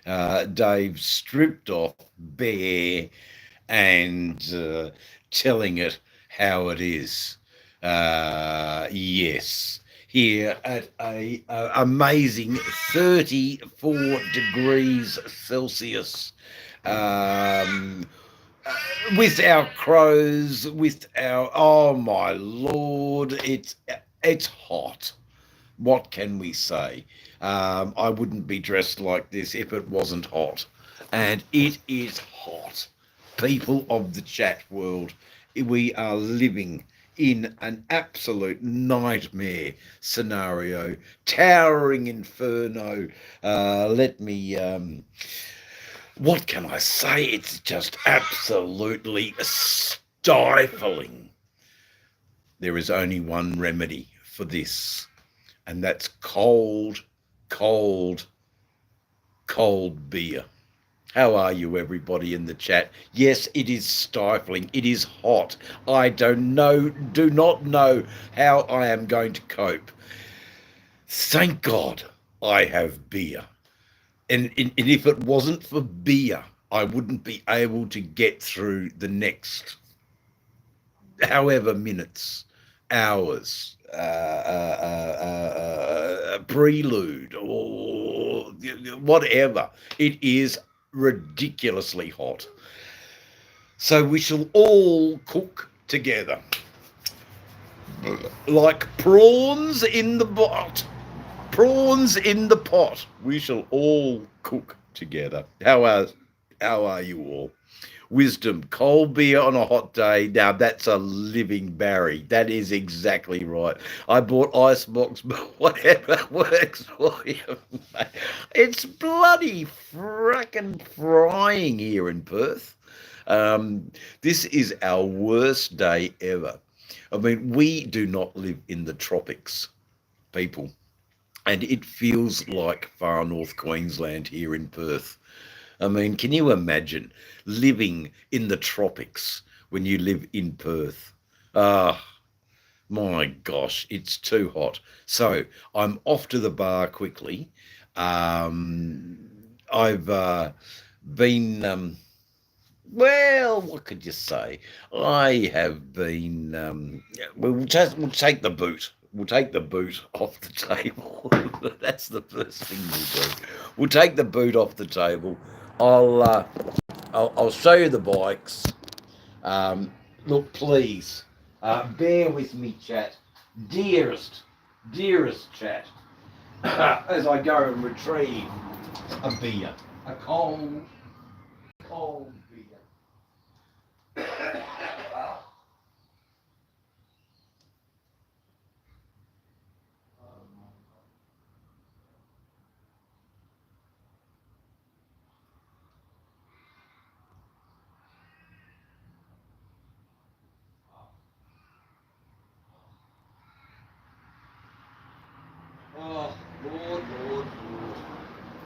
Dave stripped off bare and telling it how it is. Yes, here at a amazing 34 degrees Celsius. Um, with our crows, with our oh my lord, it's hot. What can we say? I wouldn't be dressed like this if it wasn't hot, and it is hot. People of the chat world, we are living in an absolute nightmare scenario, towering inferno. Let me what can I say? It's just absolutely stifling. There is only one remedy for this, and that's cold, cold, cold beer. How are you, everybody in the chat? Yes, it is stifling. It is hot. I do not know how I am going to cope. Thank God I have beer. And if it wasn't for beer, I wouldn't be able to get through the next however minutes, hours, prelude or whatever. It is ridiculously hot. So we shall all cook together like prawns in the pot. Prawns in the pot. We shall all cook together. How are you all? Wisdom, cold beer on a hot day. Now that's a living Barry. That is exactly right. I bought icebox, but whatever works for you, mate. It's bloody fracking frying here in Perth. This is our worst day ever. I mean, we do not live in the tropics, people, and it feels like far north Queensland here in Perth. I mean, can you imagine living in the tropics when you live in Perth? Ah, my gosh, it's too hot. So I'm off to the bar quickly. I've been, well, what could you say? I have been, we'll take the boot. We'll take the boot off the table. That's the first thing we'll do. We'll take the boot off the table. I'll uh, I'll show you the bikes. Um, Look, please, bear with me, chat. Dearest, dearest chat, as I go and retrieve a beer, a cold, cold beer. Oh, Lord, Lord,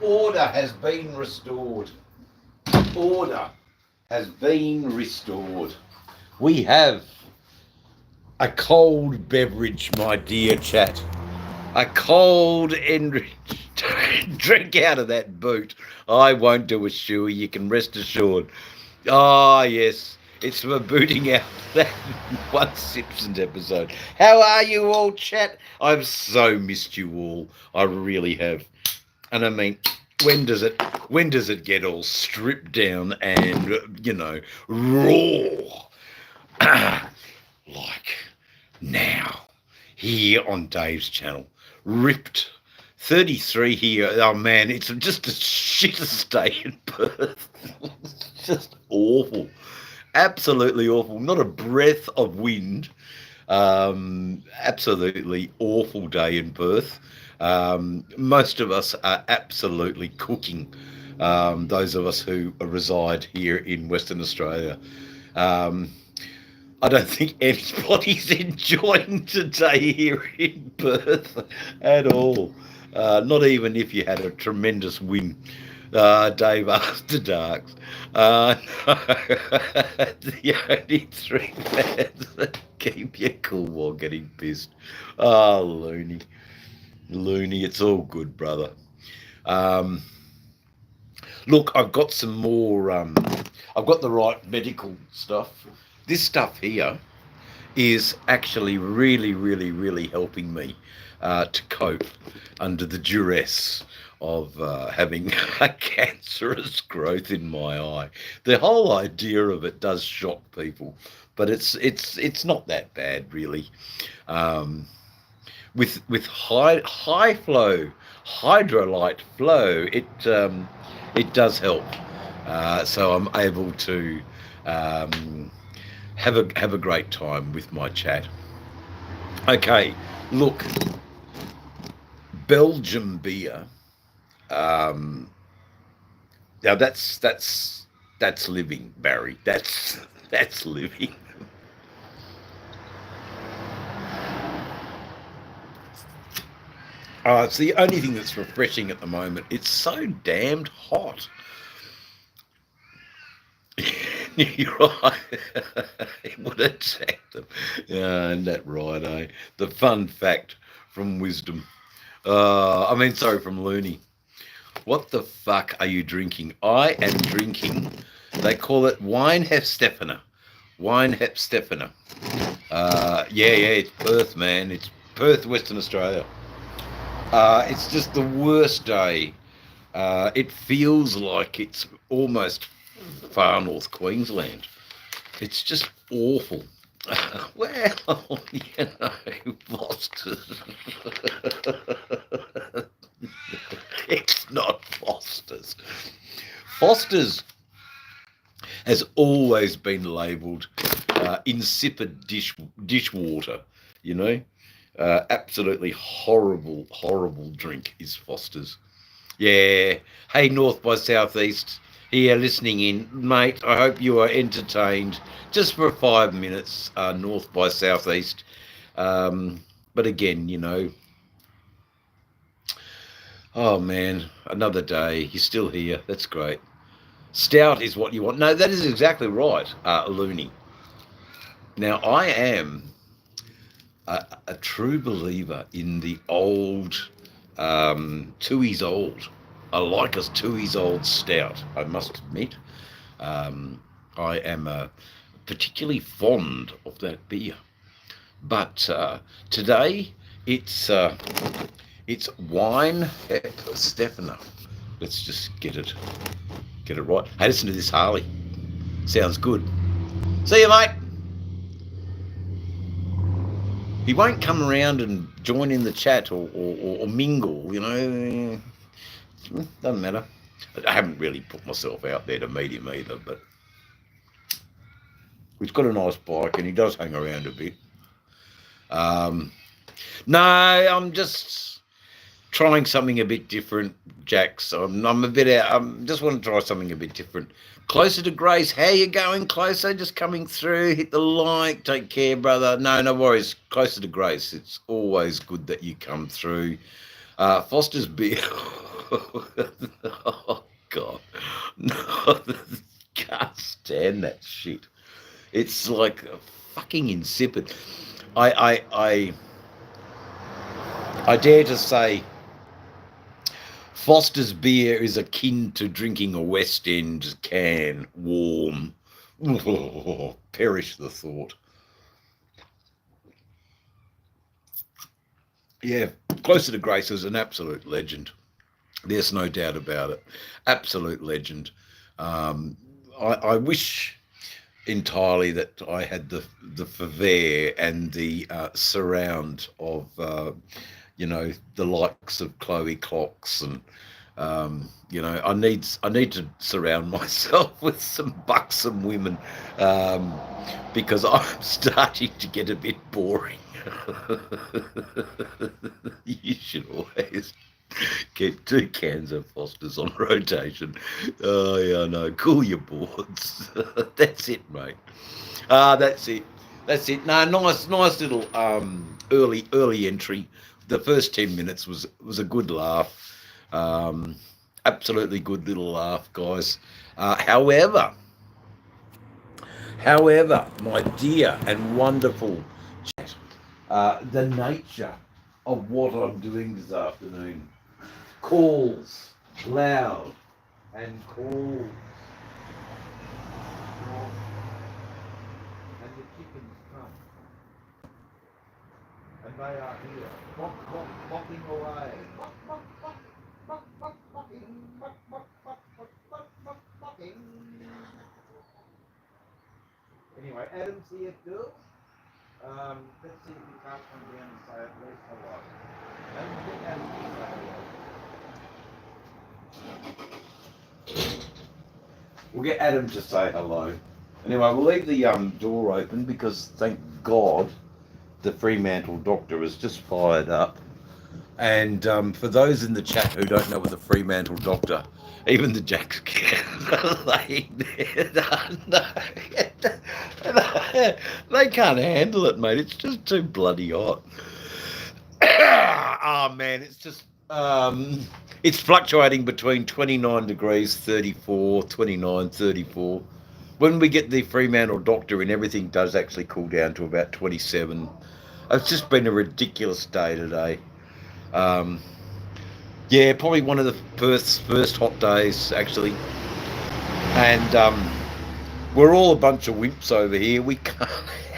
Lord. Order has been restored. Order has been restored. We have a cold beverage, my dear chat. A cold enriched drink out of that boot. I won't do a shoey, you can rest assured. Ah, yes, it's for booting out that one Simpsons episode. How are you all, chat? I've so missed you all. I really have. And I mean, when does it get all stripped down and raw? Like now, here on Dave's channel. Ripped 33 here. Oh man, it's just a shittest day in Perth. It's just awful. Absolutely awful. Not a breath of wind. Absolutely awful day in Perth. Most of us are absolutely cooking. Those of us who reside here in Western Australia. Um, I don't think anybody's enjoying today here in Perth at all. Not even if you had a tremendous win, Dave After Darks. The only three fans that keep you cool while getting pissed. Oh, loony. Loony, it's all good, brother. Um, Look, I've got some more. I've got the right medical stuff. This stuff here is actually really, really, really helping me to cope under the duress of having a cancerous growth in my eye. The whole idea of it does shock people, but it's not that bad really. Um, with high flow hydrolyte flow, it does help. So I'm able to have a great time with my chat. Okay, look, Belgium beer. Um, Now that's living, Barry. That's living. It's the only thing that's refreshing at the moment. It's so damned hot. You're right. It would attack them. Yeah, and that right, eh? The fun fact from wisdom. Sorry, from Looney. What the fuck are you drinking? I am drinking. They call it wine Hefstettener. Wine Hefstettener. Yeah, it's Perth, man. It's Perth, Western Australia. It's just the worst day. It feels like it's almost far north Queensland. It's just awful. Well, Foster's. It's not Foster's. Foster's has always been labelled insipid dishwater, you know. Absolutely horrible, horrible drink is Foster's. Yeah. Hey, North by Southeast, here listening in, mate. I hope you are entertained just for 5 minutes, North by Southeast. But again, oh man, another day. You're still here. That's great. Stout is what you want. No, that is exactly right, Looney. Now, I am a true believer in the old Tooheys Old. I like us Tooheys Old Stout, I must admit. I am particularly fond of that beer. But today it's wine Hefstettener. Let's just get it right. Hey, listen to this, Harley. Sounds good. See you, mate. He won't come around and join in the chat or mingle, Doesn't matter. I haven't really put myself out there to meet him either, but he's got a nice bike and he does hang around a bit. No, I'm just trying something a bit different, Jax. I'm a bit out. I just want to try something a bit different. Closer to Grace, how you going? Closer, just coming through. Hit the like. Take care, brother. No worries. Closer to Grace. It's always good that you come through. Foster's beer. Oh God, no, can't stand that shit. It's like fucking insipid. I dare to say Foster's beer is akin to drinking a West End can warm. Oh, perish the thought. Yeah, Closer to Grace is an absolute legend. There's no doubt about it. Absolute legend. I wish entirely that I had the favor and the surround of the likes of Chloe Clocks and I need to surround myself with some buxom women because I'm starting to get a bit boring. You should always get 2 cans of Foster's on rotation. Oh yeah, no, cool your boards. That's it, mate. That's it. No, nice little early entry. The first 10 minutes was a good laugh. Absolutely good little laugh, guys. However, my dear and wonderful chat, the nature of what I'm doing this afternoon calls loud and calls. And the chickens come. And they are here, bopping away. Bocking. Anyway, Adam's here, girls. Let's see if we can't come down and say at least hello. Don't get Adam to say hello. We'll get Adam to say hello. Anyway, we'll leave the door open because thank God the Fremantle doctor has just fired up. And for those in the chat who don't know what the Fremantle doctor, even the Jacks, they can't handle it, mate. It's just too bloody hot. Oh man, it's just it's fluctuating between 29 degrees, 34, 29, 34. When we get the Fremantle doctor in, everything does actually cool down to about 27. It's just been a ridiculous day today. Yeah, probably one of the first hot days actually, and we're all a bunch of wimps over here. We can't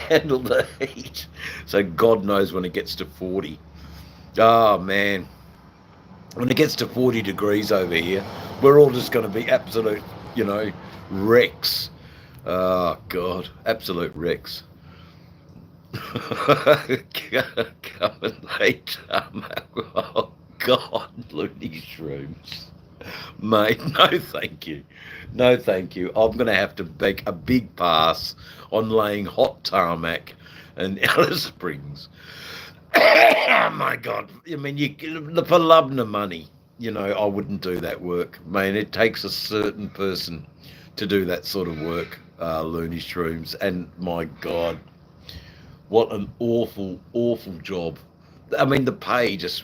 handle the heat, so God knows when it gets to 40. Oh man, when it gets to 40 degrees over here, we're all just going to be absolute, wrecks. Oh God, absolute wrecks. Come and late. Oh God, loony shrooms, mate. No, thank you. No, thank you. I'm going to have to make a big pass on laying hot tarmac and Alice Springs. Oh my God. I mean, for love nor money, I wouldn't do that work. Man, it takes a certain person to do that sort of work, loony shrooms. And my God, what an awful, awful job. I mean, the pay just,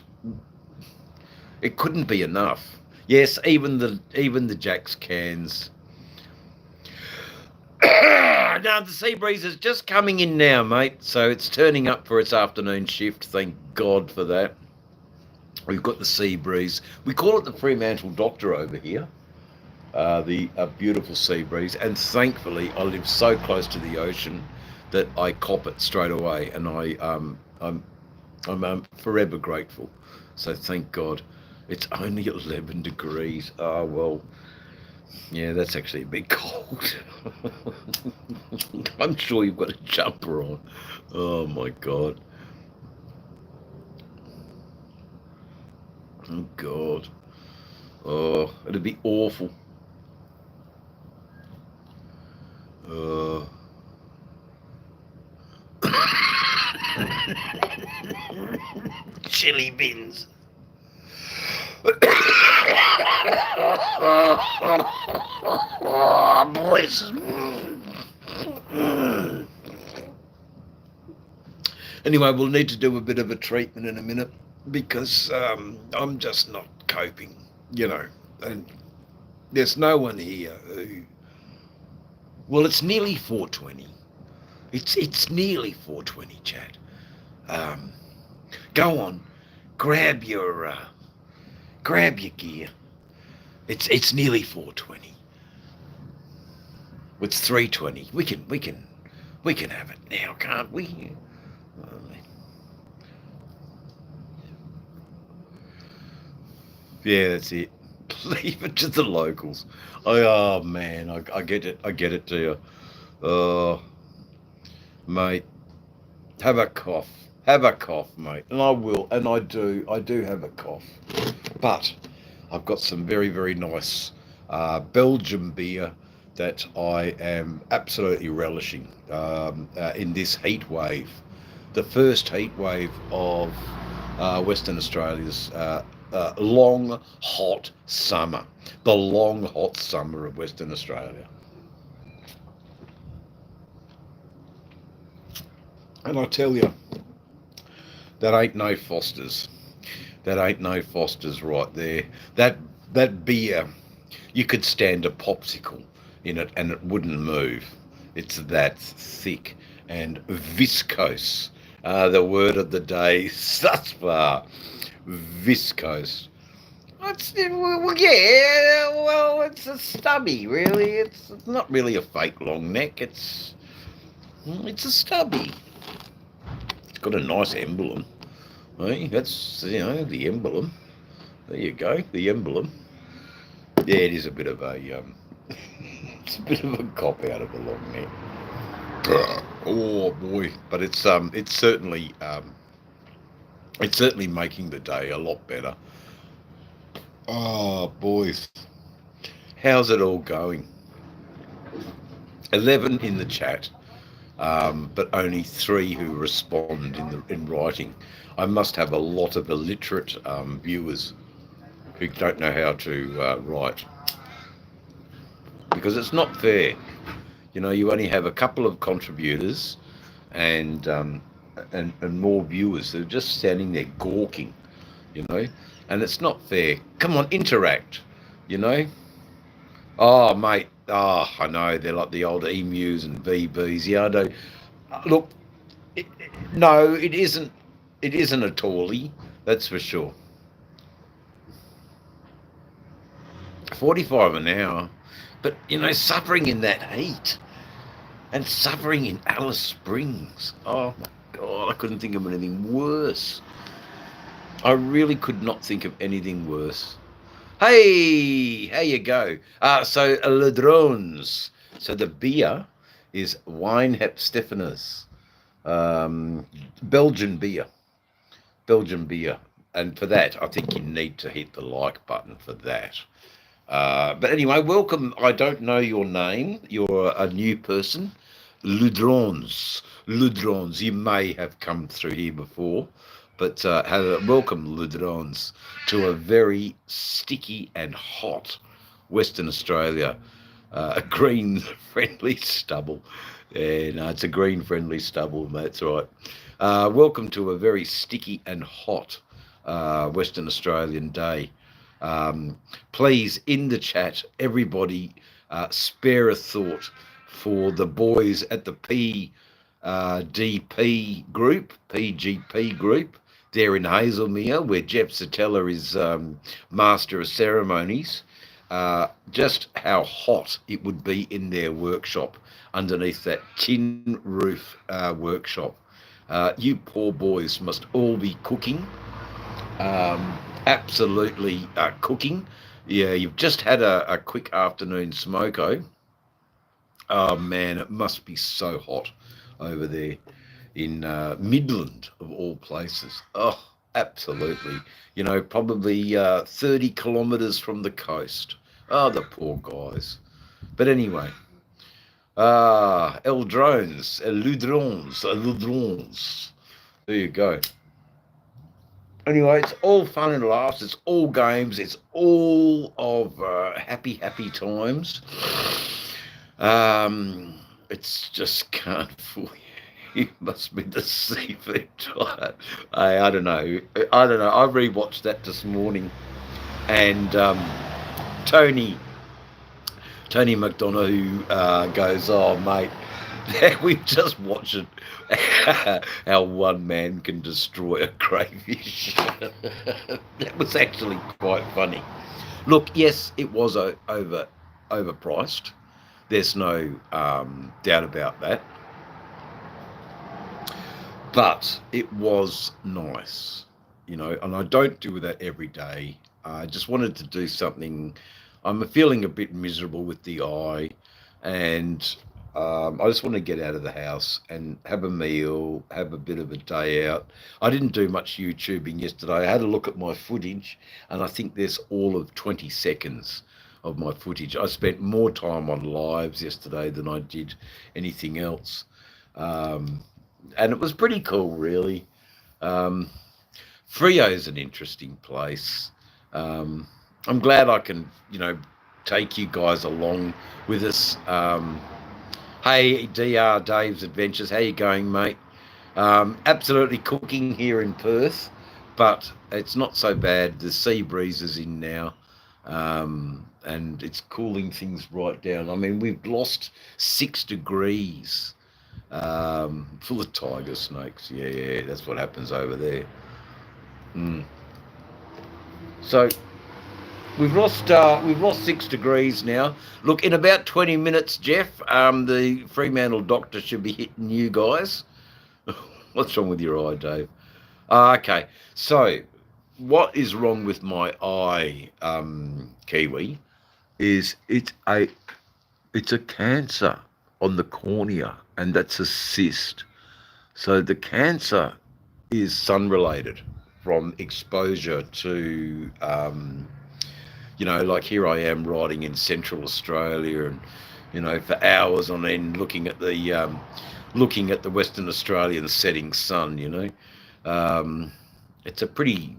it couldn't be enough. Yes, even the Jacks cans. Now the sea breeze is just coming in now, mate. So it's turning up for its afternoon shift. Thank God for that. We've got the sea breeze. We call it the Fremantle doctor over here. The beautiful sea breeze, and thankfully I live so close to the ocean that I cop it straight away, and I'm forever grateful. So thank God. It's only 11 degrees. Oh well. Yeah, that's actually a bit cold. I'm sure you've got a jumper on. Oh my God. Oh God. Oh, it'd be awful. Chili bins. Oh, boys. Anyway, we'll need to do a bit of a treatment in a minute because I'm just not coping, and there's no one here who. Well, it's nearly 4:20. It's nearly 4:20, Chad. Go on, grab your gear. It's nearly 4:20. It's 3:20. We can have it now, can't we? Yeah, that's it. Leave it to the locals. Oh man, I get it. I get it to you. Oh, mate, have a cough. Have a cough, mate. And I will, and I do have a cough. But I've got some very, very nice Belgian beer that I am absolutely relishing in this heat wave. The first heat wave of Western Australia's long, hot summer. The long, hot summer of Western Australia. And I tell you, that ain't no Foster's. That ain't no Foster's right there. That beer, you could stand a popsicle in it and it wouldn't move. It's that thick and viscose. The word of the day thus far, viscose. Well, yeah, well, it's a stubby, really. It's not really a fake long neck. It's a stubby. It's got a nice emblem. Hey, that's, the emblem. There you go, the emblem. Yeah, it is a bit of a it's a bit of a cop out of a long neck. Oh boy, but it's certainly making the day a lot better. Oh boys, how's it all going? 11 in the chat, but only 3 who respond in writing. I must have a lot of illiterate viewers who don't know how to write, because it's not fair. You only have a couple of contributors and more viewers. They're just standing there gawking, you know, and it's not fair. Come on, interact, you know. Oh, mate. Oh, I know they're like the old emus and VBs. Yeah, I know. Look, no, it isn't. It isn't a tallie. That's for sure. 45 an hour, but suffering in that heat and suffering in Alice Springs. Oh my God, I couldn't think of anything worse. I really could not think of anything worse. Hey, how you go? So Ladrones. So the beer is Weihenstephanus, Belgian beer. Belgian beer. And for that, I think you need to hit the like button for that. But anyway, welcome. I don't know your name. You're a new person. Ludrons. Ludrons. You may have come through here before, but welcome, Ludrons, to a very sticky and hot Western Australia. A green-friendly stubble. Yeah, no, it's a green-friendly stubble, that's right. Welcome to a very sticky and hot Western Australian day. Please, in the chat, everybody spare a thought for the boys at the PGP group. There in Hazelmere, where Jeff Satella is Master of Ceremonies. Just how hot it would be in their workshop underneath that tin roof workshop. You poor boys must all be cooking. Absolutely cooking. Yeah, you've just had a quick afternoon smoko. Oh man, it must be so hot over there in Midland of all places. Oh, absolutely. Probably 30 kilometres from the coast. Oh, the poor guys. But anyway, Eldrones, Ludrons. There you go. Anyway, it's all fun and laughs. It's all games. It's all of happy times. It's just can't fool you. It must be the seafood diet. I don't know. I rewatched that this morning, and Tony McDonough, who goes, "Oh, mate, we've just watched it. How one man can destroy a crayfish." That was actually quite funny. Look, yes, it was overpriced. There's no doubt about that. But it was nice, and I don't do that every day. I just wanted to do something. I'm feeling a bit miserable with the eye, and I just want to get out of the house and have a meal, have a bit of a day out. I didn't do much YouTubing yesterday. I had a look at my footage, and I think there's all of 20 seconds of my footage. I spent more time on lives yesterday than I did anything else. And it was pretty cool, really. Freo's an interesting place. I'm glad I can, take you guys along with us. Hey, DR Dave's Adventures, how you going, mate? Absolutely cooking here in Perth, but it's not so bad. The sea breeze is in now, and it's cooling things right down. I mean, we've lost 6 degrees. Full of tiger snakes. Yeah, that's what happens over there. So We've lost 6 degrees now. Look, in about 20 minutes, Jeff, the Fremantle doctor should be hitting you guys. What's wrong with your eye, Dave? Okay, so what is wrong with my eye, Kiwi, is it's a cancer on the cornea, and that's a cyst. So the cancer is sun related from exposure to, like here I am riding in Central Australia, and for hours on end looking at the Western Australian setting sun. Um, it's a pretty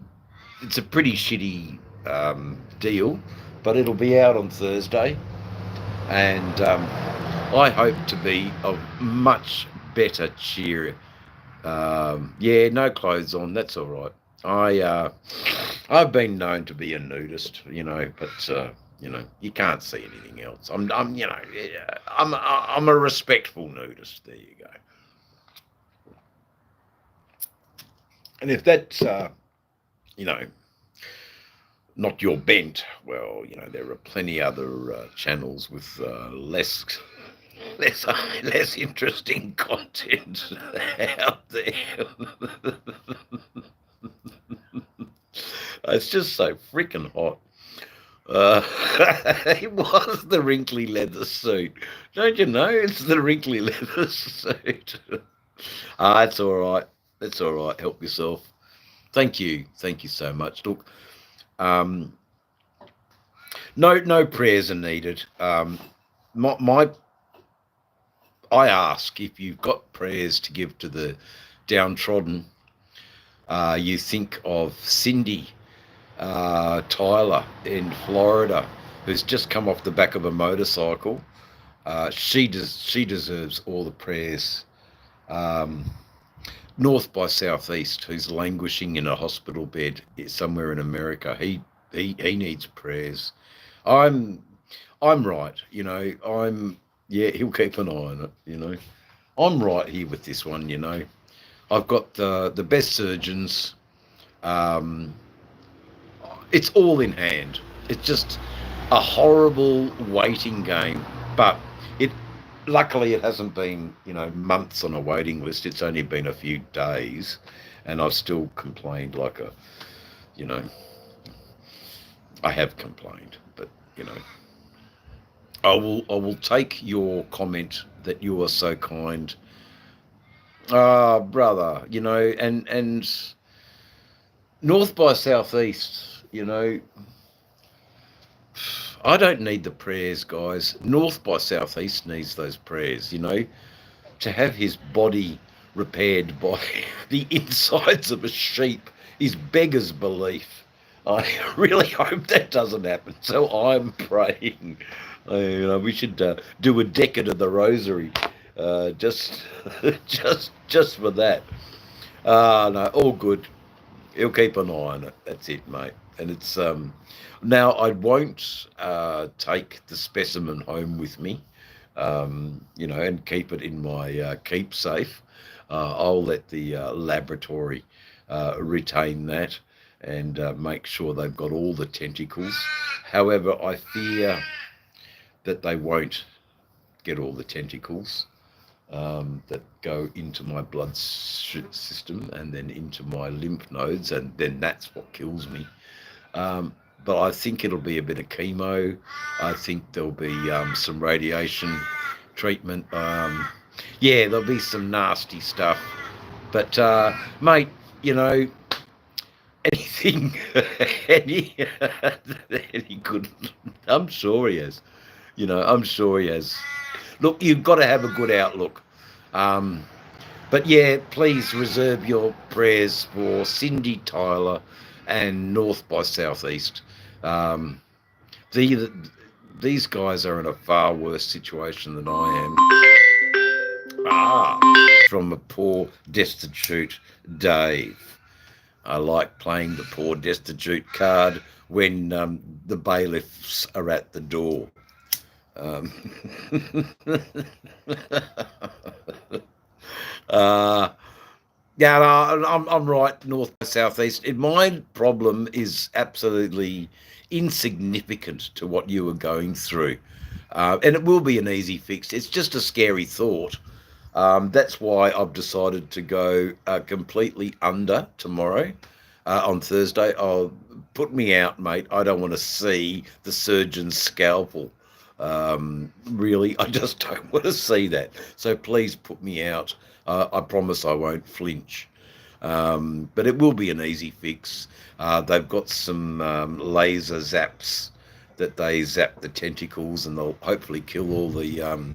shitty deal, but it'll be out on Thursday, and I hope to be of much better cheer. Yeah, no clothes on. That's all right. I've been known to be a nudist, but you can't see anything else. I'm a respectful nudist. There you go. And if that's not your bent, well, there are plenty other channels with less interesting content out there. It's just so freaking hot. It was the wrinkly leather suit. Don't you know? It's the wrinkly leather suit. It's all right. It's all right. Help yourself. Thank you. Thank you so much. Look, no prayers are needed. I ask if you've got prayers to give to the downtrodden. You think of Cindy Tyler in Florida, who's just come off the back of a motorcycle. She deserves all the prayers. North by Southeast, who's languishing in a hospital bed somewhere in America. He needs prayers. I'm right. He'll keep an eye on it. I'm right here with this one. I've got the best surgeons. It's all in hand. It's just a horrible waiting game, but luckily it hasn't been months on a waiting list. It's only been a few days, and I've still complained I have complained, but I will take your comment that you are so kind, brother. And North by Southeast. I don't need the prayers, guys. North by Southeast needs those prayers. To have his body repaired by the insides of a sheep is beggars belief. I really hope that doesn't happen. So I'm praying. We should do a decade of the Rosary, just just for that. No, all good. He'll keep an eye on it. That's it, mate. And it's now I won't take the specimen home with me, and keep it in my keep safe. I'll let the laboratory retain that and make sure they've got all the tentacles. However, I fear that they won't get all the tentacles that go into my blood system and then into my lymph nodes, and then that's what kills me. But I think it'll be a bit of chemo. I think there'll be some radiation treatment. There'll be some nasty stuff. But, mate, anything, any good, I'm sure he has. I'm sure he has. Look, you've got to have a good outlook. But yeah, please reserve your prayers for Cindy Tyler and North by Southeast. These guys are in a far worse situation than I am. From a poor, destitute Dave. I like playing the poor, destitute card when the bailiffs are at the door. Yeah, no, I'm right. North by Southeast. My problem is absolutely insignificant to what you are going through. And it will be an easy fix. It's just a scary thought. That's why I've decided to go completely under tomorrow. On Thursday, put me out, mate. I don't want to see the surgeon's scalpel. Really, I just don't want to see that. So please put me out. I promise I won't flinch. But it will be an easy fix. They've got some laser zaps that they zap the tentacles, and they'll hopefully kill all the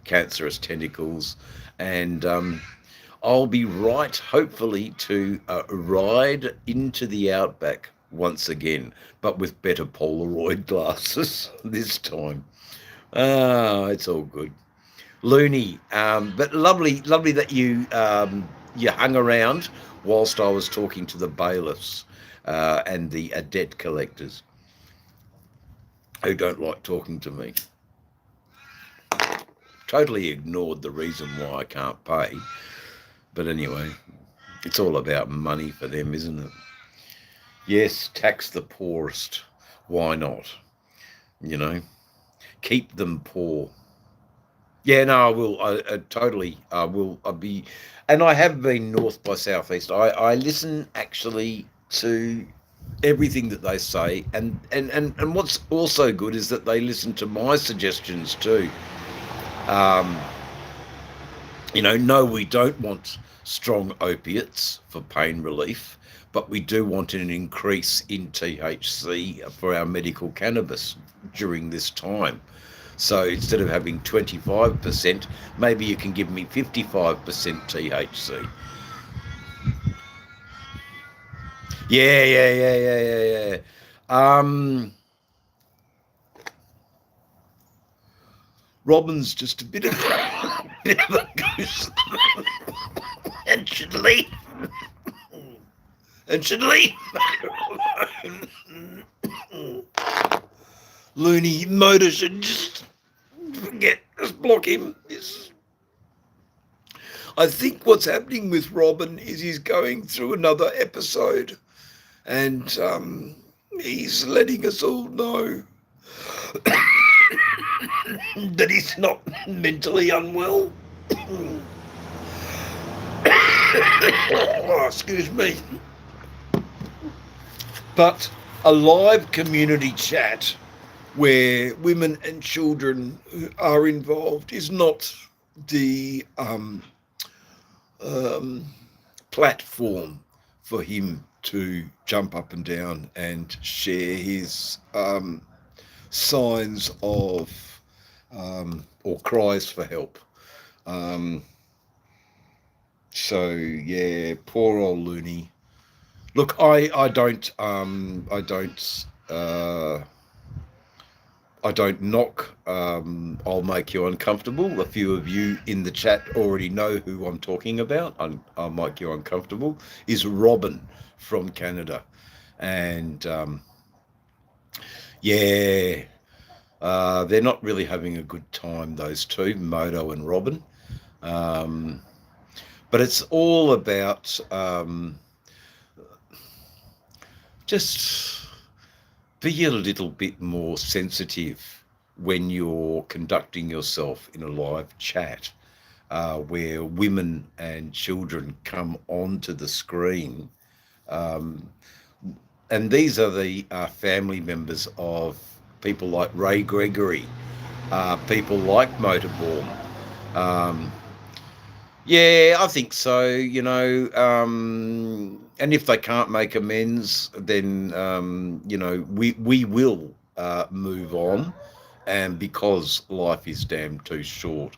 cancerous tentacles. And I'll be right, hopefully, to ride into the outback once again, but with better Polaroid glasses this time. It's all good. Loony, but lovely that you hung around whilst I was talking to the bailiffs and the debt collectors who don't like talking to me. Totally ignored the reason why I can't pay. But anyway, it's all about money for them, isn't it? Yes, tax the poorest. Why not? You know, keep them poor. Yeah, no, I will. I totally will. I'll be, and I have been north by southeast. I listen actually to everything that they say, and what's also good is that they listen to my suggestions too. No, we don't want strong opiates for pain relief, but we do want an increase in THC for our medical cannabis during this time. So instead of having 25%, maybe you can give me 55% THC. Yeah. Robin's just a bit of a goose and should leave. Loony motor should just forget. Just block him. I think what's happening with Robin is he's going through another episode, and he's letting us all know that he's not mentally unwell. Oh, excuse me. But a live community chat where women and children are involved is not the platform for him to jump up and down and share his signs of or cries for help. So yeah, poor old Loony. Look, I don't knock. I'll make you uncomfortable. A few of you in the chat already know who I'm talking about. I'll make you uncomfortable. Is Robin from Canada, and they're not really having a good time, those two, Moto and Robin. But it's all about just be a little bit more sensitive when you're conducting yourself in a live chat where women and children come onto the screen. And these are the family members of people like Ray Gregory, people like Motorborn. Yeah, I think so, and if they can't make amends, then, we will move on, and because life is damn too short.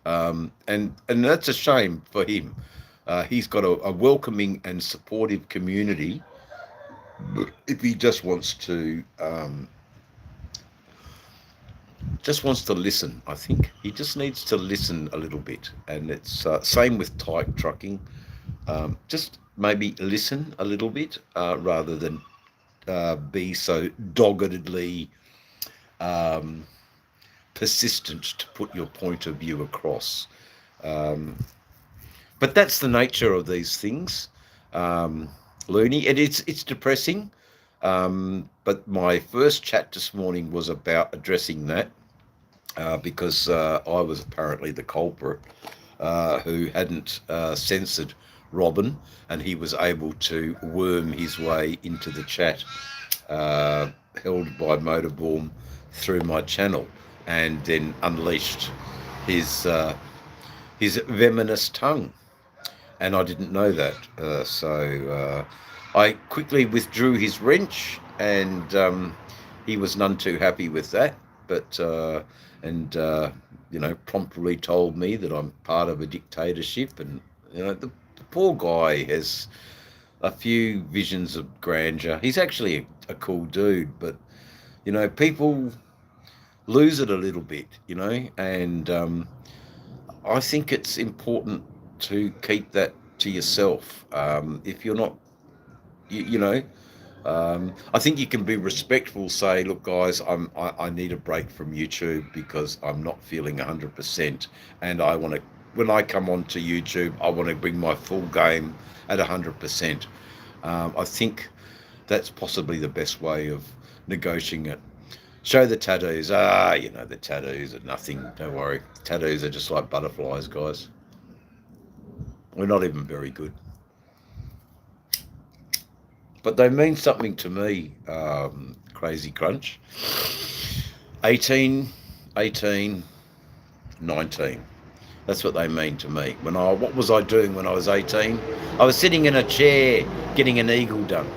And that's a shame for him. He's got a welcoming and supportive community. If he just wants to listen, I think he just needs to listen a little bit. And it's same with type trucking. Just maybe listen a little bit rather than be so doggedly persistent to put your point of view across. But that's the nature of these things, Loony, and it's depressing. But my first chat this morning was about addressing that because I was apparently the culprit who hadn't censored Robin, and he was able to worm his way into the chat uh, held by Motorborn through my channel, and then unleashed his venomous tongue. And I didn't know that, so I quickly withdrew his wrench, and he was none too happy with that. But and promptly told me that I'm part of a dictatorship, and the poor guy has a few visions of grandeur. He's actually a cool dude, but people lose it a little bit, and I think it's important to keep that to yourself. If you're not, you know, I think you can be respectful. Say, look, guys, I need a break from YouTube because I'm not feeling 100%, and I want to. When I come onto YouTube, I want to bring my full game at 100%. I think that's possibly the best way of negotiating it. Show the tattoos. The tattoos are nothing. Don't worry. Tattoos are just like butterflies, guys. We're not even very good. But they mean something to me, Crazy Crunch. 18, 18, 19. That's what they mean to me. What was I doing when I was 18? I was sitting in a chair getting an eagle done.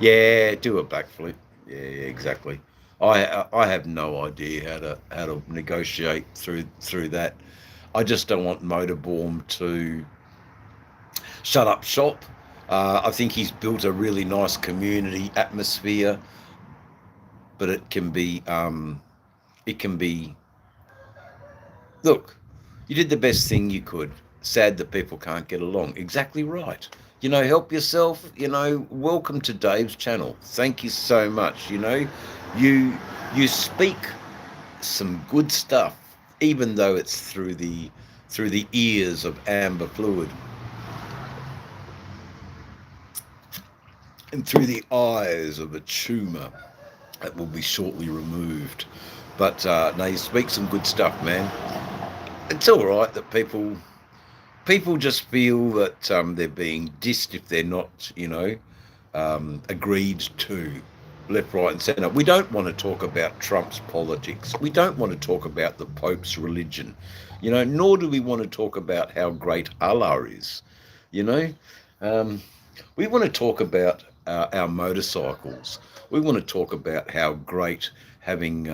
Yeah, do a backflip. Yeah, exactly. I have no idea how to negotiate through that. I just don't want Motorborn to shut up shop. I think he's built a really nice community atmosphere, but it can be. Look, you did the best thing you could. Sad that people can't get along. Exactly right. Help yourself. Welcome to Dave's channel. Thank you so much. You you speak some good stuff, even though it's through the ears of amber fluid and through the eyes of a tumour that will be shortly removed. But no, you speak some good stuff, man. It's all right that people just feel that they're being dissed if they're not, agreed to left, right, and centre. We don't want to talk about Trump's politics. We don't want to talk about the Pope's religion, nor do we want to talk about how great Allah is. You know, we want to talk about our motorcycles. We want to talk about how great having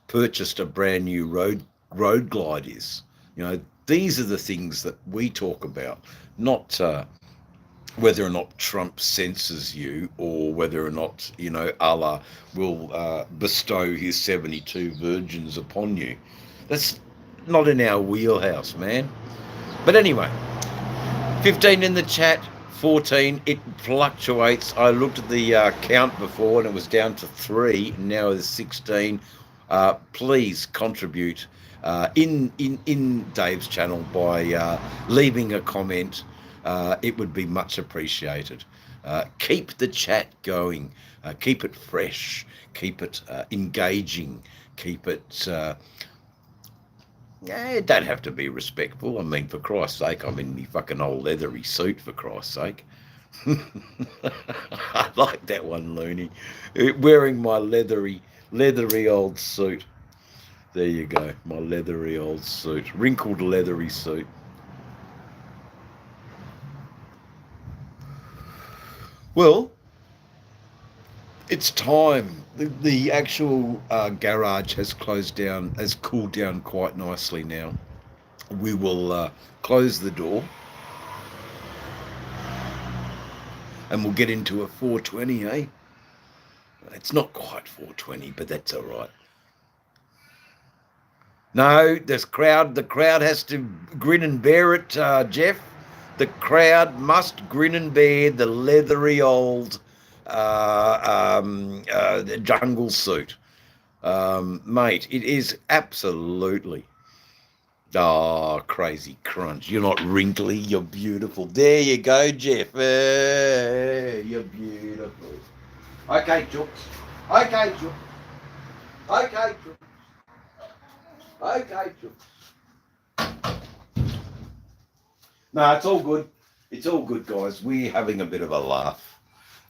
purchased a brand new road glide is. These are the things that we talk about, not whether or not Trump censors you, or whether or not Allah will bestow his 72 virgins upon you. That's not in our wheelhouse, man. But anyway, 15 in the chat, 14. It fluctuates. I looked at the count before and it was down to 3. Now it's 16. Please contribute in Dave's channel by leaving a comment. It would be much appreciated. Keep the chat going. Keep it fresh. Keep it engaging. Keep it. It don't have to be respectful. I mean, for Christ's sake, I'm in my fucking old leathery suit, for Christ's sake. I like that one, Looney. Wearing my leathery old suit. There you go, my leathery old suit. Wrinkled leathery suit. Well, it's time. The actual garage has closed down, has cooled down quite nicely now. We will close the door and we'll get into a 420, eh? It's not quite 420, but that's all right. No, the crowd has to grin and bear it, Jeff. The crowd must grin and bear the leathery old jungle suit. Mate, it is absolutely Oh, crazy crunch. You're not wrinkly. You're beautiful. There you go, Jeff. Hey, you're beautiful. Okay, Jooks. Okay, Jooks. Okay, Jooks. Okay, Jooks. No, it's all good. It's all good, guys. We're having a bit of a laugh.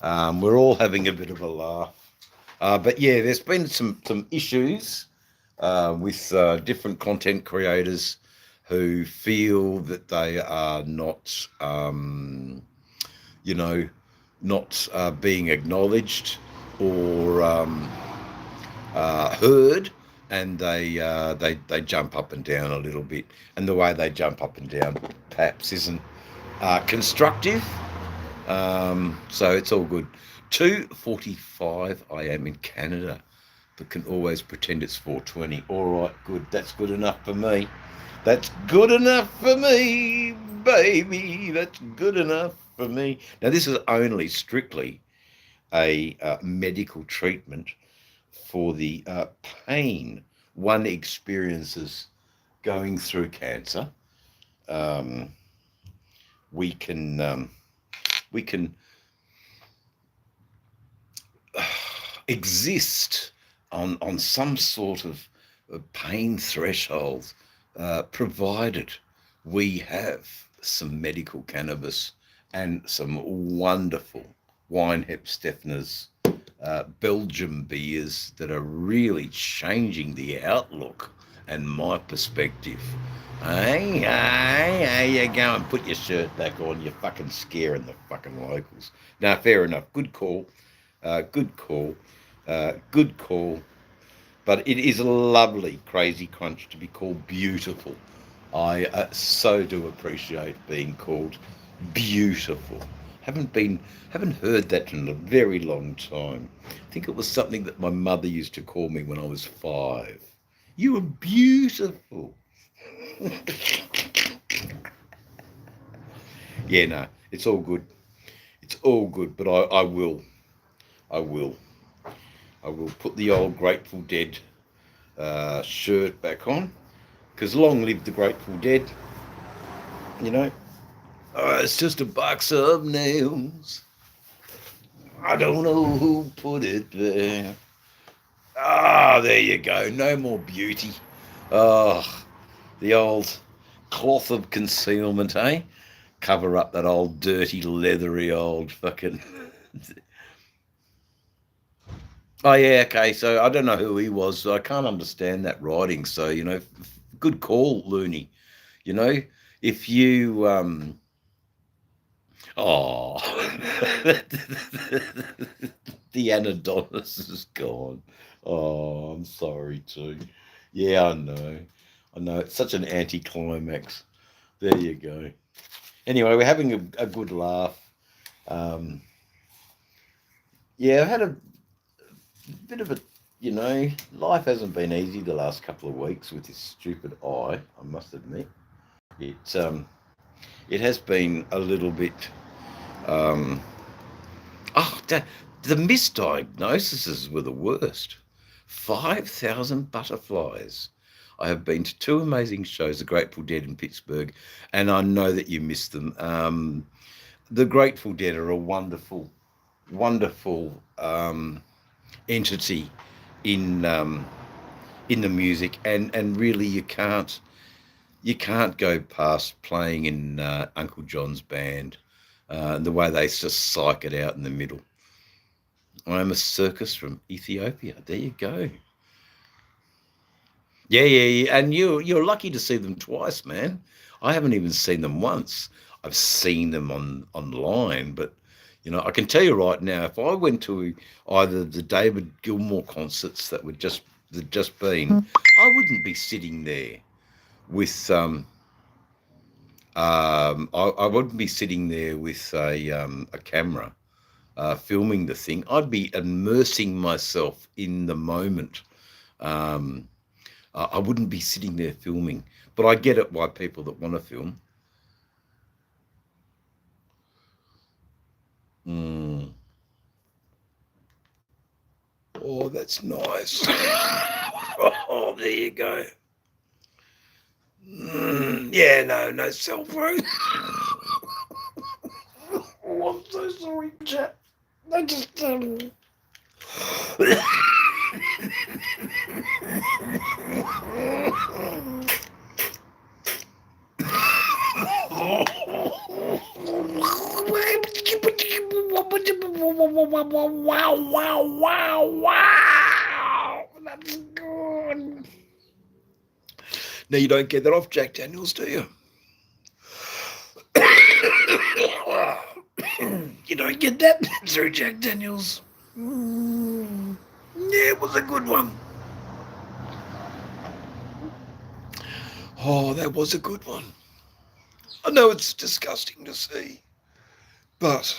We're all having a bit of a laugh. But yeah, there's been some issues with different content creators who feel that they are not, you know, not being acknowledged or heard, and they jump up and down a little bit, and the way they jump up and down perhaps isn't constructive. So it's all good. 2:45. I am in Canada, but can always pretend it's 4:20. All right, good. That's good enough for me. That's good enough for me, baby. That's good enough for me. Now, this is only strictly a medical treatment for the pain one experiences going through cancer. Um, we can we can exist on some sort of pain threshold, provided we have some medical cannabis and some wonderful Weinhep-Stephaner's Belgium beers that are really changing the outlook and my perspective. Hey, you go and put your shirt back on. You're fucking scaring the fucking locals. Now, fair enough. Good call. Good call. Good call. But it is a lovely Crazy Crunch to be called beautiful. I so do appreciate being called beautiful. Haven't heard that in a very long time. I think it was something that my mother used to call me when I was 5. You were beautiful. Yeah, no, it's all good. It's all good. But I will put the old Grateful Dead shirt back on, because long live the Grateful Dead. You know, it's just a box of nails. I don't know who put it there. Ah, there you go. No more beauty. Oh, the old cloth of concealment, eh? Cover up that old dirty, leathery old fucking. Oh yeah, okay. So I don't know who he was. So I can't understand that writing. So good call, Looney. You know, if you oh, the Anadonis is gone. Oh, I'm sorry too. Yeah, I know. I know. It's such an anticlimax. There you go. Anyway, we're having a good laugh. Um, yeah, I've had a bit of a, life hasn't been easy the last couple of weeks with this stupid eye, I must admit. It has been a little bit, um, oh, the misdiagnoses were the worst. 5,000 butterflies. I have been to 2 amazing shows, The Grateful Dead in Pittsburgh, and I know that you missed them. The Grateful Dead are a wonderful, wonderful entity in the music, and really you can't go past playing in Uncle John's band, the way they just psych it out in the middle. I am a circus from Ethiopia. There you go. Yeah, and you're lucky to see them twice, man. I haven't even seen them once. I've seen them online, but I can tell you right now, if I went to either the David Gilmour concerts that just been, I wouldn't be sitting there with I wouldn't be sitting there with a camera filming the thing. I'd be immersing myself in the moment. Um, I wouldn't be sitting there filming, but I get it why people that want to film. Mm. Oh, that's nice. Oh, there you go. Yeah, no cell phone. Oh, I'm so sorry, chat. I just wow. That's good. Now you don't get that off Jack Daniels, do you? You don't get that through Jack Daniels. Yeah, it was a good one. Oh, that was a good one. I know it's disgusting to see, but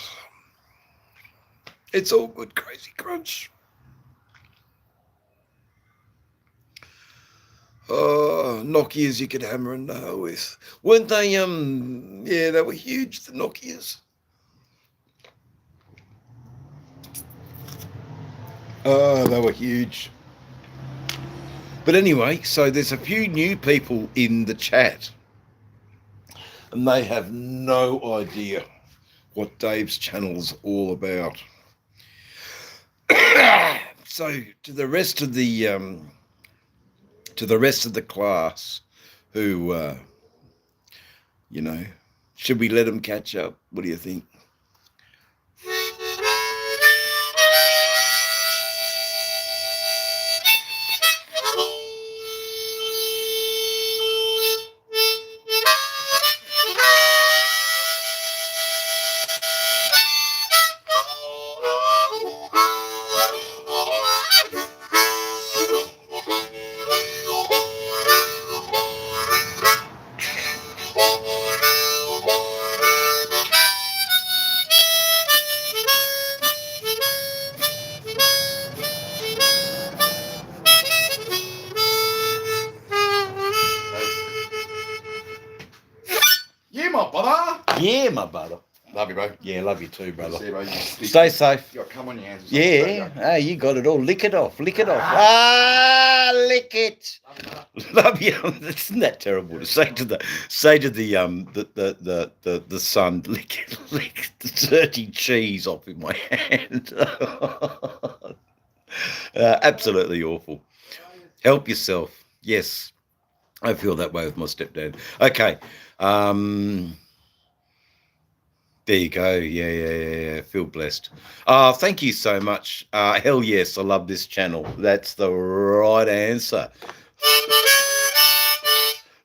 it's all good, Crazy Crunch. Nokias you could hammer and nail with. Weren't they, yeah, they were huge, the Nokias. Oh, they were huge. But anyway, so there's a few new people in the chat, and they have no idea what Dave's channel's all about. So to the rest of the class who should we let them catch up? What do you think? Yeah, my brother. Love you, bro. Yeah, love you too, brother. See you, bro. Stay safe. You got cum on your hands. Yeah, hey, you got it all. Lick it off. Lick it off. Ah, lick it. Love you. Isn't that terrible to say to the son? Lick the dirty cheese off in my hand. Absolutely awful. Help yourself. Yes, I feel that way with my stepdad. Okay. There you go. Yeah. Feel blessed. Thank you so much. Hell yes, I love this channel. That's the right answer.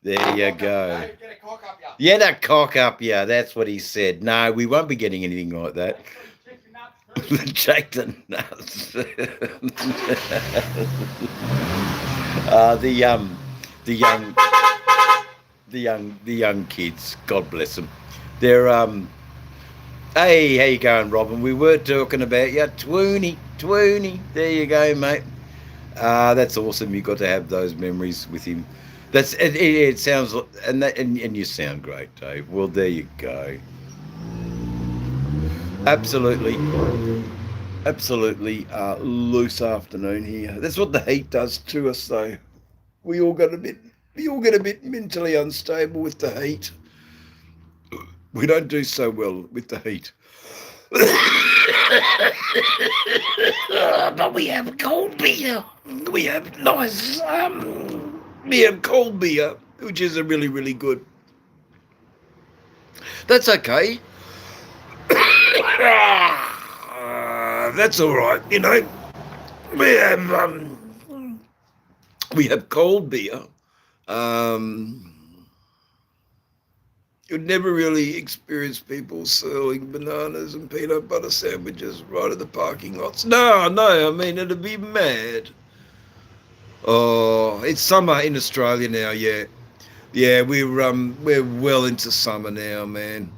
There you go. Yeah, that cock up, yeah. That's what he said. No, we won't be getting anything like that. Shake the nuts. The young kids. God bless them. They're Hey, how you going, Robin? We were talking about you. Twoony. There you go, mate. That's awesome. You got to have those memories with him. That's it sounds and you sound great, Dave. Well, there you go. Absolutely. Loose afternoon here. That's what the heat does to us, though. We all get a bit mentally unstable with the heat. We don't do so well with the heat. But we have cold beer. We have nice, we have cold beer, which is a really, really good. That's okay. That's all right, you know. We have cold beer. You'd never really experience people selling bananas and peanut butter sandwiches right at the parking lots. No, I mean, it'd be mad. Oh, it's summer in Australia now, yeah. Yeah, we're well into summer now, man.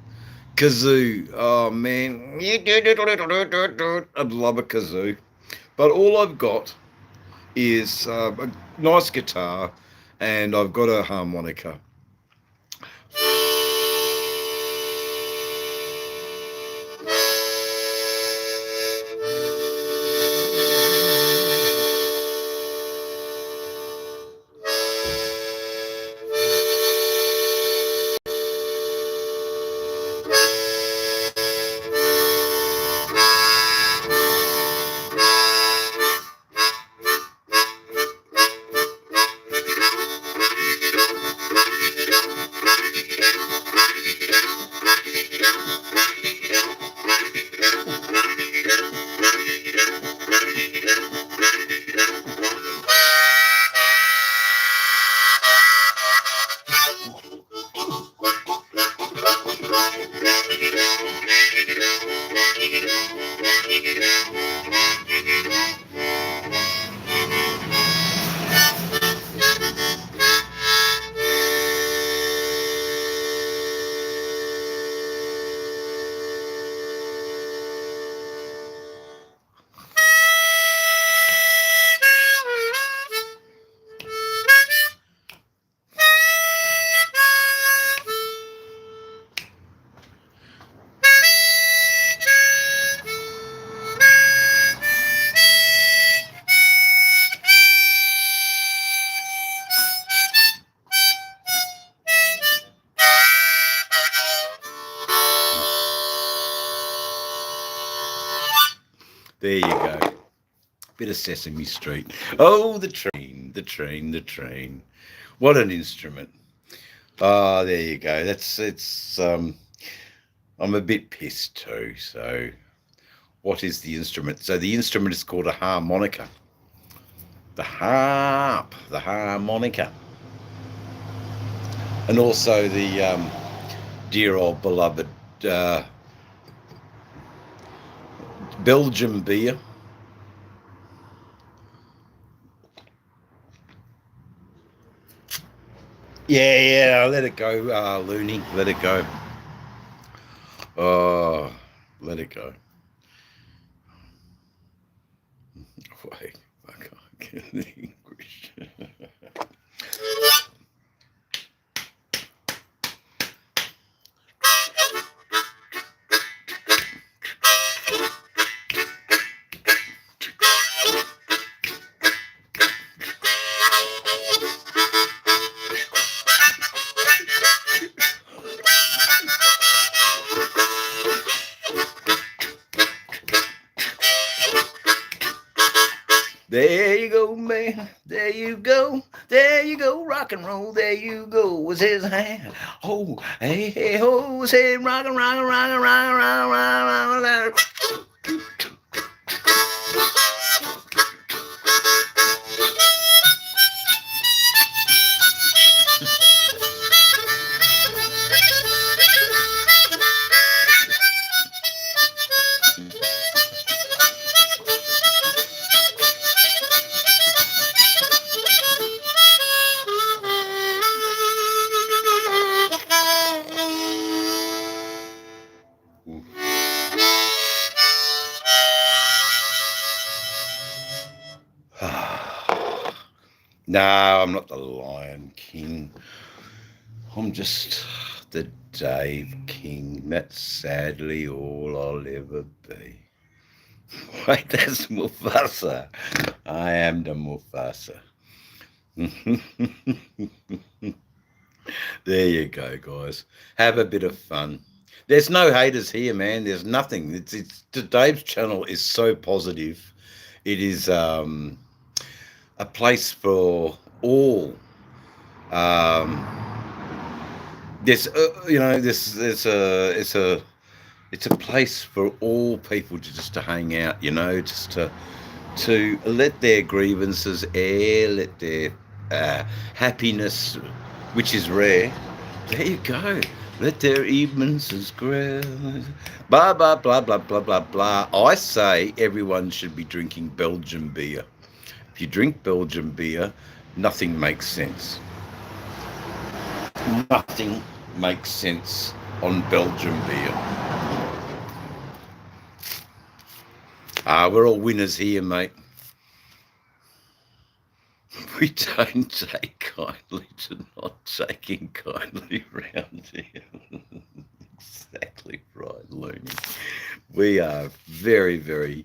Kazoo, oh man. I'd love a kazoo. But all I've got is a nice guitar and I've got a harmonica. There you go. Bit of Sesame Street. Oh, the train, the train, the train. What an instrument. Oh, there you go. I'm a bit pissed too. So, what is the instrument? So, the instrument is called a harmonica. The harp, the harmonica. And also the dear old beloved Belgian beer. Yeah, let it go, Looney. Let it go. Oh, let it go. Wait, I can't get English. There you go, man. There you go. There you go. Rock and roll. There you go. Was his hand? Oh, hey, hey, ho. Was his rockin', rockin', rockin', rockin', rockin', rockin', rockin'. No, I'm not the Lion King. I'm just the Dave King. That's sadly all I'll ever be. Wait, that's Mufasa. I am the Mufasa. There you go, guys. Have a bit of fun. There's no haters here, man. There's nothing. It's Dave's channel is so positive. It is a place for all. Um, this, it's a place for all people to just to hang out. Just to let their grievances air, let their happiness, which is rare. There you go. Let their evenings grow. Blah, blah, blah, blah, blah, blah, blah. I say everyone should be drinking Belgian beer. If you drink Belgian beer, nothing makes sense. Nothing makes sense on Belgian beer. We're all winners here, mate. We don't take kindly to not taking kindly round here. Exactly right, Looney. We are very, very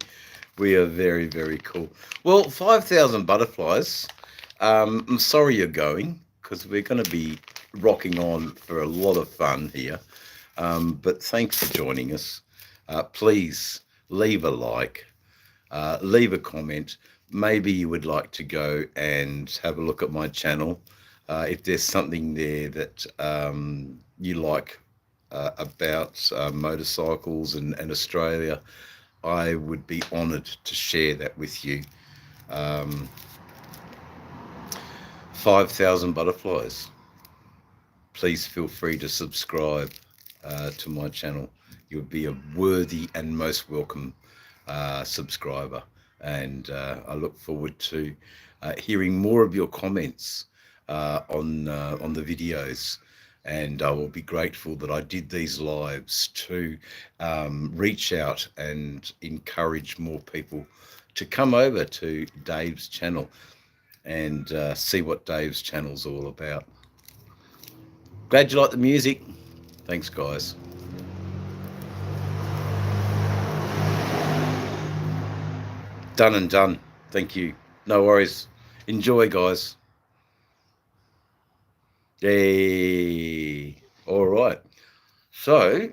cool. Well, 5,000 butterflies. I'm sorry you're going because we're going to be rocking on for a lot of fun here. But thanks for joining us. Please leave a like, leave a comment. Maybe you would like to go and have a look at my channel. If there's something there that you like about motorcycles and Australia, I would be honoured to share that with you. 5,000 butterflies. Please feel free to subscribe to my channel. You would be a worthy and most welcome subscriber. And I look forward to hearing more of your comments on the videos. And I will be grateful that I did these lives to reach out and encourage more people to come over to Dave's channel and see what Dave's channel's all about. Glad you like the music. Thanks, guys. Done and done. Thank you. No worries. Enjoy, guys. Yay. All right. So,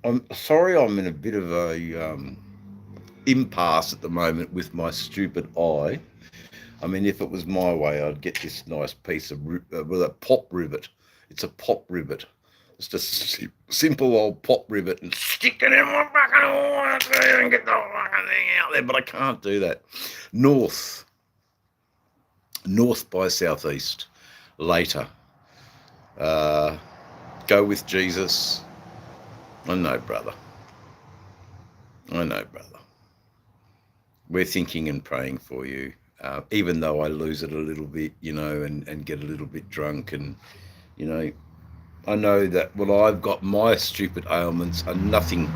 I'm sorry, I'm in a bit of a impasse at the moment with my stupid eye. I mean, if it was my way, I'd get this nice piece of with a pop rivet. It's a pop rivet. It's just a simple old pop rivet and stick it in my fucking eye and get the fucking thing out there. But I can't do that. North by southeast. Later. Go with Jesus. I know, brother. I know, brother. We're thinking and praying for you, even though I lose it a little bit, and get a little bit drunk. And, I know that I've got my stupid ailments are nothing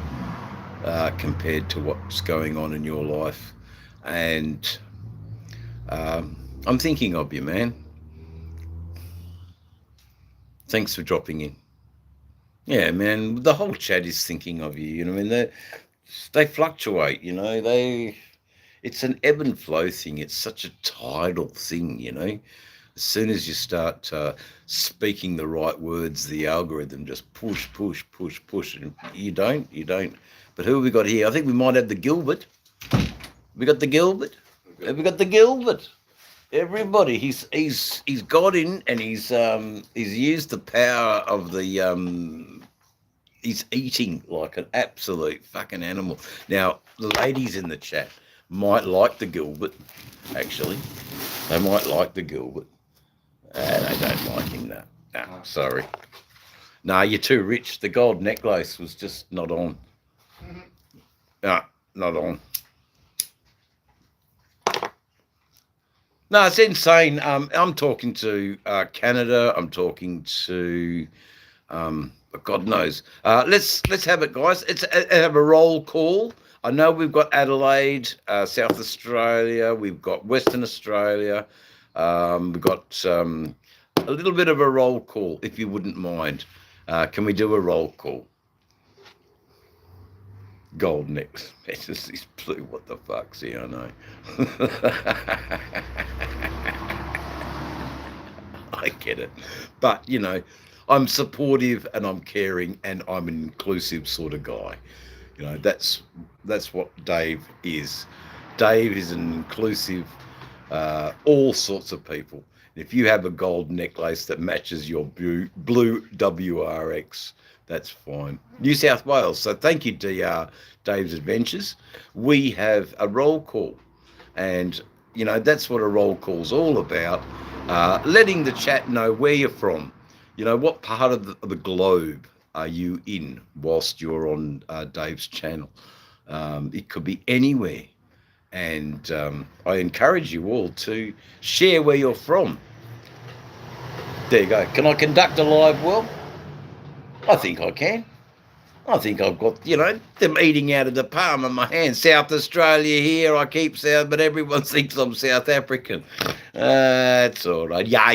compared to what's going on in your life. And I'm thinking of you, man. Thanks for dropping in. Yeah, man, the whole chat is thinking of you. I mean, they fluctuate, it's an ebb and flow thing. It's such a tidal thing, As soon as you start speaking the right words, the algorithm just push, and you don't. But who have we got here? I think we might have the Gilbert. We got the Gilbert. Have we got the Gilbert? Everybody, he's got in and he's used the power of the he's eating like an absolute fucking animal. Now, the ladies in the chat might like the Gilbert, actually. They might like the Gilbert. They don't like him, no. No, sorry. No, you're too rich. The gold necklace was just not on. No, not on. No, it's insane. I'm talking to Canada. I'm talking to God knows. Let's have it, guys. Let's have a roll call. I know we've got Adelaide, South Australia. We've got Western Australia. We've got a little bit of a roll call, if you wouldn't mind. Can we do a roll call? Gold necks. It's just this blue. What the fuck? See, I know. I get it. But, I'm supportive and I'm caring and I'm an inclusive sort of guy. That's what Dave is. Dave is an inclusive, all sorts of people. If you have a gold necklace that matches your blue WRX, that's fine. New South Wales. So thank you, DR Dave's Adventures. We have a roll call. And, that's what a roll call's all about. Letting the chat know where you're from. What part of the globe are you in whilst you're on Dave's channel? It could be anywhere. And I encourage you all to share where you're from. There you go. Can I conduct a live well? I think I can. I think I've got, them eating out of the palm of my hand. South Australia here, I keep South, but everyone thinks I'm South African. That's all right. Yeah, I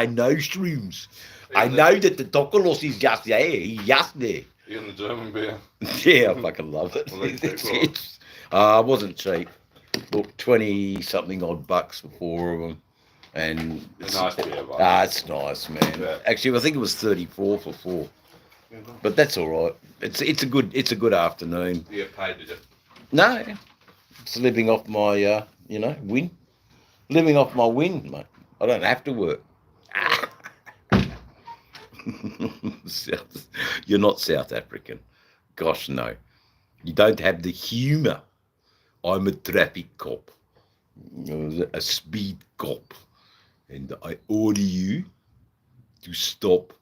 know shrooms. I know that the Tokolos is just there. He's just there. Even the German beer. Yeah, I fucking love it. It wasn't cheap. Look, 20-something odd bucks for 4 of them. And it's nice beer, it's nice, man. Yeah. Actually, I think it was 34 for 4. But that's all right. It's a good afternoon. You get paid, did you? No, it's living off my win. Living off my win, mate. I don't have to work. You're not South African. Gosh, no. You don't have the humour. I'm a traffic cop, a speed cop, and I order you to stop.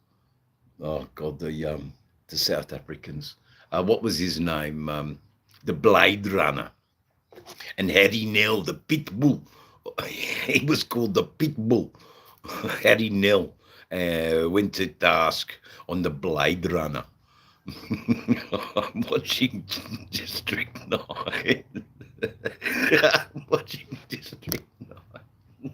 Oh God, the South Africans. What was his name? The Blade Runner, and Harry Nell, the pit bull. He was called the pit bull. Harry Nell went to task on the Blade Runner. I'm watching District 9. I'm watching District 9.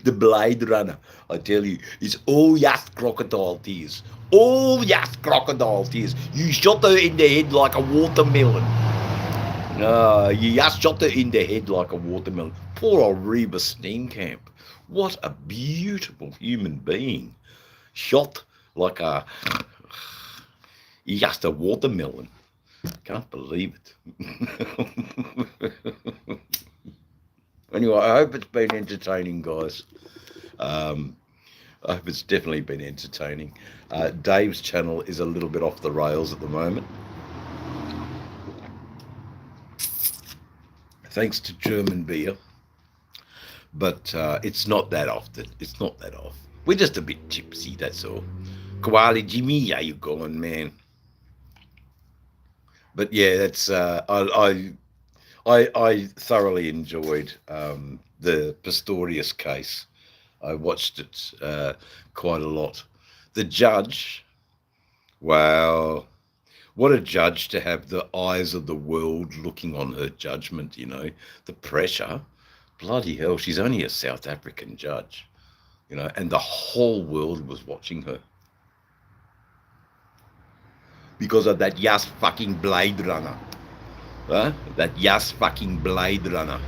The Blade Runner, I tell you, is all just crocodile tears. All just crocodile tears. You shot her in the head like a watermelon. You just shot her in the head like a watermelon. Poor old Reba Steenkamp. What a beautiful human being. Shot like a... Just a watermelon. Can't believe it. Anyway, I hope it's been entertaining, guys. I hope it's definitely been entertaining. Dave's channel is a little bit off the rails at the moment. Thanks to German beer. But it's not that often. It's not that off. We're just a bit tipsy, that's all. Koala Jimmy, how you going, man? But yeah, that's I thoroughly enjoyed the Pistorius case. I watched it quite a lot. The judge, wow, what a judge to have the eyes of the world looking on her judgment, you know, the pressure. Bloody hell, she's only a South African judge, you know, and the whole world was watching her. Because of that Yas fucking Blade Runner. Huh? That Yas fucking Blade Runner.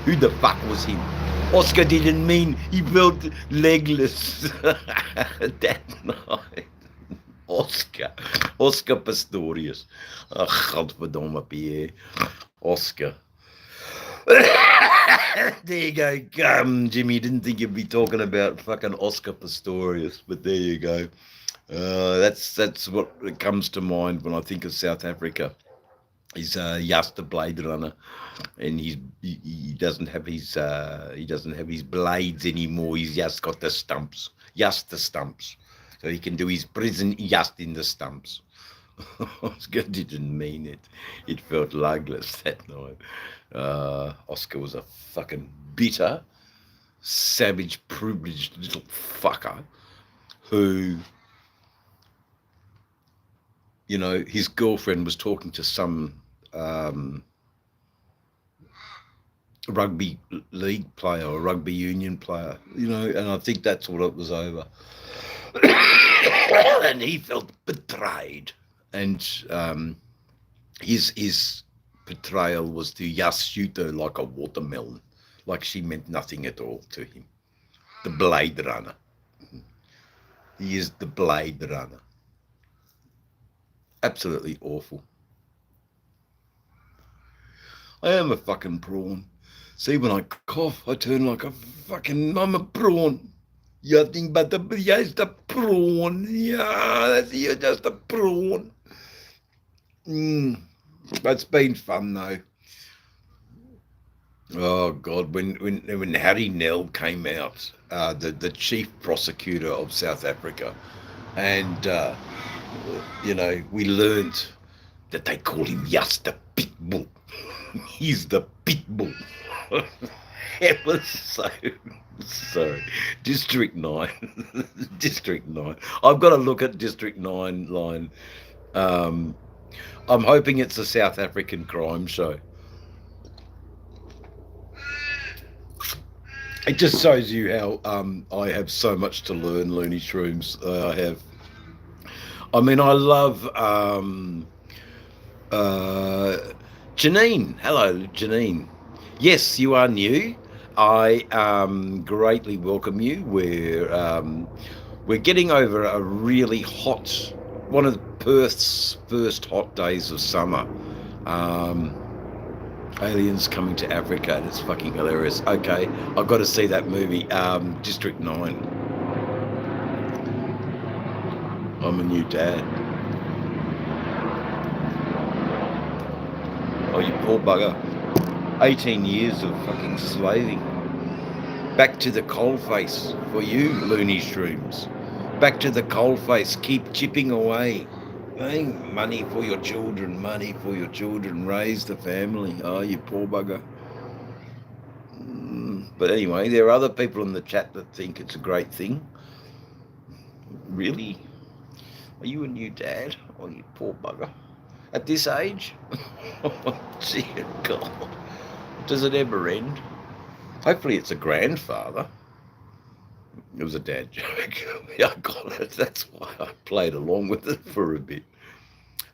Who the fuck was him? Oscar didn't mean he felt legless that night. Oscar Pistorius. Oh, godverdomme, Pierre. Oscar. There you go. Jimmy, didn't think you'd be talking about fucking Oscar Pistorius, but there you go. That's what comes to mind when I think of South Africa. He's just a Blade Runner, and he doesn't have his blades anymore. He's just got the stumps, so he can do his prison just in the stumps. Oscar didn't mean it. It felt legless that night. Oscar was a fucking bitter, savage, privileged little fucker who, you know, his girlfriend was talking to some rugby league player or rugby union player, you know, and I think that's what it was over. And he felt betrayed, and his betrayal was to just shoot her like a watermelon, like she meant nothing at all to him. The Blade Runner. He is the Blade Runner. Absolutely awful. I am a fucking prawn. See, when I cough, I turn like I'm a prawn. You're nothing but just a prawn. Yeah, you're just a prawn. It's been fun though. Oh God, when Harry Nell came out, the chief prosecutor of South Africa, and you know, we learned that they call him just the pit bull. He's the pit bull. It was so District 9. District 9. I've got to look at District 9 line. I'm hoping it's a South African crime show. It just shows you how I have so much to learn, Looney Shrooms. I have. I mean, I love Janine. Hello, Janine. Yes, you are new. I greatly welcome you. We're getting over a really hot, one of Perth's first hot days of summer. Aliens coming to Africa, and it's fucking hilarious. Okay, I've got to see that movie. District 9. I'm a new dad. Oh, you poor bugger. 18 years of fucking slaving. Back to the coalface for you, Looney Shrooms. Back to the coalface. Keep chipping away. Hey, money for your children, raise the family. Oh, you poor bugger. But anyway, there are other people in the chat that think it's a great thing. Really? Are you a new dad? Oh, you poor bugger. At this age? Dear God. Does it ever end? Hopefully it's a grandfather. It was a dad joke. Yeah, I got it. That's why I played along with it for a bit.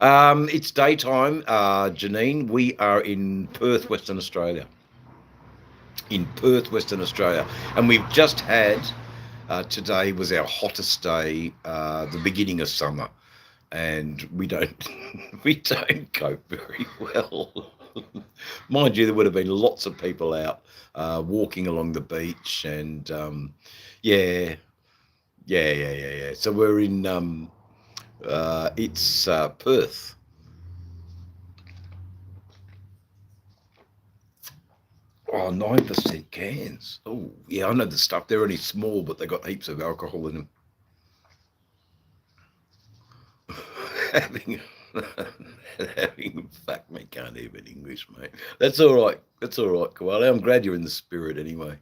It's daytime, Janine. We are in Perth, Western Australia. In Perth, Western Australia. And we've just had, today was our hottest day, the beginning of summer. and we don't we don't cope very well. Mind you, there would have been lots of people out walking along the beach, and yeah. So we're in it's Perth. Oh, 9% cans. Oh, yeah, I know the stuff. They're only small, but they got heaps of alcohol in them. having, fuck me, can't even English, mate. That's all right. That's all right, Koala. I'm glad you're in the spirit anyway.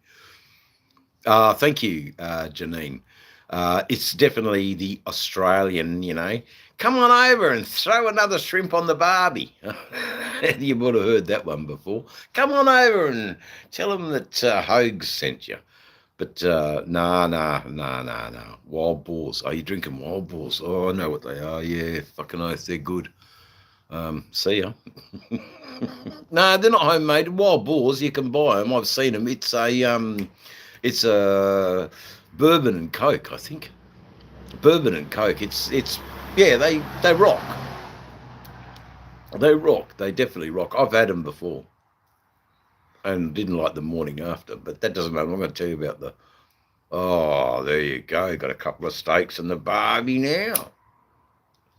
Thank you, Janine. It's definitely the Australian, come on over and throw another shrimp on the barbie. You would have heard that one before. Come on over and tell them that Hogs sent you. But nah. Wild boars. Are you drinking wild boars? Oh, I know what they are. Yeah, fucking oath, they're good. See ya. No, they're not homemade. Wild boars, you can buy them. I've seen them. It's a bourbon and Coke, I think. Bourbon and Coke. It's yeah, they rock. They rock. They definitely rock. I've had them before, and didn't like the morning after. But that doesn't matter. I'm going to tell you about the. Oh, there you go. Got a couple of steaks and the barbie now.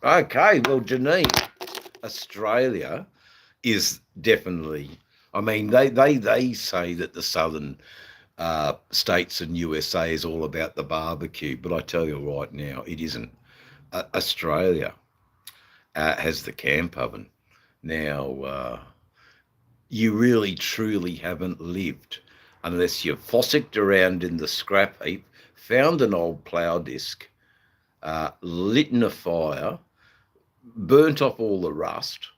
Okay, well, Janine, Australia is definitely. I mean, they say that the southern states and USA is all about the barbecue, but I tell you right now, it isn't. Australia has the camp oven. Now, you really truly haven't lived unless you've fossicked around in the scrap heap, found an old plough disc, lit in a fire, burnt off all the rust,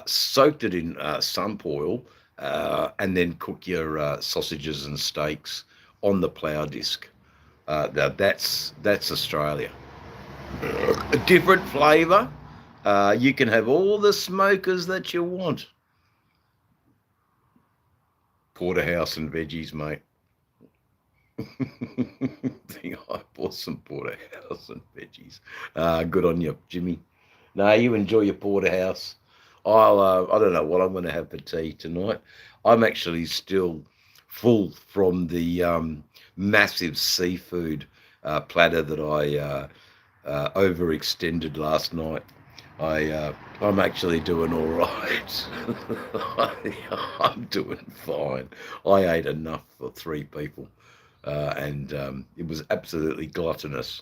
soaked it in sump oil, and then cook your sausages and steaks on the plough disc. Now that's Australia. A different flavour. You can have all the smokers that you want. Porterhouse and veggies, mate. I bought some porterhouse and veggies. Good on you, Jimmy. No, you enjoy your porterhouse. I don't know what I'm going to have for tea tonight. I'm actually still full from the massive seafood platter that I overextended last night. I'm actually doing all right. I'm doing fine. I ate enough for 3 people, and it was absolutely gluttonous.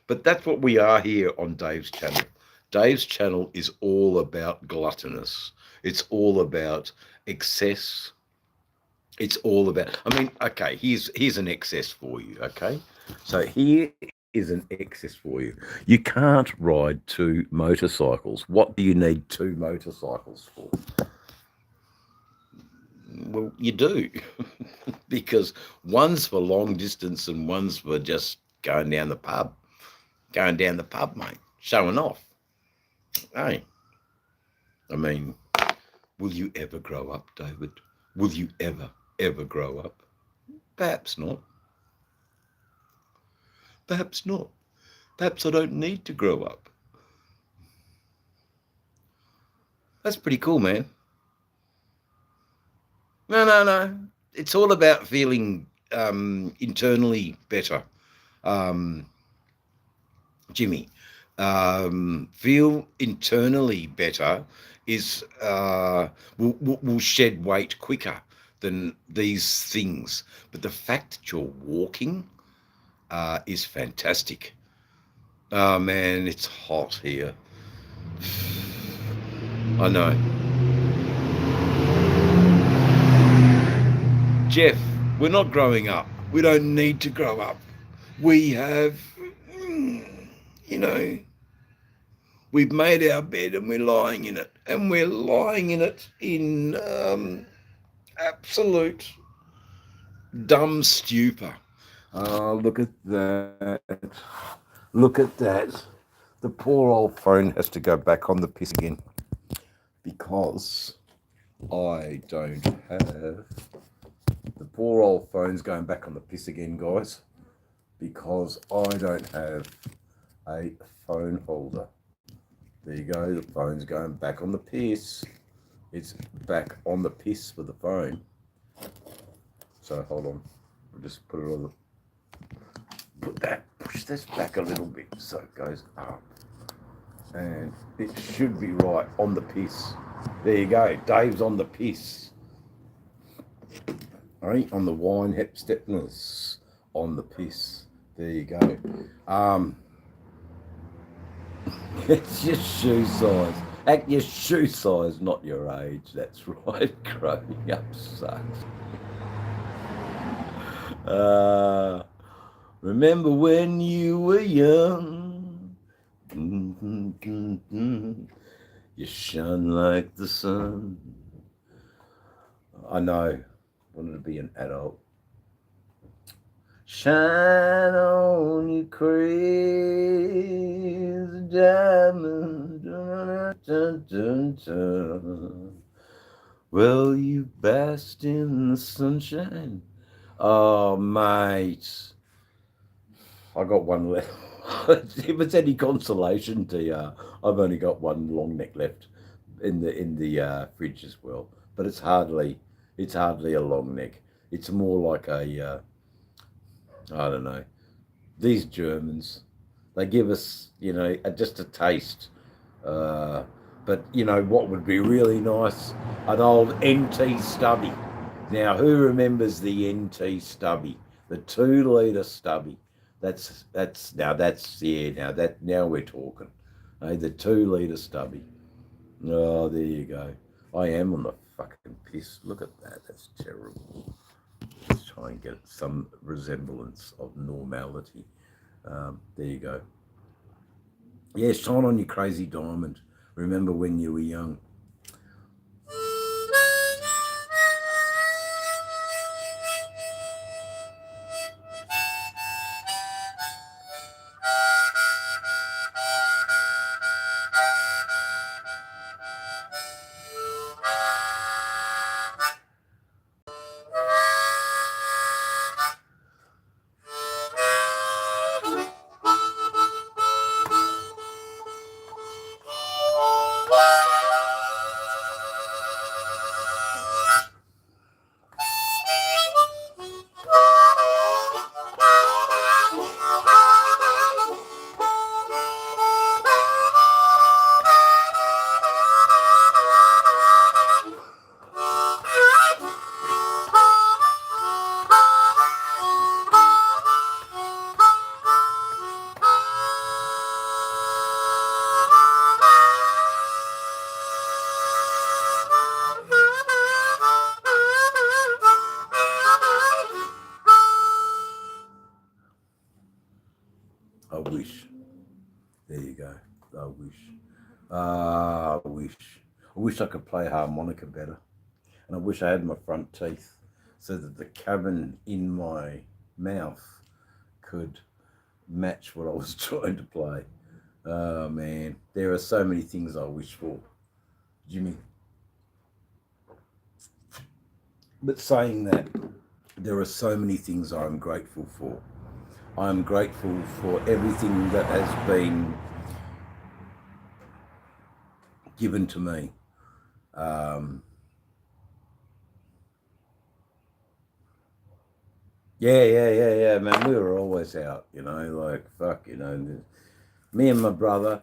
But that's what we are here on Dave's channel. Dave's channel is all about gluttonous. It's all about excess. It's all about, I mean, okay, here's an excess for you, okay? So here is an excess for you. You can't ride 2 motorcycles. What do you need 2 motorcycles for? Well, you do, because one's for long distance and one's for just going down the pub, mate, showing off. Hey, I mean, will you ever grow up, David? Will you ever grow up? Perhaps not. Perhaps not. Perhaps I don't need to grow up. That's pretty cool, man. No. It's all about feeling internally better. Jimmy, feel internally better is will shed weight quicker than these things. But the fact that you're walking is fantastic. Oh man, it's hot here. I know. Jeff, we're not growing up. We don't need to grow up. We have, we've made our bed and we're lying in it. And we're lying in it in absolute dumb stupor. Look at that. Look at that. The poor old phone has to go back on the piss again because I don't have... The poor old phone's going back on the piss again, guys, because I don't have a phone holder. There you go. The phone's going back on the piss. It's back on the piss for the phone. So hold on. We'll just put it on the. Push this back a little bit so it goes up. And it should be right on the piss. There you go. Dave's on the piss. All right, on the wine hep stepness. On the piss. There you go. It's your shoe size. Act your shoe size, not your age. That's right. Growing up sucks. Remember when you were young? You shone like the sun. I know. Wanted to be an adult. Shine on, you crazy diamond. Dun, dun, dun, dun. Well, you basked in the sunshine. Oh, mate. I got one left. If it's any consolation to you, I've only got one long neck left in the fridge as well. But it's hardly a long neck. It's more like a I don't know. These Germans, they give us, just a taste. But what would be really nice? An old NT Stubby. Now, who remembers the NT Stubby? The 2 litre Stubby. Now we're talking. Hey, the 2 litre Stubby. Oh, there you go. I am on the fucking piss. Look at that. That's terrible. Let's try and get some resemblance of normality. There you go. Yeah, shine on your crazy diamond. Remember when you were young. I wish. There you go. I wish. I wish I could play harmonica better. And I wish I had my front teeth so that the cavern in my mouth could match what I was trying to play. Oh, man. There are so many things I wish for, Jimmy. But saying that, there are so many things I'm grateful for. I'm grateful for everything that has been given to me. Yeah, man. We were always out, like, fuck, me and my brother,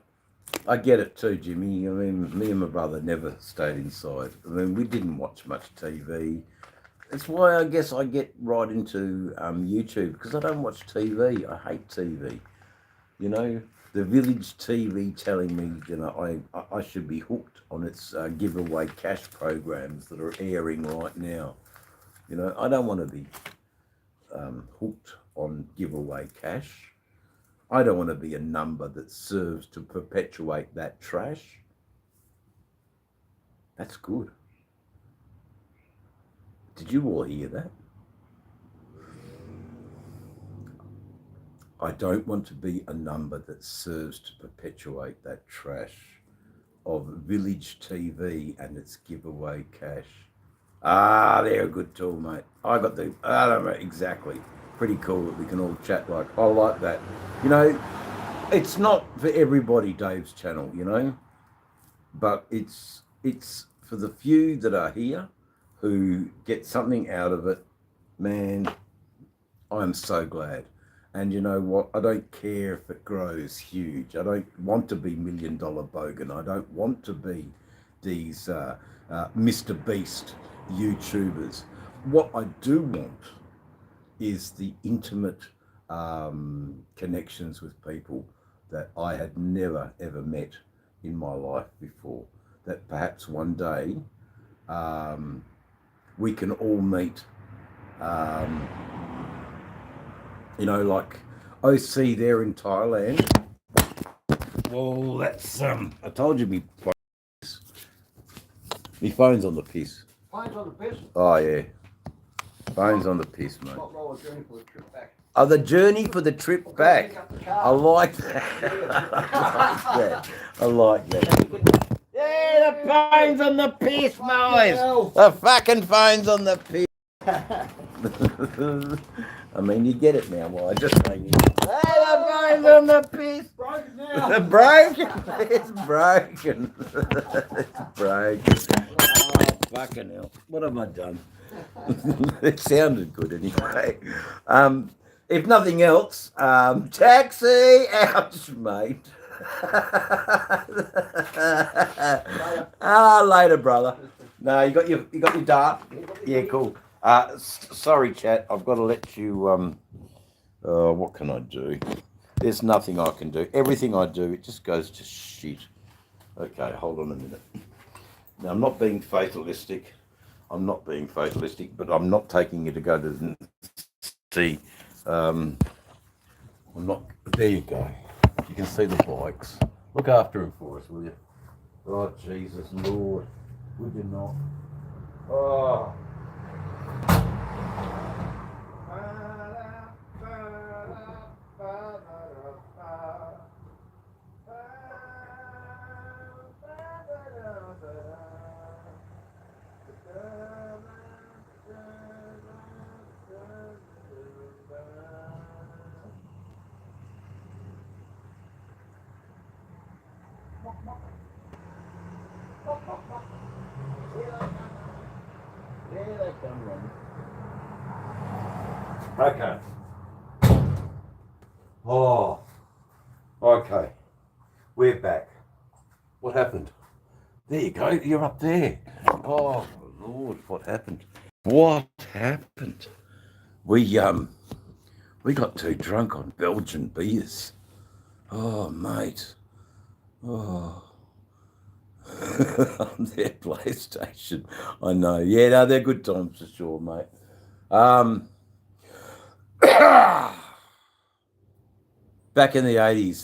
I get it too, Jimmy. I mean, me and my brother never stayed inside. I mean, we didn't watch much TV. That's why I guess I get right into YouTube, because I don't watch TV. I hate TV. The Village TV telling me, I should be hooked on its giveaway cash programs that are airing right now. I don't want to be hooked on giveaway cash. I don't want to be a number that serves to perpetuate that trash. That's good. Did you all hear that? I don't want to be a number that serves to perpetuate that trash of Village TV and its giveaway cash. They're a good tool, mate. I don't know, exactly. Pretty cool that we can all chat like, I like that. it's not for everybody, Dave's channel, you know, but it's for the few that are here who get something out of it. Man, I'm so glad. And you know what? I don't care if it grows huge. I don't want to be $1 Million Bogan. I don't want to be these Mr. Beast YouTubers. What I do want is the intimate connections with people that I had never ever met in my life before. That perhaps one day we can all meet. You know, like OC there in Thailand. Well, that's I told you me phone's on the piss. Phone's on the piss? Oh yeah, phone's on the piss, mate. What role journey for the trip back? Oh, the journey for the trip Pick back. up the I car. like that. I like that. Yeah, the phone's on the piss, boys. The fucking phone's on the piss. I mean, you get it now. Well, I just saying. Hey, the phone's on the piss. Broken now. It's broken. It's broken. It's broken. Oh, fucking hell. What have I done? It sounded good anyway. If nothing else, taxi out, mate. Later, brother. No, you got your dart. Yeah, cool. Sorry, chat. I've got to let you. What can I do? There's nothing I can do. Everything I do, it just goes to shit. Okay, hold on a minute. Now, I'm not being fatalistic. But I'm not taking you to go to see. I'm not. There you go. You can see the bikes. Look after them for us, will you? Oh, Jesus, Lord. Would you not? Oh. Okay. Oh. Okay. We're back. What happened? There you go. You're up there. Oh Lord, what happened? What happened? We got too drunk on Belgian beers. Oh mate. Oh. On their PlayStation. I know. Yeah, no, they're good times for sure, mate. Back in the 80s,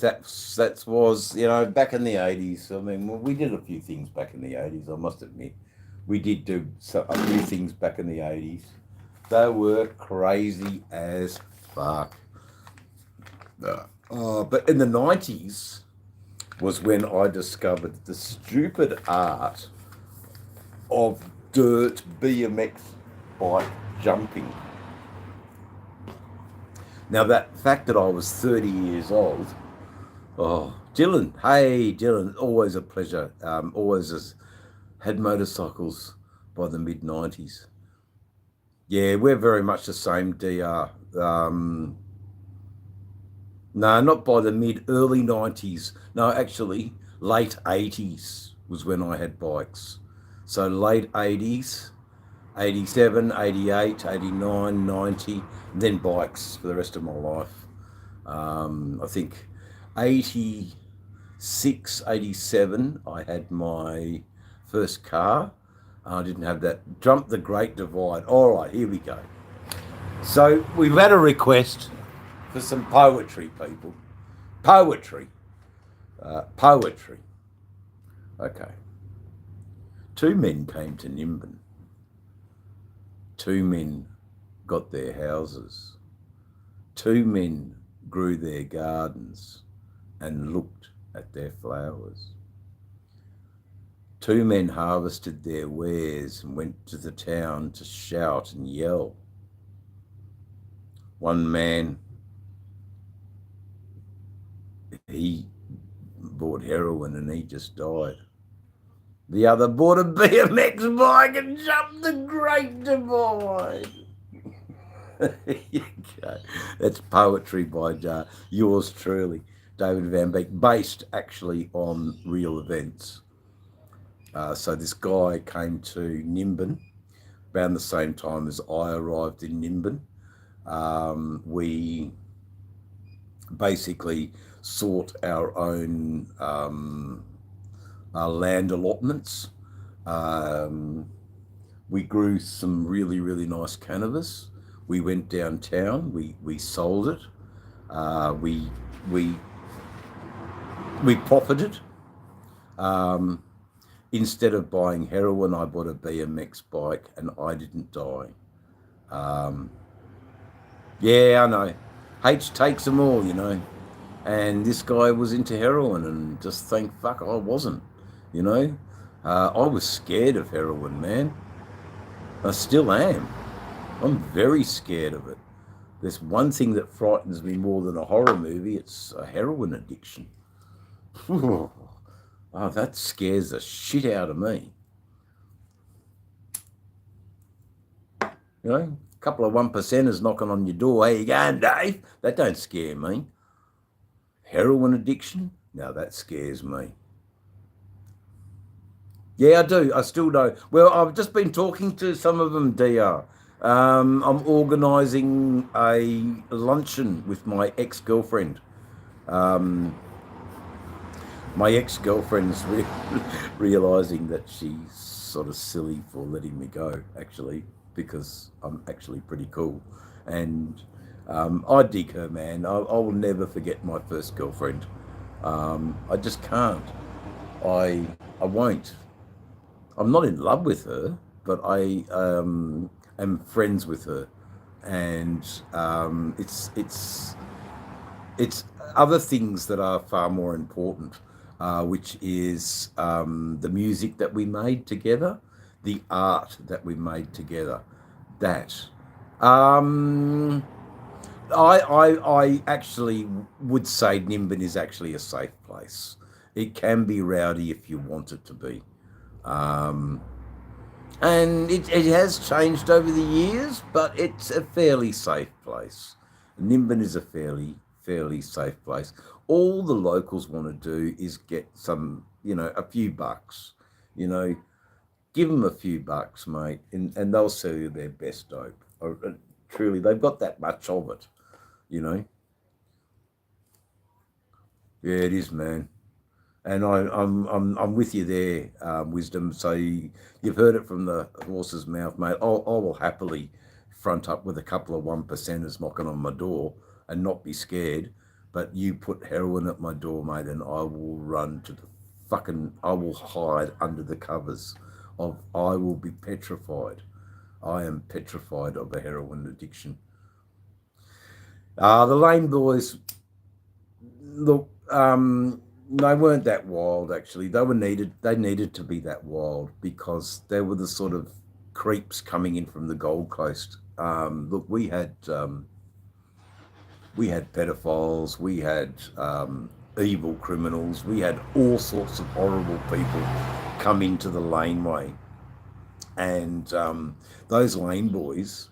that was, you know, back in the 80s. I mean, we did a few things back in the 80s, I must admit. We did do a few things back in the 80s. They were crazy as fuck. But in the 90s was when I discovered the stupid art of dirt BMX bike jumping. Now, that fact that I was 30 years old, oh, Dylan, hey, Dylan, always a pleasure. Always has had motorcycles by the mid-90s. Yeah, we're very much the same, DR. No, not by the early 90s. No, actually, late 80s was when I had bikes. So late 80s, 87, 88, 89, 90, then bikes for the rest of my life. I think 86, 87, I had my first car. I didn't have that. Jumped the Great Divide. All right, here we go. So we've had a request for some poetry, people. Poetry. Poetry. Okay. Two men came to Nimbin. Two men got their houses. Two men grew their gardens and looked at their flowers. Two men harvested their wares and went to the town to shout and yell. One man, he bought heroin and he just died. The other bought a BMX bike and jumped the Great Divide. There you go. That's poetry by yours truly, David Van Beek, based actually on real events. So this guy came to Nimbin around the same time as I arrived in Nimbin. We basically sought our own land allotments. We grew some really, really nice cannabis. We went downtown. We sold it. We profited. Instead of buying heroin, I bought a BMX bike, and I didn't die. Yeah, I know. H takes them all, you know. And this guy was into heroin, and just thank fuck I wasn't, you know. I was scared of heroin, man. I still am. I'm very scared of it. There's one thing that frightens me more than a horror movie. It's a heroin addiction. Oh, that scares the shit out of me. You know, a couple of 1%ers knocking on your door. How you going, Dave? That don't scare me. Heroin addiction? No, that scares me. Yeah, I do. I still do. Well, I've just been talking to some of them, DR. I'm organising a luncheon with my ex-girlfriend. My ex-girlfriend's realising that she's sort of silly for letting me go, actually, because I'm actually pretty cool. And I dig her, man. I will never forget my first girlfriend. I just can't. I won't. I'm not in love with her, but I am friends with her, and it's other things that are far more important, which is the music that we made together, the art that we made together. That I actually would say Nimbin is actually a safe place. It can be rowdy if you want it to be. And it has changed over the years, but it's a fairly safe place. Nimbin is a fairly safe place. All the locals want to do is get some, you know, a few bucks, you know, give them a few bucks, mate, and they'll sell you their best dope. Truly, they've got that much of it, you know. Yeah, it is, man. And I'm with you there, Wisdom. So you've heard it from the horse's mouth, mate. I will happily front up with a couple of 1%ers knocking on my door and not be scared. But you put heroin at my door, mate, and I will run to the I will hide under the covers I will be petrified. I am petrified of a heroin addiction. The Lane Boys, look, they weren't that wild, actually. They needed to be that wild because they were the sort of creeps coming in from the Gold Coast. Look, we had pedophiles, we had evil criminals, we had all sorts of horrible people come into the laneway. And those Lane Boys,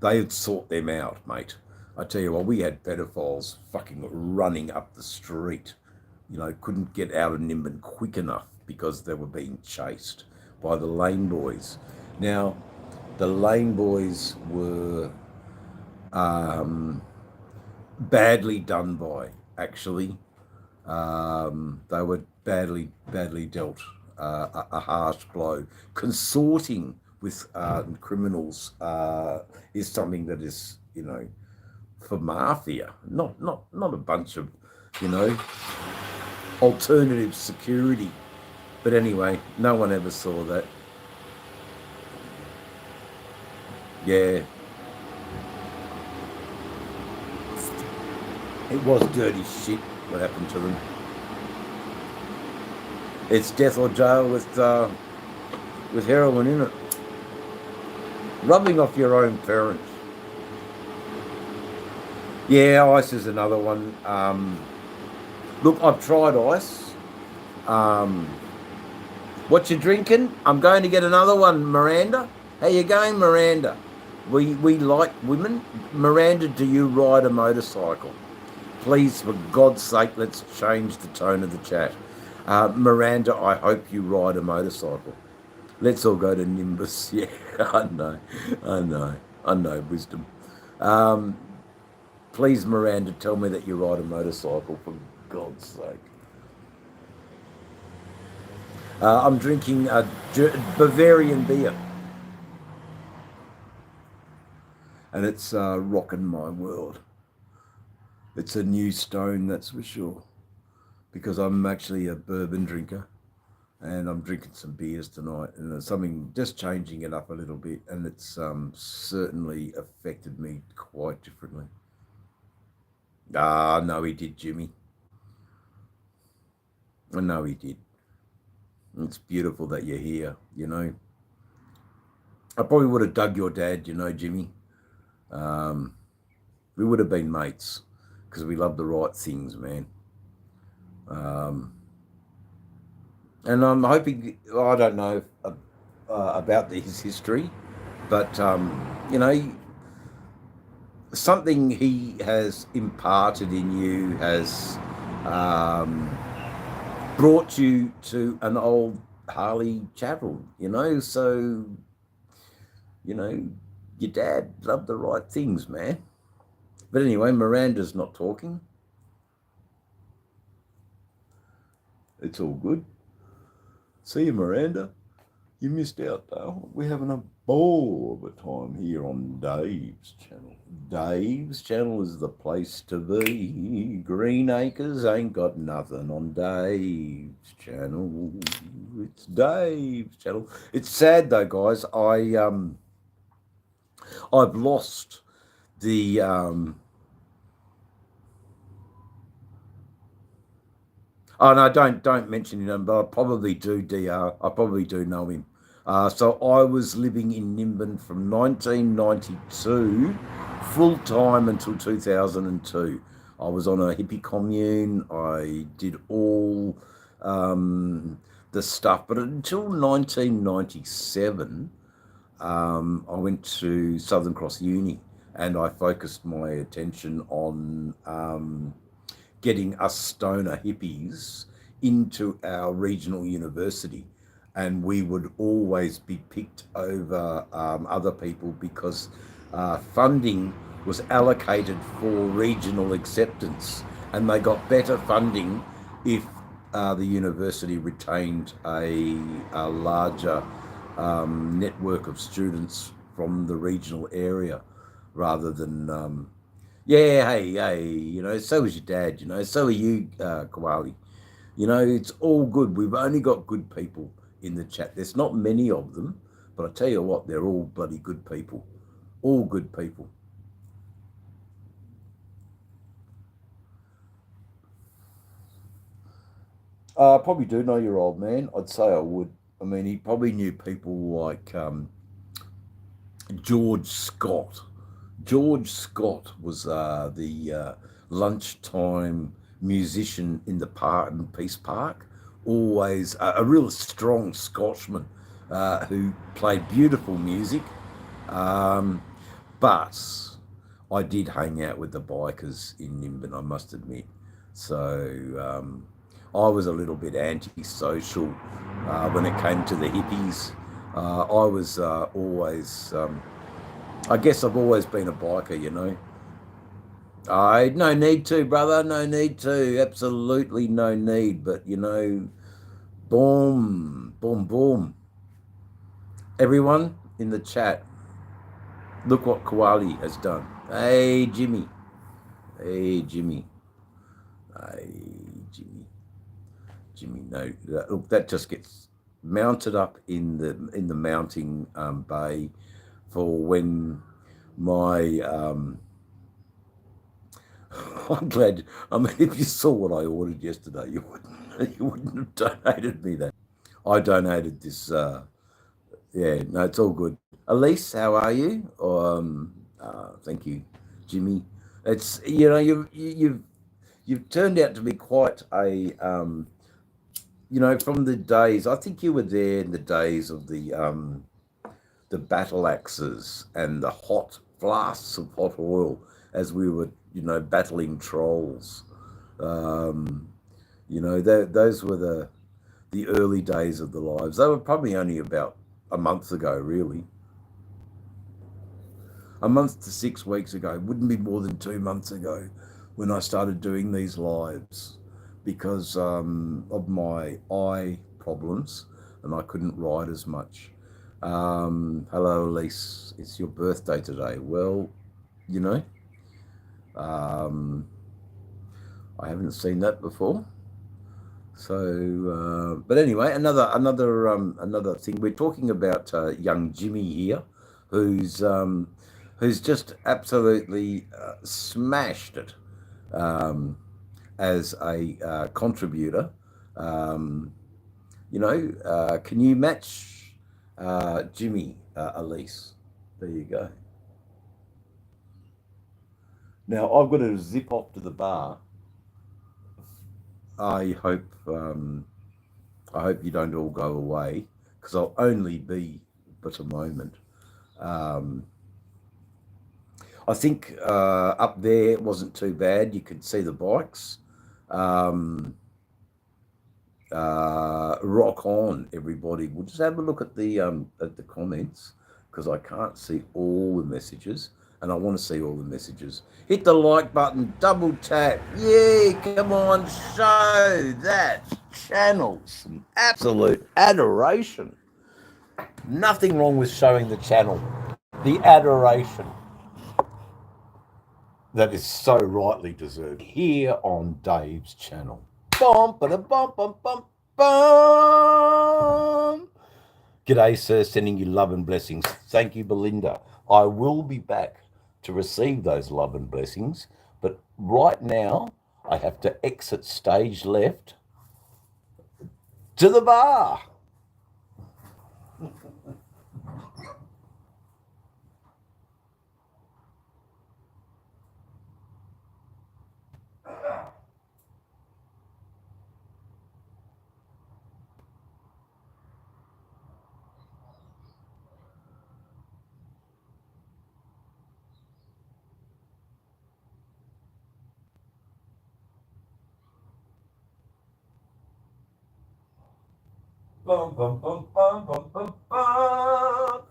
they had sought them out, mate. I tell you what, we had pedophiles fucking running up the street. You know, couldn't get out of Nimbin quick enough because they were being chased by the Lane Boys. Now, the Lane Boys were badly done by, actually. They were badly dealt a harsh blow. Consorting with criminals is something that is, you know, for mafia, not a bunch of, you know, alternative security. But anyway, no one ever saw that. Yeah. It was dirty shit what happened to them. It's death or jail with heroin in it. Rubbing off your own parents. Yeah, ice is another one. Look, I've tried ice. What you drinking? I'm going to get another one, Miranda. How you going, Miranda? We like women. Miranda, do you ride a motorcycle? Please, for God's sake, let's change the tone of the chat. Miranda, I hope you ride a motorcycle. Let's all go to Nimbus. Yeah, I know, wisdom. Please, Miranda, tell me that you ride a motorcycle, for God's sake. I'm drinking a Bavarian beer. And it's rocking my world. It's a new stone, that's for sure. Because I'm actually a bourbon drinker. And I'm drinking some beers tonight. And there's something, just changing it up a little bit. And it's certainly affected me quite differently. Ah, no, he did, Jimmy. I know he did. It's beautiful that you're here, you know. I probably would have dug your dad, you know, Jimmy. We would have been mates because we love the right things, man. And I'm hoping, I don't know about his history, but, you know, something he has imparted in you has brought you to an old Harley Chapel, you know, so, you know, your dad loved the right things, man. But anyway, Miranda's not talking. It's all good. See you, Miranda. You missed out, though. We're having a ball of a time here on Dave's channel. Dave's channel is the place to be. Green Acres ain't got nothing on Dave's channel. It's Dave's channel. It's sad, though, guys. I've lost the oh no, don't mention him, but I probably do, DR. I probably do know him. So I was living in Nimbin from 1992 full time until 2002. I was on a hippie commune. I did all the stuff, but until 1997. I went to Southern Cross Uni and I focused my attention on getting us stoner hippies into our regional university. And we would always be picked over other people because funding was allocated for regional acceptance, and they got better funding if the university retained a larger network of students from the regional area rather than yeah, hey, you know, so is your dad, you know, so are you, Koali. You know, it's all good. We've only got good people in the chat. There's not many of them, but I tell you what, they're all bloody good people. All good people. I probably do know your old man. I'd say I would. I mean, he probably knew people like George Scott. George Scott was the lunchtime musician in the park, in Peace Park. Always a real strong Scotsman who played beautiful music. But I did hang out with the bikers in Nimbin, I must admit. So I was a little bit antisocial when it came to the hippies. I was always, I guess I've always been a biker, you know. No need to, brother, no need to, absolutely no need. But, you know, boom, boom, boom. Everyone in the chat, look what Koali has done. Hey, Jimmy. Hey, Jimmy. Hey, Jimmy. Jimmy, no, look, that just gets mounted up in the mounting bay for when my I'm glad. I mean, if you saw what I ordered yesterday, you wouldn't have donated me that. I donated this. Yeah, no, it's all good. Elise, how are you? Thank you, Jimmy. It's, you know, you've turned out to be quite a you know, from the days, I think you were there in the days of the battle axes and the hot flasks of hot oil as we were, you know, battling trolls. Um, you know, those were the early days of the lives. They were probably only about a month ago, really. A month to 6 weeks ago. Wouldn't be more than 2 months ago when I started doing these lives because of my eye problems and I couldn't ride as much. Hello, Elise. It's your birthday today. Well, you know, um, I haven't seen that before. So, but anyway, another thing. We're talking about young Jimmy here, who's who's just absolutely smashed it as a contributor. Um, you know, can you match Jimmy, Elise? There you go. Now I've got to zip off to the bar. I hope I hope you don't all go away because I'll only be but a moment. Um, I think up there it wasn't too bad. You could see the bikes. Um, rock on, everybody. We'll just have a look at the comments because I can't see all the messages, and I want to see all the messages. Hit the like button, double tap. Yeah, come on, show that channel some absolute adoration. Nothing wrong with showing the channel the adoration that is so rightly deserved here on Dave's channel. Bum, bum, bum, bum, bum, bum. G'day, sir. Sending you love and blessings. Thank you, Belinda. I will be back to receive those love and blessings, but right now I have to exit stage left to the bar. Bum, bum, bum, bum, bum, bum, bum.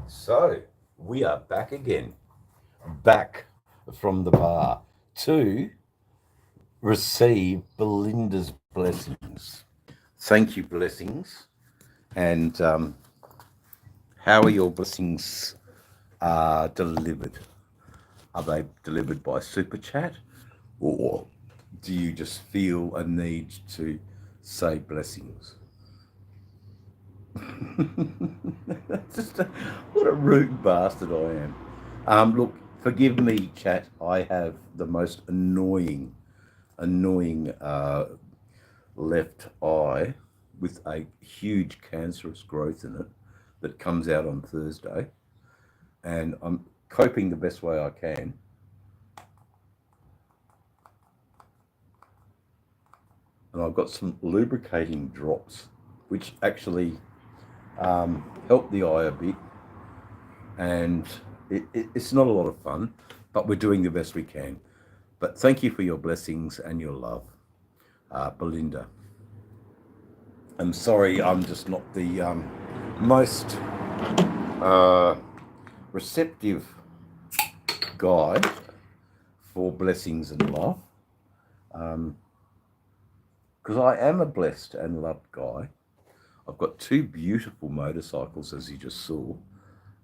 So we are back again, back from the bar to receive Belinda's blessings. Thank you, blessings. And how are your blessings delivered? Are they delivered by super chat, or do you just feel a need to say blessings? What a rude bastard I am. Look, forgive me, chat. I have the most annoying left eye with a huge cancerous growth in it that comes out on Thursday, and I'm coping the best way I can. And I've got some lubricating drops, which actually help the eye a bit, and it's not a lot of fun, but we're doing the best we can. But thank you for your blessings and your love, Belinda. I'm sorry, I'm just not the most receptive guy for blessings and love, because I am a blessed and loved guy. I've got two beautiful motorcycles, as you just saw.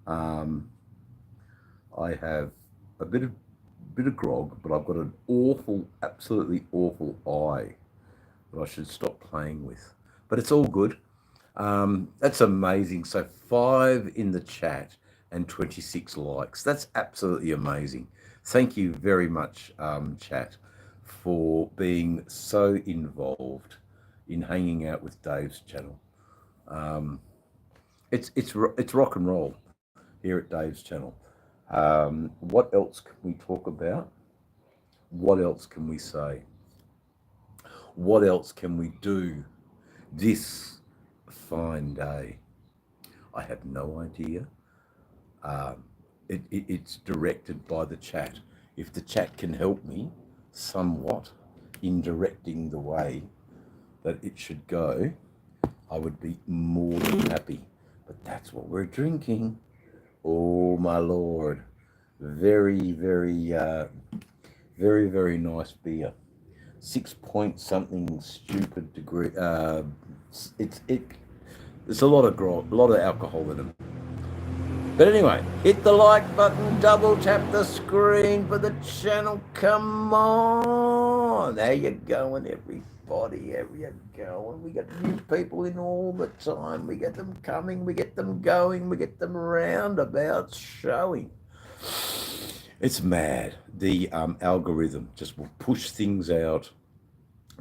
I have a bit of grog, but I've got an awful, absolutely awful eye that I should stop playing with. But it's all good. That's amazing. So 5 in the chat and 26 likes. That's absolutely amazing. Thank you very much, chat, for being so involved in hanging out with Dave's channel. It's rock and roll here at Dave's channel. What else can we talk about? What else can we say? What else can we do this fine day. I have no idea. It's directed by the chat. If the chat can help me somewhat in directing the way that it should go, I would be more than happy. But that's what we're drinking. Oh my Lord. Very, very, very nice beer. 6 point something stupid degree. There's a lot of alcohol in them. But anyway, hit the like button, double tap the screen for the channel. Come on. How you going, everybody? How you going? We got new people in all the time. We get them coming, we get them going, we get them roundabouts showing. It's mad. The algorithm just will push things out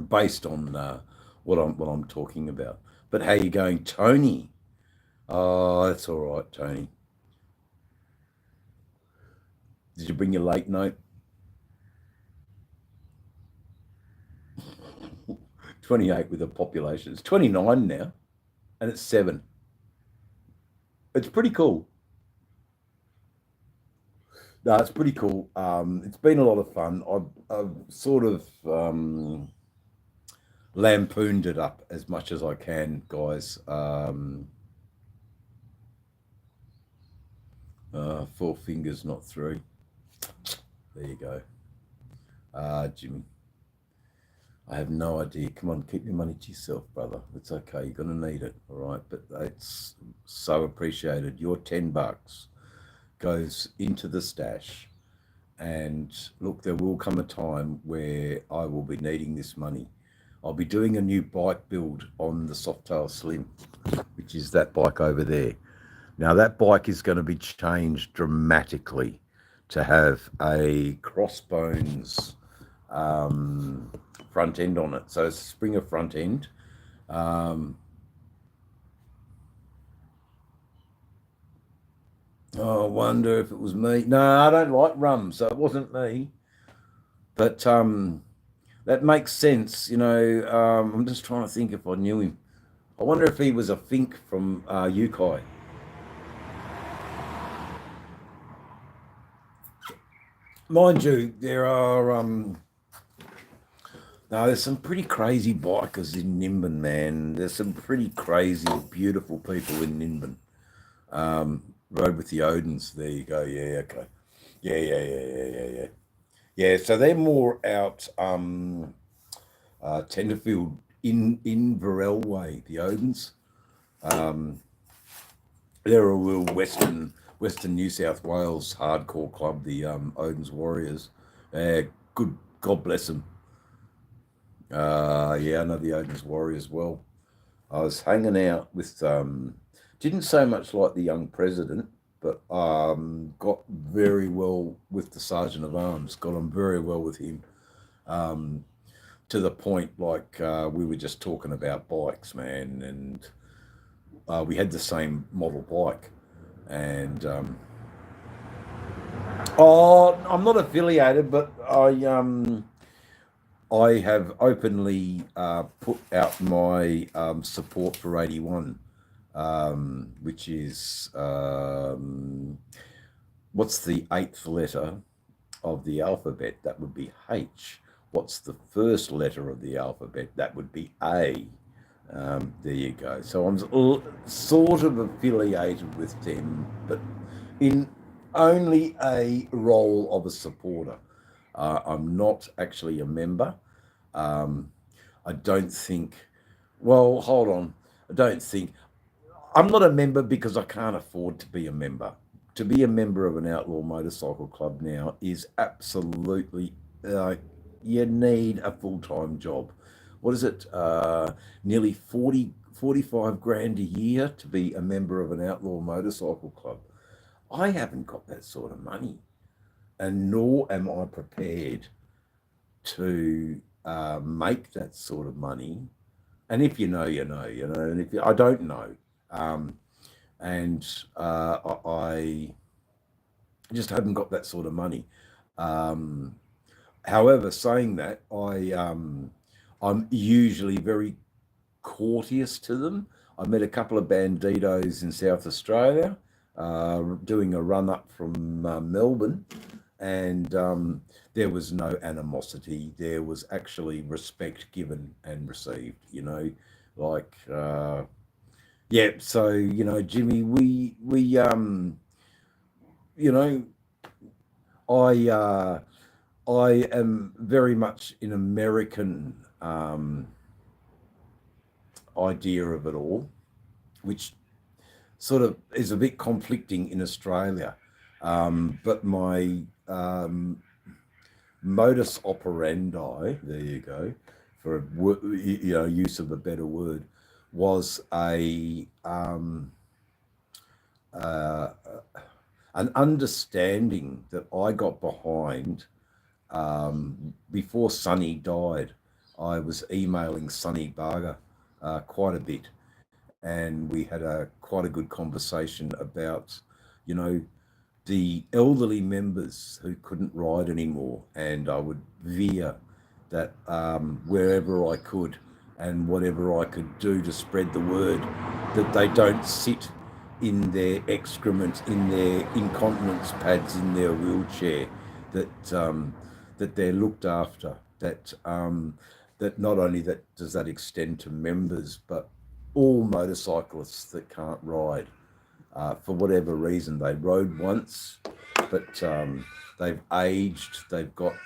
based on what I'm talking about. But how you going, Tony? Oh, that's all right, Tony. Did you bring your late note? 28 with a population. It's 29 now, and it's 7. It's pretty cool. No, it's pretty cool. It's been a lot of fun. I've sort of lampooned it up as much as I can, guys. 4 fingers, not 3. There you go. Jimmy. I have no idea. Come on, keep your money to yourself, brother. It's okay. You're going to need it, all right? But it's so appreciated. Your $10 goes into the stash. And look, there will come a time where I will be needing this money. I'll be doing a new bike build on the Softail Slim, which is that bike over there. Now, that bike is going to be changed dramatically to have a Crossbones front end on it. So it's a Springer front end. Oh, I wonder if it was me. No, I don't like rum, so it wasn't me. But that makes sense, you know. I'm just trying to think if I knew him. I wonder if he was a Fink from Yukai. Mind you, there are there's some pretty crazy bikers in Nimbin, man. There's some pretty crazy, beautiful people in Nimbin. Rode with the Odins. There you go. Yeah, okay. Yeah. Yeah, so they're more out Tenterfield in Varel way, the Odins. They're a real Western New South Wales hardcore club, the Odins Warriors. Good, God bless them. Yeah, I know the Odins Warriors well. I was hanging out with, didn't so much like the young president, but got very well with the Sergeant of Arms, got on very well with him, to the point like we were just talking about bikes, man, and we had the same model bike. And I'm not affiliated, but I have openly put out my support for 81, which is what's the 8th letter of the alphabet? That would be H. What's the first letter of the alphabet? That would be A. There you go. So I'm sort of affiliated with them, but in only a role of a supporter. I'm not actually a member. I don't think, well, hold on. I'm not a member because I can't afford to be a member. To be a member of an outlaw motorcycle club now is absolutely, you need a full-time job. What is it? Nearly 45 grand a year to be a member of an outlaw motorcycle club. I haven't got that sort of money, and nor am I prepared to make that sort of money. And if you know, you know, and if I don't know, and I just haven't got that sort of money. However, saying that, I'm usually very courteous to them. I met a couple of banditos in South Australia doing a run up from Melbourne, and there was no animosity. There was actually respect given and received, you know, like, yeah. So, you know, Jimmy, we you know, I am very much an American idea of it all, which sort of is a bit conflicting in Australia. But my modus operandi, there you go, for you know, use of a better word, was an understanding that I got behind. Before Sonny died, I was emailing Sonny Barger quite a bit, and we had quite a good conversation about, you know, the elderly members who couldn't ride anymore, and I would veer that wherever I could and whatever I could do to spread the word that they don't sit in their excrement, in their incontinence pads, in their wheelchair, that they're looked after, that that not only that does that extend to members, but all motorcyclists that can't ride for whatever reason. They rode once, but they've aged, they've got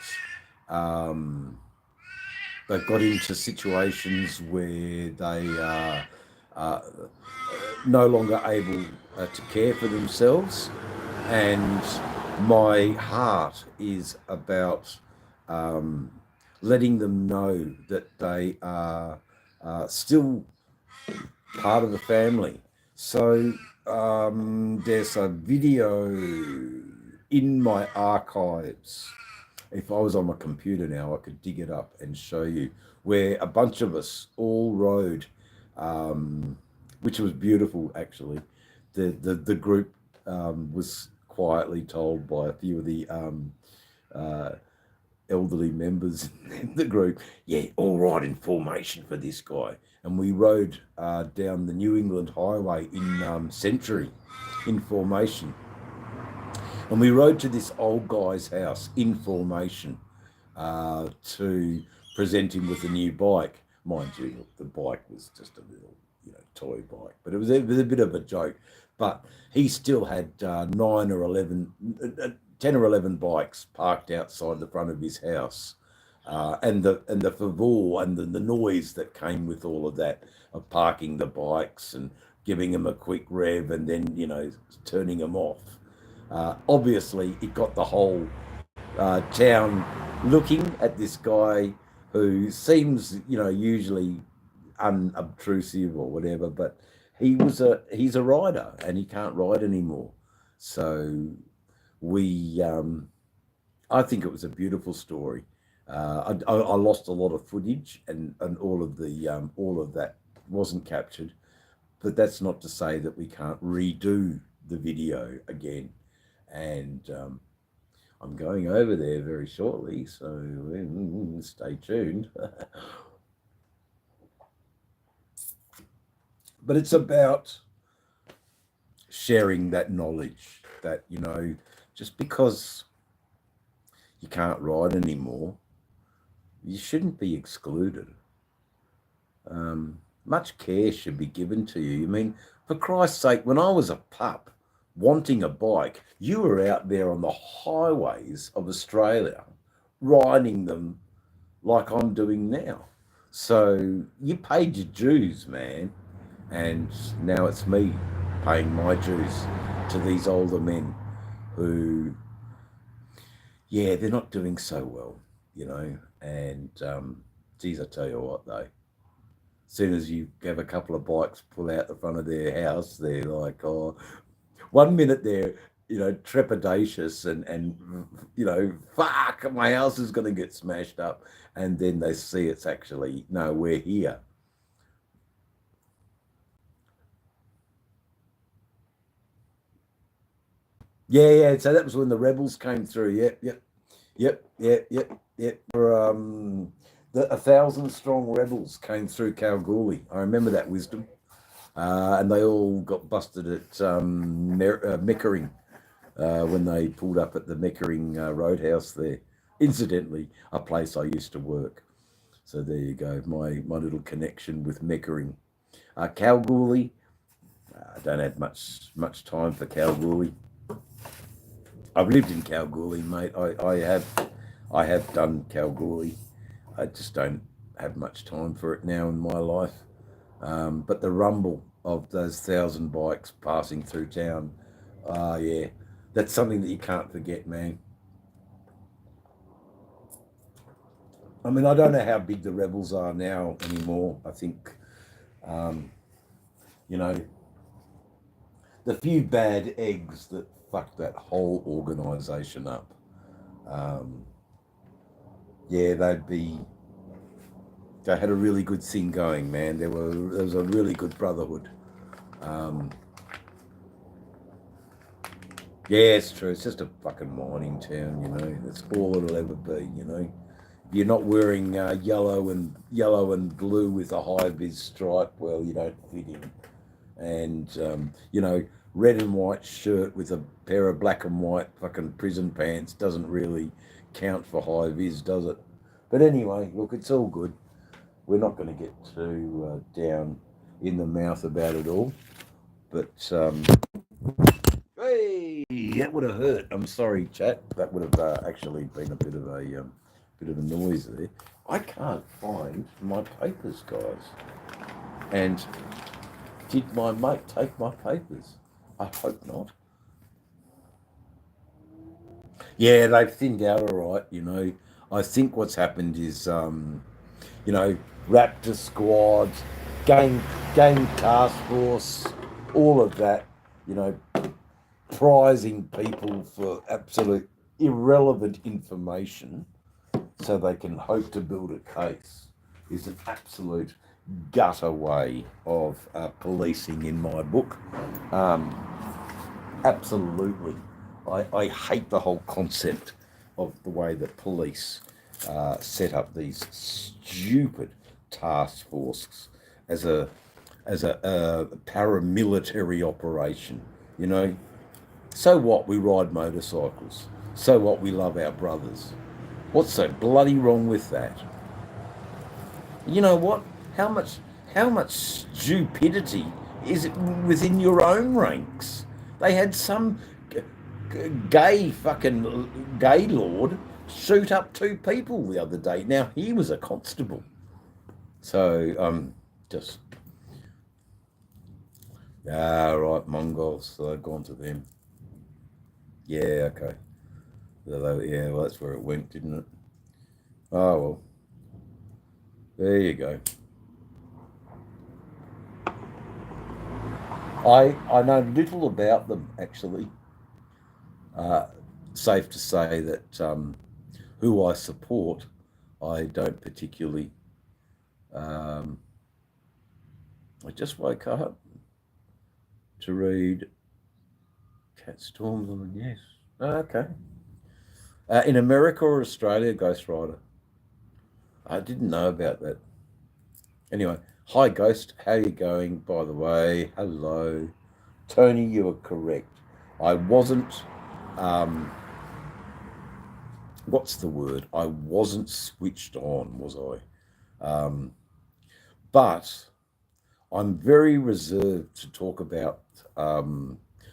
into situations where they are no longer able to care for themselves. And my heart is about letting them know that they are still part of the family. So there's a video in my archives. If I was on my computer now, I could dig it up and show you, where a bunch of us all rode, which was beautiful, actually. The group was quietly told by a few of the elderly members in the group, yeah, all right in formation for this guy. And we rode down the New England Highway in Century in formation. And we rode to this old guy's house in formation to present him with a new bike. Mind you, the bike was just a little, you know, toy bike, but it was a bit of a joke. But he still had 10 or 11 bikes parked outside the front of his house. And the favor and the noise that came with all of that, of parking the bikes and giving them a quick rev and then, you know, turning them off. Obviously, it got the whole town looking at this guy who seems, you know, usually unobtrusive or whatever, but he's a rider and he can't ride anymore. So I think it was a beautiful story. I lost a lot of footage and all of that wasn't captured, but that's not to say that we can't redo the video again. And I'm going over there very shortly, so stay tuned. But it's about sharing that knowledge that, you know, just because you can't ride anymore, you shouldn't be excluded. Much care should be given to you. I mean, for Christ's sake, when I was a pup wanting a bike, you were out there on the highways of Australia riding them like I'm doing now. So you paid your dues, man. And now it's me paying my dues to these older men who, yeah, they're not doing so well, you know. And geez, I tell you what, though, as soon as you have a couple of bikes pull out the front of their house, they're like, oh, 1 minute they're, you know, trepidatious and you know, fuck, my house is going to get smashed up. And then they see it's actually, no, we're here. Yeah. So that was when the rebels came through. Yep. For The 1,000 strong rebels came through Kalgoorlie. I remember that, Wisdom. And they all got busted at Meckering when they pulled up at the Meckering Roadhouse there. Incidentally, a place I used to work. So there you go, my little connection with Meckering. Kalgoorlie, I don't have much time for Kalgoorlie. I've lived in Kalgoorlie, mate. I have done Kalgoorlie. I just don't have much time for it now in my life. But the rumble of those 1,000 bikes passing through town, yeah, that's something that you can't forget, man. I mean, I don't know how big the rebels are now anymore. I think, you know, the few bad eggs that fucked that whole organisation up, yeah, they had a really good thing going, man. There was a really good brotherhood. Yeah, it's true. It's just a fucking mining town, you know. That's all it'll ever be, you know. If you're not wearing yellow and blue with a high vis stripe, well, you don't fit in. And you know, red and white shirt with a pair of black and white fucking prison pants doesn't really count for high vis, does it? But anyway, look, it's all good. We're not going to get too down in the mouth about it all. But, hey, that would have hurt. I'm sorry, chat. That would have actually been a bit of a noise there. I can't find my papers, guys. And did my mate take my papers? I hope not. Yeah, they've thinned out all right, you know. I think what's happened is, you know, Raptor squads, gang task force, all of that, you know, prizing people for absolute irrelevant information so they can hope to build a case is an absolute gutter way of policing in my book. Absolutely. I hate the whole concept of the way that police set up these stupid task forces as a paramilitary operation, you know. So what? We ride motorcycles. So what? We love our brothers. What's so bloody wrong with that? You know what? How much stupidity is it within your own ranks? They had some gay lord shoot up 2 people the other day. Now he was a constable. So just right, Mongols. So I've gone to them. Yeah, okay. Yeah, well, that's where it went, didn't it? Oh well. There you go. I know little about them, actually. Safe to say that who I support, I don't particularly. I just woke up to read Cat Storms on the news. Okay. In America or Australia, Ghost Rider? I didn't know about that. Anyway, hi Ghost, how you going, by the way? Hello. Tony, you are correct. I wasn't, what's the word? I wasn't switched on, was I? But I'm very reserved to talk about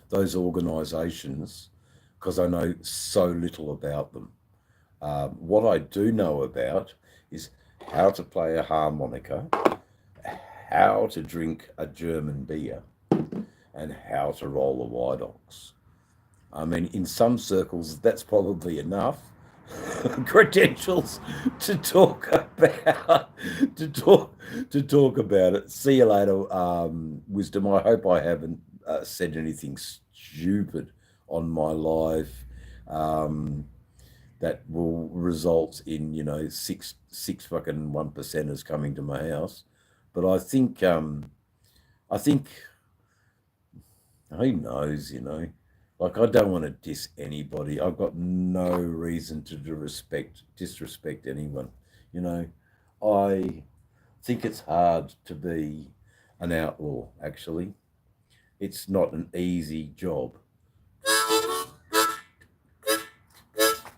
those organisations because I know so little about them. What I do know about is how to play a harmonica, how to drink a German beer, and how to roll a White Ox. I mean, in some circles, that's probably enough credentials to talk about it. See you later, Wisdom. I hope I haven't said anything stupid on my live that will result in, you know, six fucking 1%ers coming to my house. But I think who knows, you know. Like, I don't want to diss anybody. I've got no reason to disrespect anyone, you know. I think it's hard to be an outlaw, actually. It's not an easy job.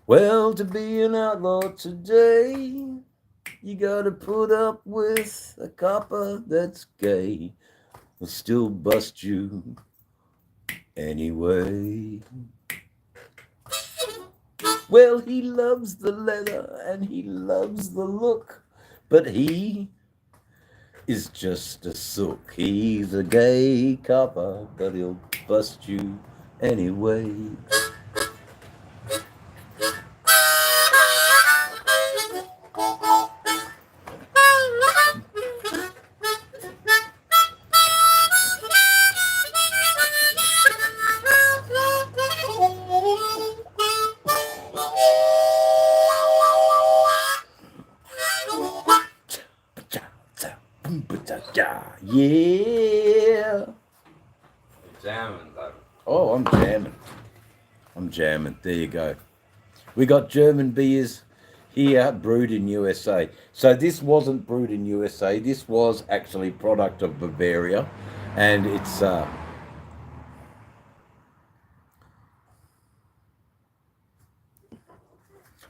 Well, to be an outlaw today, you gotta put up with a copper that's gay. Will still bust you anyway. Well, he loves the leather and he loves the look, but he is just a sook. He's a gay copper, but he'll bust you anyway. Yeah. Jamming, though. Oh, I'm jamming. I'm jamming. There you go. We got German beers here brewed in USA. So this wasn't brewed in USA. This was actually product of Bavaria, and it's oh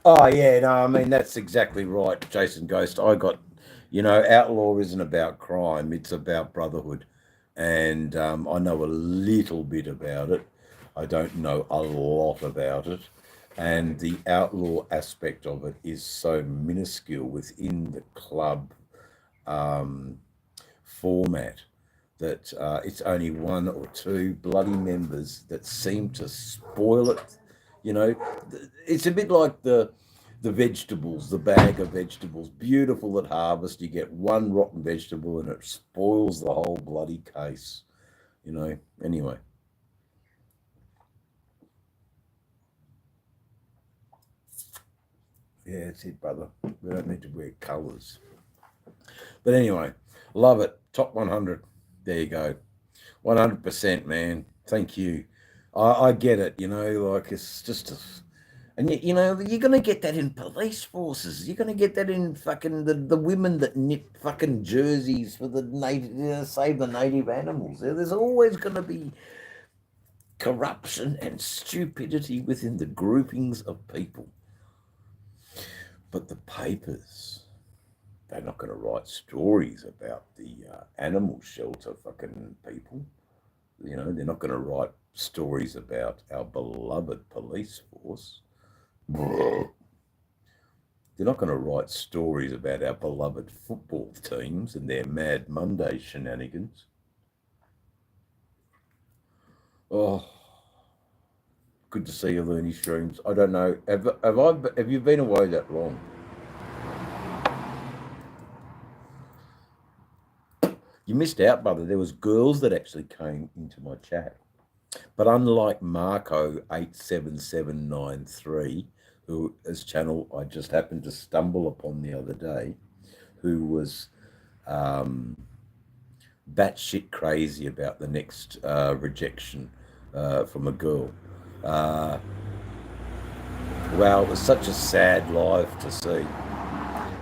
yeah, no, I mean that's exactly right, Jason Ghost. Outlaw isn't about crime; it's about brotherhood, and I know a little bit about it. I don't know a lot about it, and the outlaw aspect of it is so minuscule within the club um, format that it's only one or two bloody members that seem to spoil it. It's a bit like the vegetables, the bag of vegetables, beautiful at harvest. You get one rotten vegetable and it spoils the whole bloody case. Anyway. Yeah, that's it, brother. We don't need to wear colours. But anyway, love it. Top 100. There you go. 100%, man. Thank you. I get it, like it's just and you're gonna get that in police forces. You're gonna get that in fucking the women that knit fucking jerseys for the native, save the native animals. There's always gonna be corruption and stupidity within the groupings of people. But the papers, they're not going to write stories about the animal shelter fucking people. They're not going to write stories about our beloved police force. They're not going to write stories about our beloved football teams and their Mad Monday shenanigans. Oh, good to see you, Looney Streams. I don't know. Have you been away that long? You missed out, brother. There was girls that actually came into my chat. But unlike Marco87793, whose channel I just happened to stumble upon the other day, who was batshit crazy about the next rejection from a girl. Wow, it was such a sad life to see.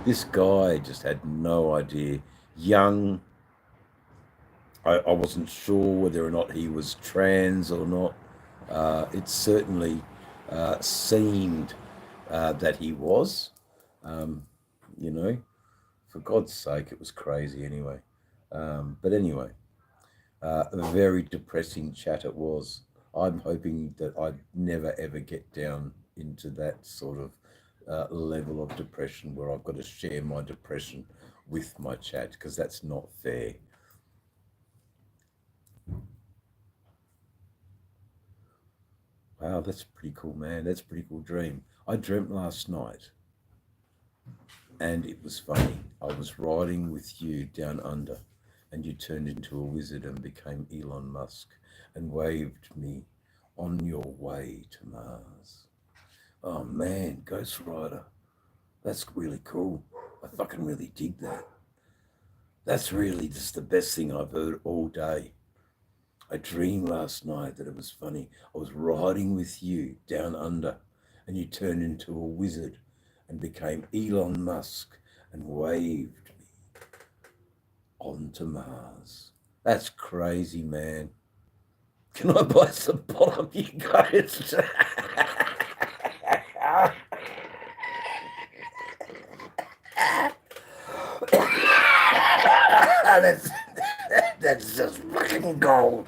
This guy just had no idea. Young. I wasn't sure whether or not he was trans or not. It certainly seemed that he was. For God's sake, it was crazy anyway. But anyway, a very depressing chat it was. I'm hoping that I'd never ever get down into that sort of level of depression where I've got to share my depression with my chat, because that's not fair. Wow, that's a pretty cool, man. That's a pretty cool dream. I dreamt last night, and it was funny. I was riding with you down under, and you turned into a wizard and became Elon Musk and waved me on your way to Mars. Oh man, Ghost Rider. That's really cool. I fucking really dig that. That's really just the best thing I've heard all day. I dreamed last night that it was funny. I was riding with you down under, and you turned into a wizard and became Elon Musk and waved me onto Mars. That's crazy, man. Can I buy some pot of you guys? that's just fucking gold.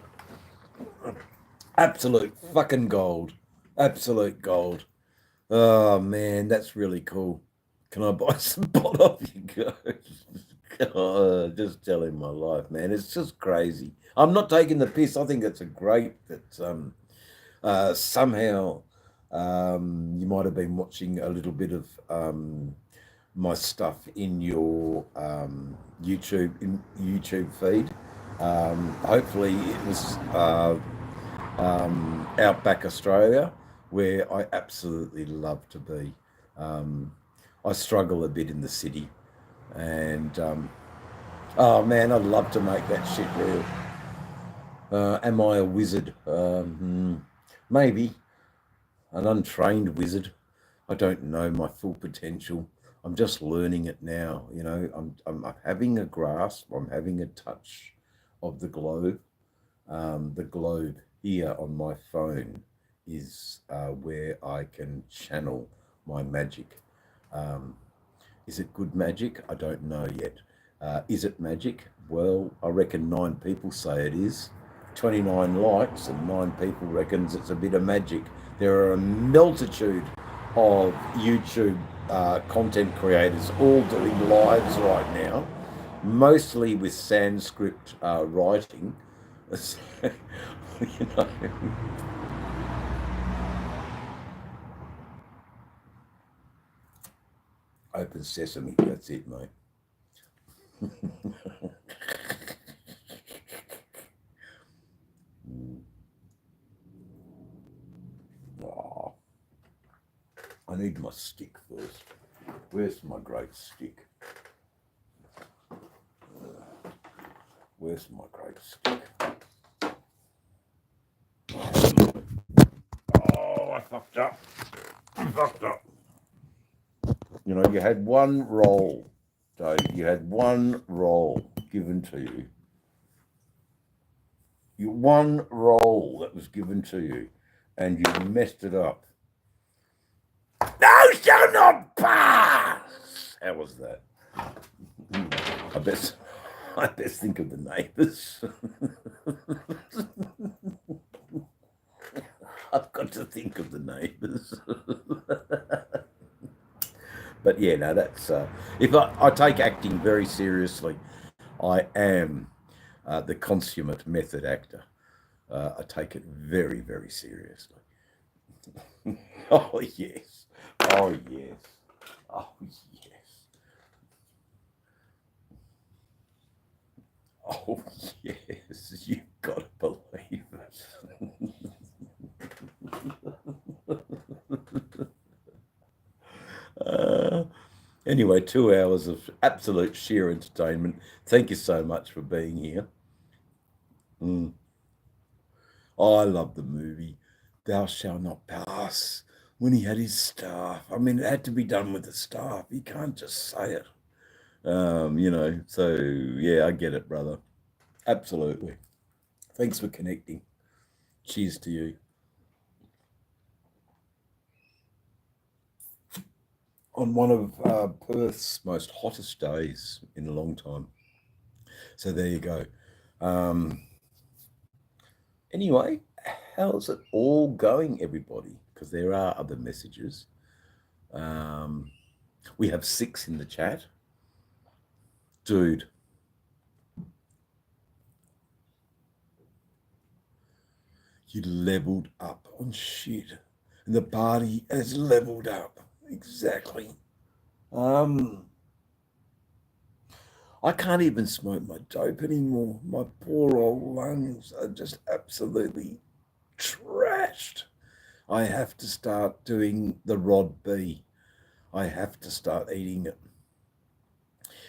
Absolute fucking gold. Absolute gold. Oh man, that's really cool. Can I buy some pot off you guys? Oh, just telling my life, man. It's just crazy. I'm not taking the piss. I think it's a great that somehow you might have been watching a little bit of my stuff in your YouTube feed. Hopefully it was Outback Australia, where I absolutely love to be. I struggle a bit in the city, and oh man, I'd love to make that shit real. Am I a wizard? Maybe an untrained wizard. I don't know my full potential. I'm just learning it now. You know, I'm having a grasp. I'm having a touch of the globe. The globe here on my phone is where I can channel my magic. Is it good magic? I don't know yet. Is it magic? Well, I reckon 9 people say it is. 29 likes and 9 people reckons it's a bit of magic. There are a multitude of YouTube content creators all doing lives right now, mostly with Sanskrit writing. You know. Open sesame, that's it, mate. Oh, I need my stick first. Where's my great stick? Where's my great stick? Oh, I fucked up. I fucked up. You know, you had one roll, Dave. You had one roll given to you. One roll that was given to you, and you messed it up. Thou shalt not pass! How was that? I best think of the neighbours. I've got to think of the neighbours. But yeah, no, that's if I take acting very seriously. I am the consummate method actor. I take it very, very seriously. Oh yes, oh yes, oh yes, oh yes. You've got to believe it. Anyway, 2 hours of absolute sheer entertainment. Thank you so much for being here. Oh, I love the movie Thou Shalt Not Pass, when he had his staff. I mean, it had to be done with the staff. You can't just say it. You know, so yeah, I get it, brother. Absolutely. Thanks for connecting. Cheers to you. On one of Perth's most hottest days in a long time. So there you go. Anyway, how's it all going, everybody? Because there are other messages. We have 6 in the chat. Dude. You leveled up on shit. And the party has leveled up. Exactly. I can't even smoke my dope anymore. My poor old lungs are just absolutely trashed. I have to start doing the Rod B. I have to start eating it.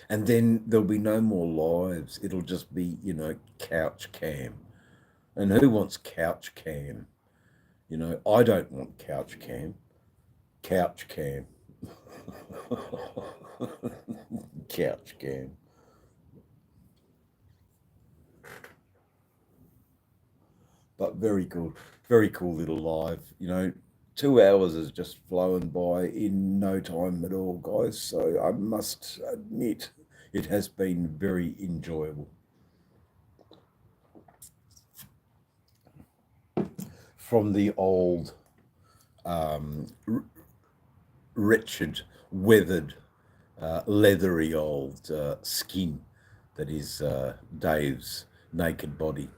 And then there'll be no more lives. It'll just be, you know, couch cam. And who wants couch cam? You know, I don't want couch cam. Couch cam. couch game. But very cool little live. 2 hours has just flown by in no time at all, guys. So I must admit, it has been very enjoyable. From the old, wretched, weathered, leathery old skin that is Dave's naked body,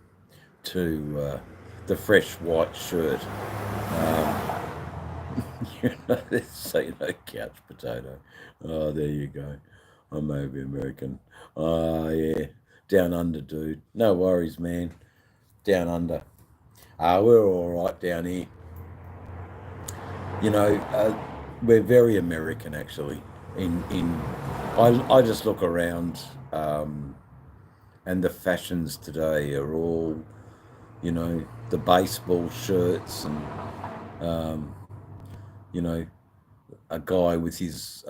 to the fresh white shirt. Say no couch potato. Oh, there you go. I may be American. Oh, yeah. Down under, dude. No worries, man. Down under. We're all right down here. We're very American, actually. I just look around, and the fashions today are all, the baseball shirts and, a guy with his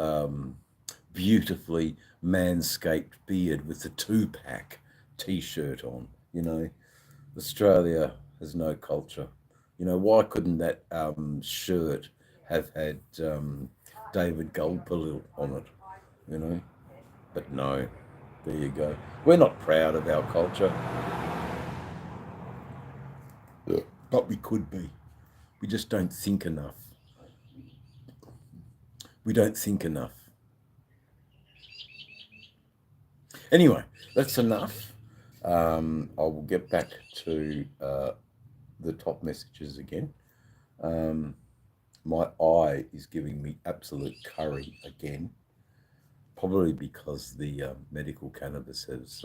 beautifully manscaped beard with the 2-pack t-shirt on. Australia has no culture. Why couldn't that shirt have had David Goldpilil on it? But no, there you go. We're not proud of our culture, but we could be. We just don't think enough. We don't think enough. Anyway, that's enough. I will get back to the top messages again. My eye is giving me absolute curry again, probably because the medical cannabis has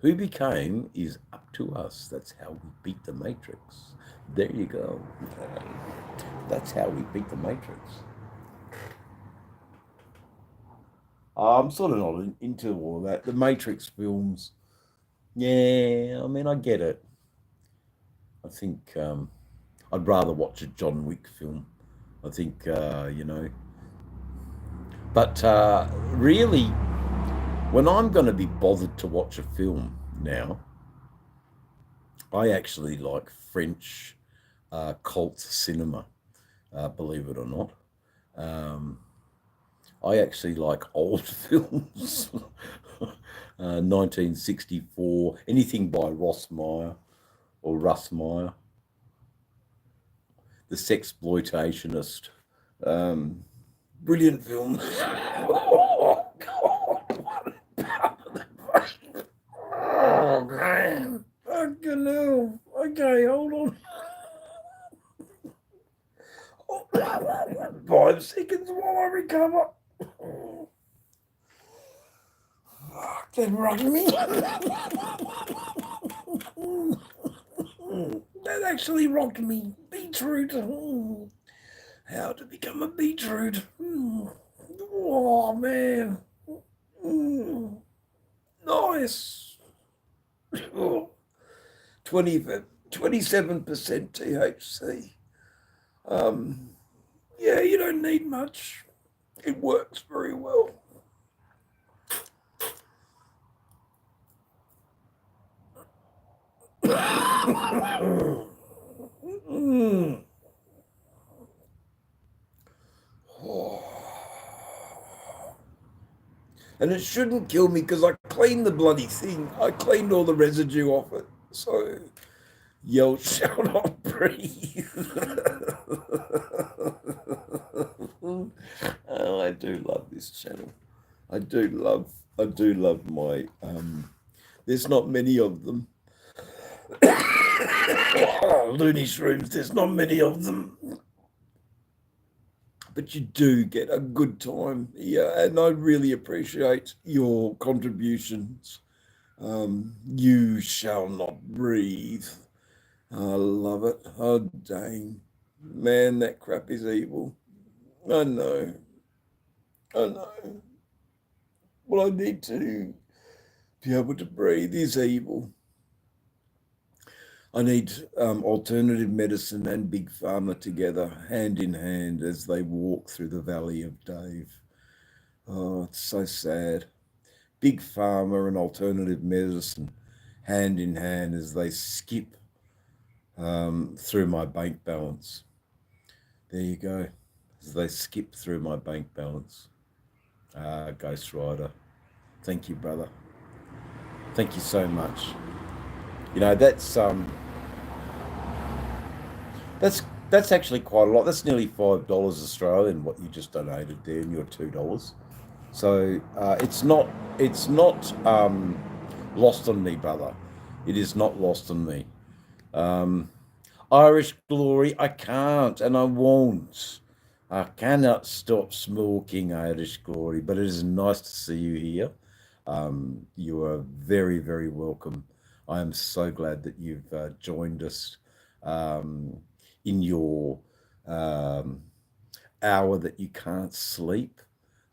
who became is up to us. That's how we beat the Matrix. There you go. That's how we beat the Matrix. I'm sort of not into all that. The Matrix films, yeah, I mean, I get it. I think I'd rather watch a John Wick film. I think, But really, when I'm going to be bothered to watch a film now, I actually like French cult cinema, believe it or not. I actually like old films, 1964, anything by Ross Meyer or Russ Meyer, The Sexploitationist. Brilliant films. Oh, God. Oh, man. Fucking hell. Okay, hold on. 5 seconds while I recover. Fuck, that rocked me. That actually rocked me. Beetroot. How to become a beetroot. Oh, man. Nice. 27% THC. Yeah, you don't need much. It works very well. And it shouldn't kill me because I cleaned the bloody thing. I cleaned all the residue off it. So, yell shall not breathe. Oh, I do love this channel. I do love my, there's not many of them. Looney Shrooms, there's not many of them. But you do get a good time here, and I really appreciate your contributions. You shall not breathe. I love it. Oh, dang. Man, that crap is evil. I know. What I need to be able to breathe is evil. I need alternative medicine and big pharma together, hand in hand, as they walk through the valley of Dave. Oh, it's so sad. Big pharma and alternative medicine, hand in hand, as they skip through my bank balance. There you go. As they skip through my bank balance. Ghost Rider. Thank you, brother. Thank you so much. You know, that's actually quite a lot. That's nearly $5 Australian what you just donated there, and your $2. So it's not lost on me, brother. It is not lost on me. Irish Glory, I can't and I won't. I cannot stop smoking, Irish Glory, but it is nice to see you here. You are very, very welcome. I am so glad that you've joined us in your hour that you can't sleep,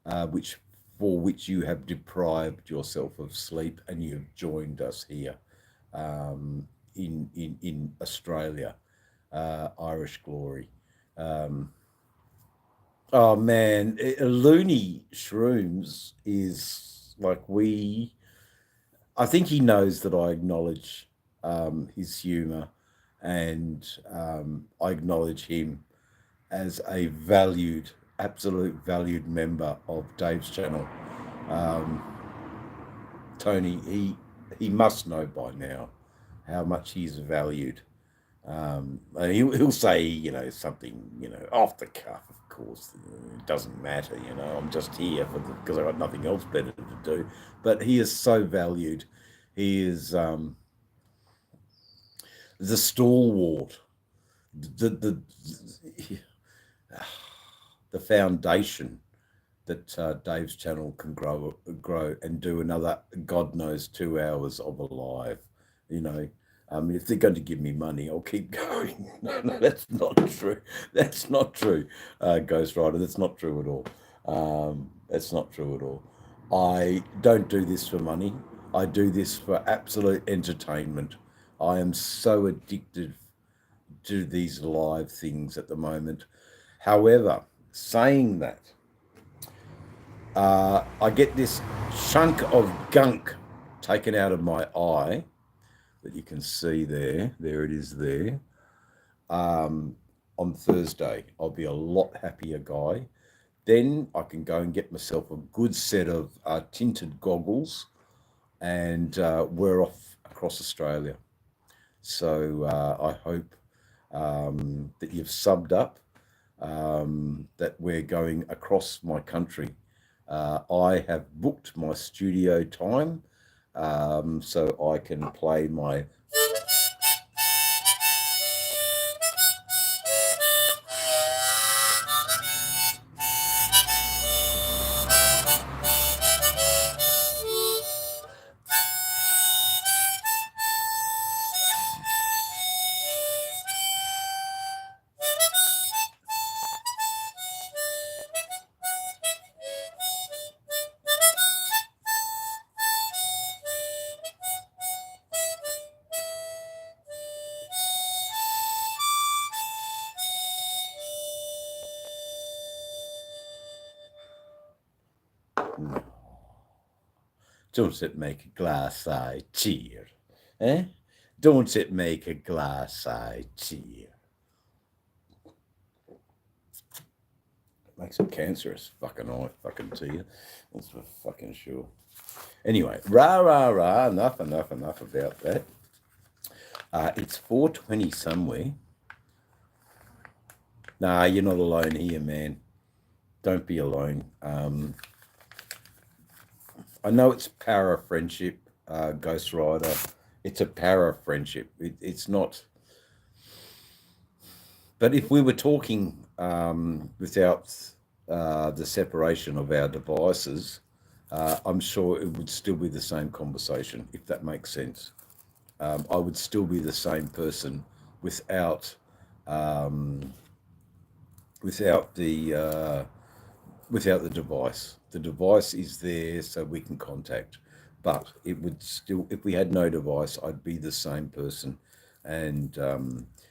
for which you have deprived yourself of sleep, and you've joined us here in Australia. Irish Glory. Oh man, Looney Shrooms is like I think he knows that I acknowledge his humour, and I acknowledge him as a valued, absolute valued member of Dave's channel. Tony, he must know by now how much he's valued. And he'll say, you know, something, you know, off the cuff, of course. It doesn't matter, you know. I'm just here because I've got nothing else better to do. But he is so valued. He is the stalwart, the foundation that Dave's channel can grow and do another, God knows, 2 hours of alive, you know. If they're going to give me money, I'll keep going. No, that's not true. That's not true, Ghost Rider. That's not true at all. That's not true at all. I don't do this for money. I do this for absolute entertainment. I am so addicted to these live things at the moment. However, saying that, I get this chunk of gunk taken out of my eye that you can see there. There it is there. On Thursday, I'll be a lot happier guy. Then I can go and get myself a good set of tinted goggles, and we're off across Australia. So I hope that you've subbed up, that we're going across my country. I have booked my studio time, so I can play my Don't it make a glass eye tear, eh? Don't it make a glass eye tear? It makes it cancerous, fucking eye, fucking tear. That's for fucking sure. Anyway, rah, enough about that. It's 4:20 somewhere. Nah, you're not alone here, man. Don't be alone. I know it's para friendship, Ghost Rider. It's a para friendship. It's not. But if we were talking without the separation of our devices, I'm sure it would still be the same conversation, if that makes sense. I would still be the same person without the device. The device is there so we can contact, but it would still, if we had no device, I'd be the same person and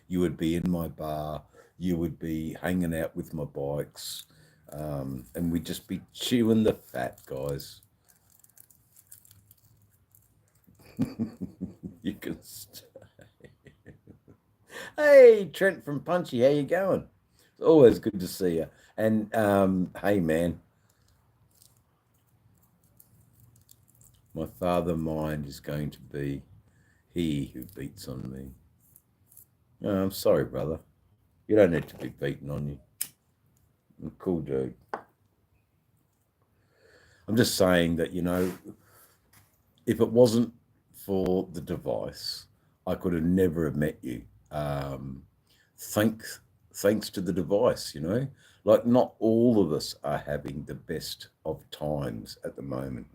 you would be in my bar, you would be hanging out with my bikes, and we'd just be chewing the fat, guys. You can stay. Hey, Trent from Punchy, how you going? It's always good to see you. And hey, man, my father mind is going to be he who beats on me. No, I'm sorry, brother. You don't need to be beaten on you. I'm a cool dude. I'm just saying that, if it wasn't for the device, I could have never have met you. Thanks to the device, like not all of us are having the best of times at the moment.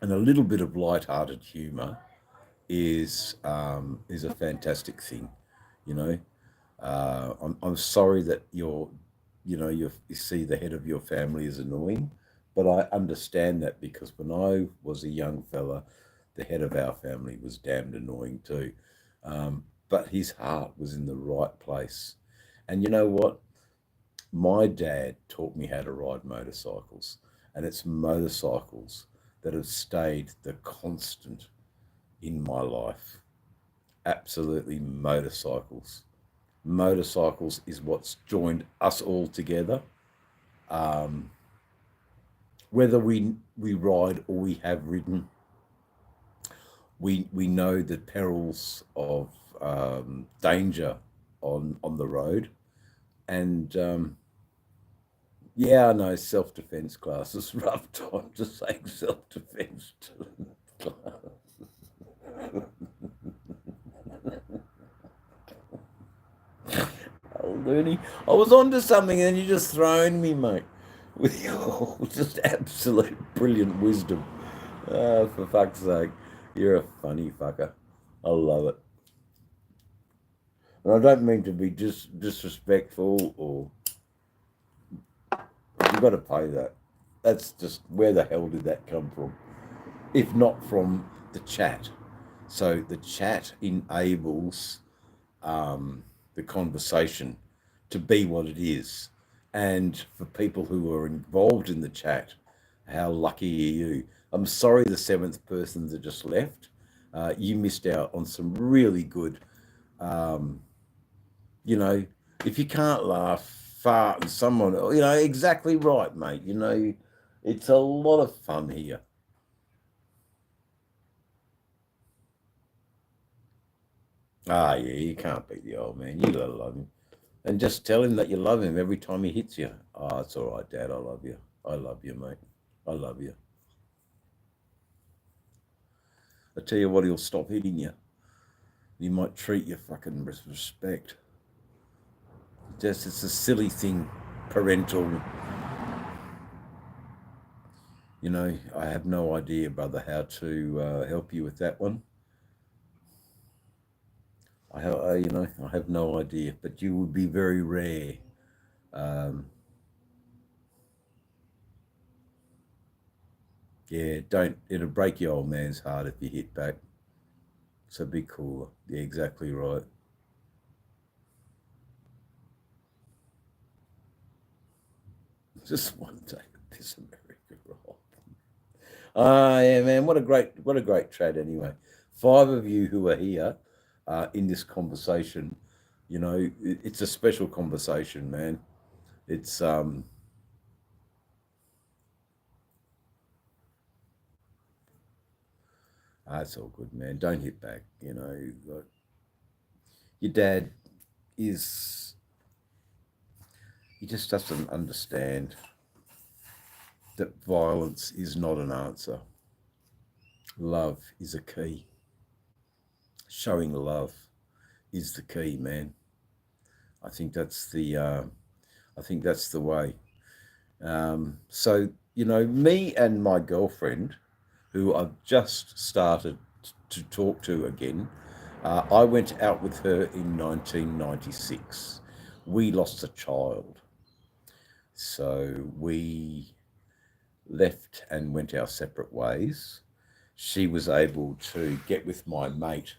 And a little bit of light-hearted humour is a fantastic thing, you know. I'm sorry that you see the head of your family is annoying, but I understand that because when I was a young fella, the head of our family was damned annoying too. But his heart was in the right place. And you know what? My dad taught me how to ride motorcycles, and it's motorcycles that have stayed the constant in my life. Absolutely motorcycles. Motorcycles is what's joined us all together. Um, whether we ride or we have ridden, we know the perils of danger on the road, and yeah, I know self-defense classes. Rough time to saying self-defense class. Oh, Looney, I was onto something and you just thrown me, mate, with your just absolute brilliant wisdom. For fuck's sake, you're a funny fucker. I love it. And I don't mean to be disrespectful or you got to pay that. That's just where the hell did that come from? If not from the chat. So the chat enables the conversation to be what it is. And for people who are involved in the chat, how lucky are you? I'm sorry the seventh person that just left. You missed out on some really good, if you can't laugh, fart, and someone, exactly right, mate. It's a lot of fun here. Ah, yeah, you can't beat the old man. You gotta love him. And just tell him that you love him every time he hits you. Oh, it's all right, Dad. I love you. I love you, mate. I love you. I tell you what, he'll stop hitting you. He might treat you fucking with respect. Just, it's a silly thing, parental. I have no idea, brother, how to help you with that one. I have no idea, but you would be very rare. Yeah, it'll break your old man's heart if you hit back. So be cooler. Yeah, exactly right. Just one day to piss America off. Ah, yeah, man. What a great trade anyway. 5 of you who are here in this conversation, it's a special conversation, man. It's it's all good, man. Don't hit back. Like, your dad is, he just doesn't understand that violence is not an answer. Love is a key. Showing love is the key, man. I think that's the way. So me and my girlfriend, who I've just started to talk to again, I went out with her in 1996. We lost a child, so we left and went our separate ways. She was able to get with my mate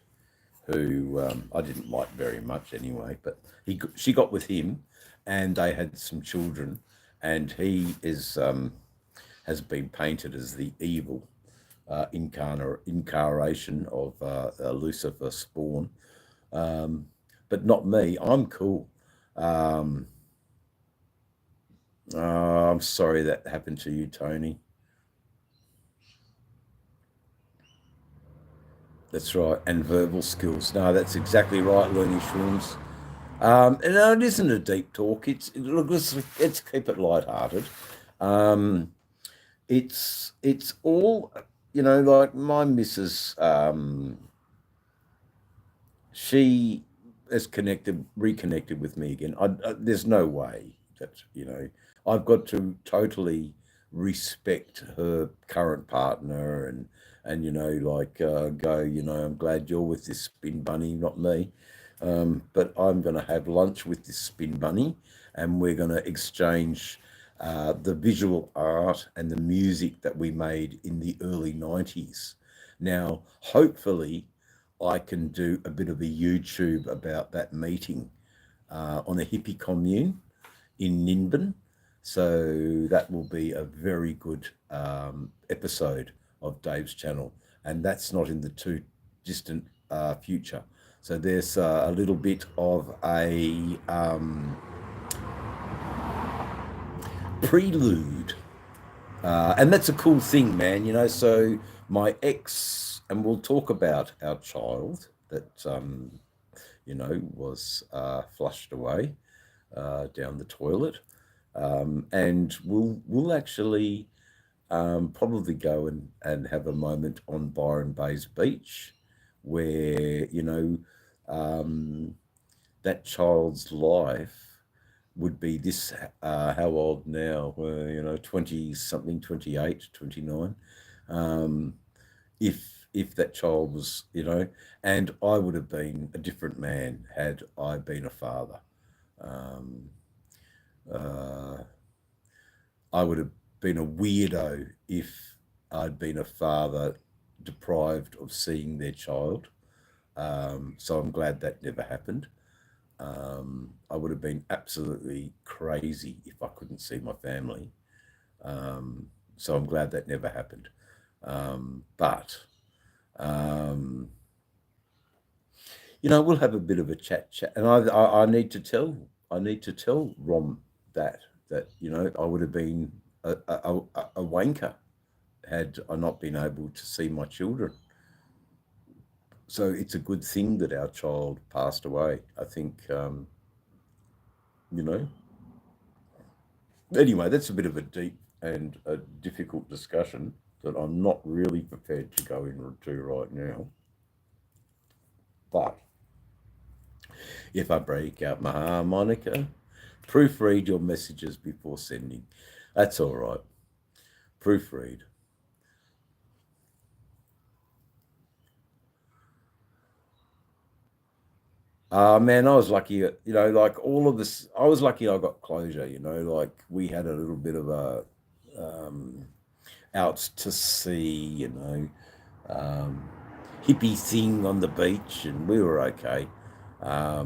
who I didn't like very much anyway, but she got with him, and they had some children, and he has been painted as the evil incarnation of Lucifer spawn, but not me. I'm cool. I'm sorry that happened to you, Tony. That's right, and verbal skills. No, that's exactly right, Learning Shrooms. And no, it isn't a deep talk. Look, let's keep it lighthearted. It's all, like my missus. She has reconnected with me again. There's no way that I've got to totally respect her current partner and go, I'm glad you're with this spin bunny, not me. But I'm going to have lunch with this spin bunny, and we're going to exchange the visual art and the music that we made in the early 90s. Now, hopefully, I can do a bit of a YouTube about that meeting on a hippie commune in Ninban. So that will be a very good episode of Dave's channel, and that's not in the too distant future. So there's a little bit of a prelude, and that's a cool thing, man. So my ex, and we'll talk about our child that was flushed away down the toilet, and we'll actually probably go and have a moment on Byron Bay's beach where, that child's life would be this, how old now? 20 something, 28, 29. If that child was, and I would have been a different man had I been a father. I would have been a weirdo if I'd been a father deprived of seeing their child. So I'm glad that never happened. I would have been absolutely crazy if I couldn't see my family. So I'm glad that never happened. But we'll have a bit of a chat, and I need to tell Rom that I would have been a wanker had I not been able to see my children. So it's a good thing that our child passed away. I think, Anyway, that's a bit of a deep and a difficult discussion that I'm not really prepared to go into right now. But if I break out my harmonica, proofread your messages before sending. That's all right. Proofread. Man, I was lucky, like all of this, I was lucky I got closure, like we had a little bit of a out to sea, hippie thing on the beach, and we were okay. I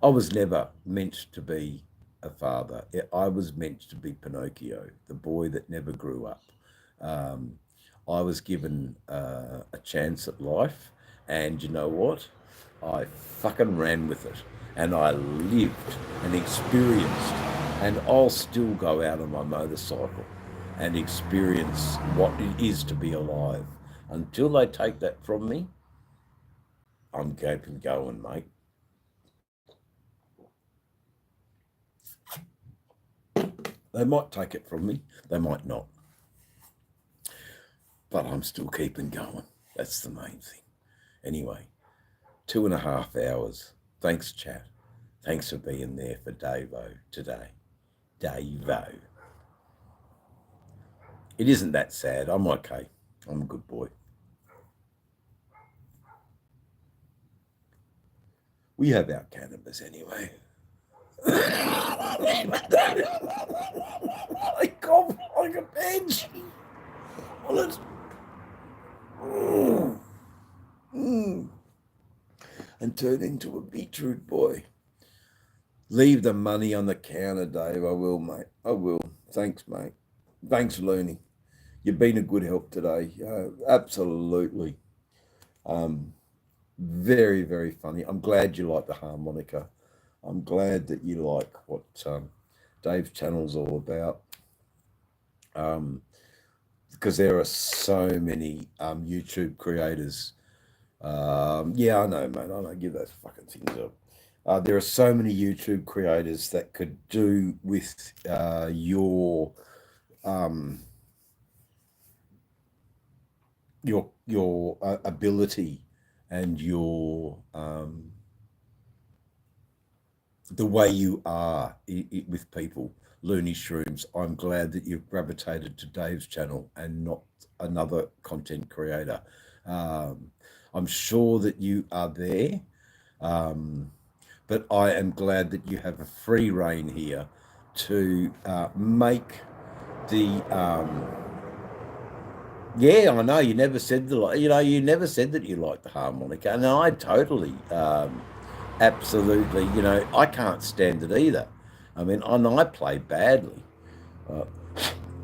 was never meant to be a father. I was meant to be Pinocchio, the boy that never grew up. I was given a chance at life, and you know what? I fucking ran with it, and I lived and experienced, and I'll still go out on my motorcycle and experience what it is to be alive. Until they take that from me, I'm keeping going, mate. They might take it from me, they might not. But I'm still keeping going. That's the main thing. Anyway, 2.5 hours. Thanks, chat. Thanks for being there for Davo today. Davo. It isn't that sad. I'm okay. I'm a good boy. We have our cannabis anyway. I cough like a banshee. Well, and turn into a beetroot boy. Leave the money on the counter, Dave. I will, mate. I will. Thanks, mate. Thanks, Looney. You've been a good help today. Absolutely. Very, very funny. I'm glad you like the harmonica. I'm glad that you like what Dave's channel's all about. Because there are so many YouTube creators. Yeah, I know, mate. I know. Give those fucking things up. There are so many YouTube creators that could do with your ability and your the way you are with people. Looney Shrooms, I'm glad that you've gravitated to Dave's channel and not another content creator. I'm sure that you are there, but I am glad that you have a free reign here to make the yeah, I know you never said you never said that you liked the harmonica, and I totally absolutely, I can't stand it either. I mean, I play badly.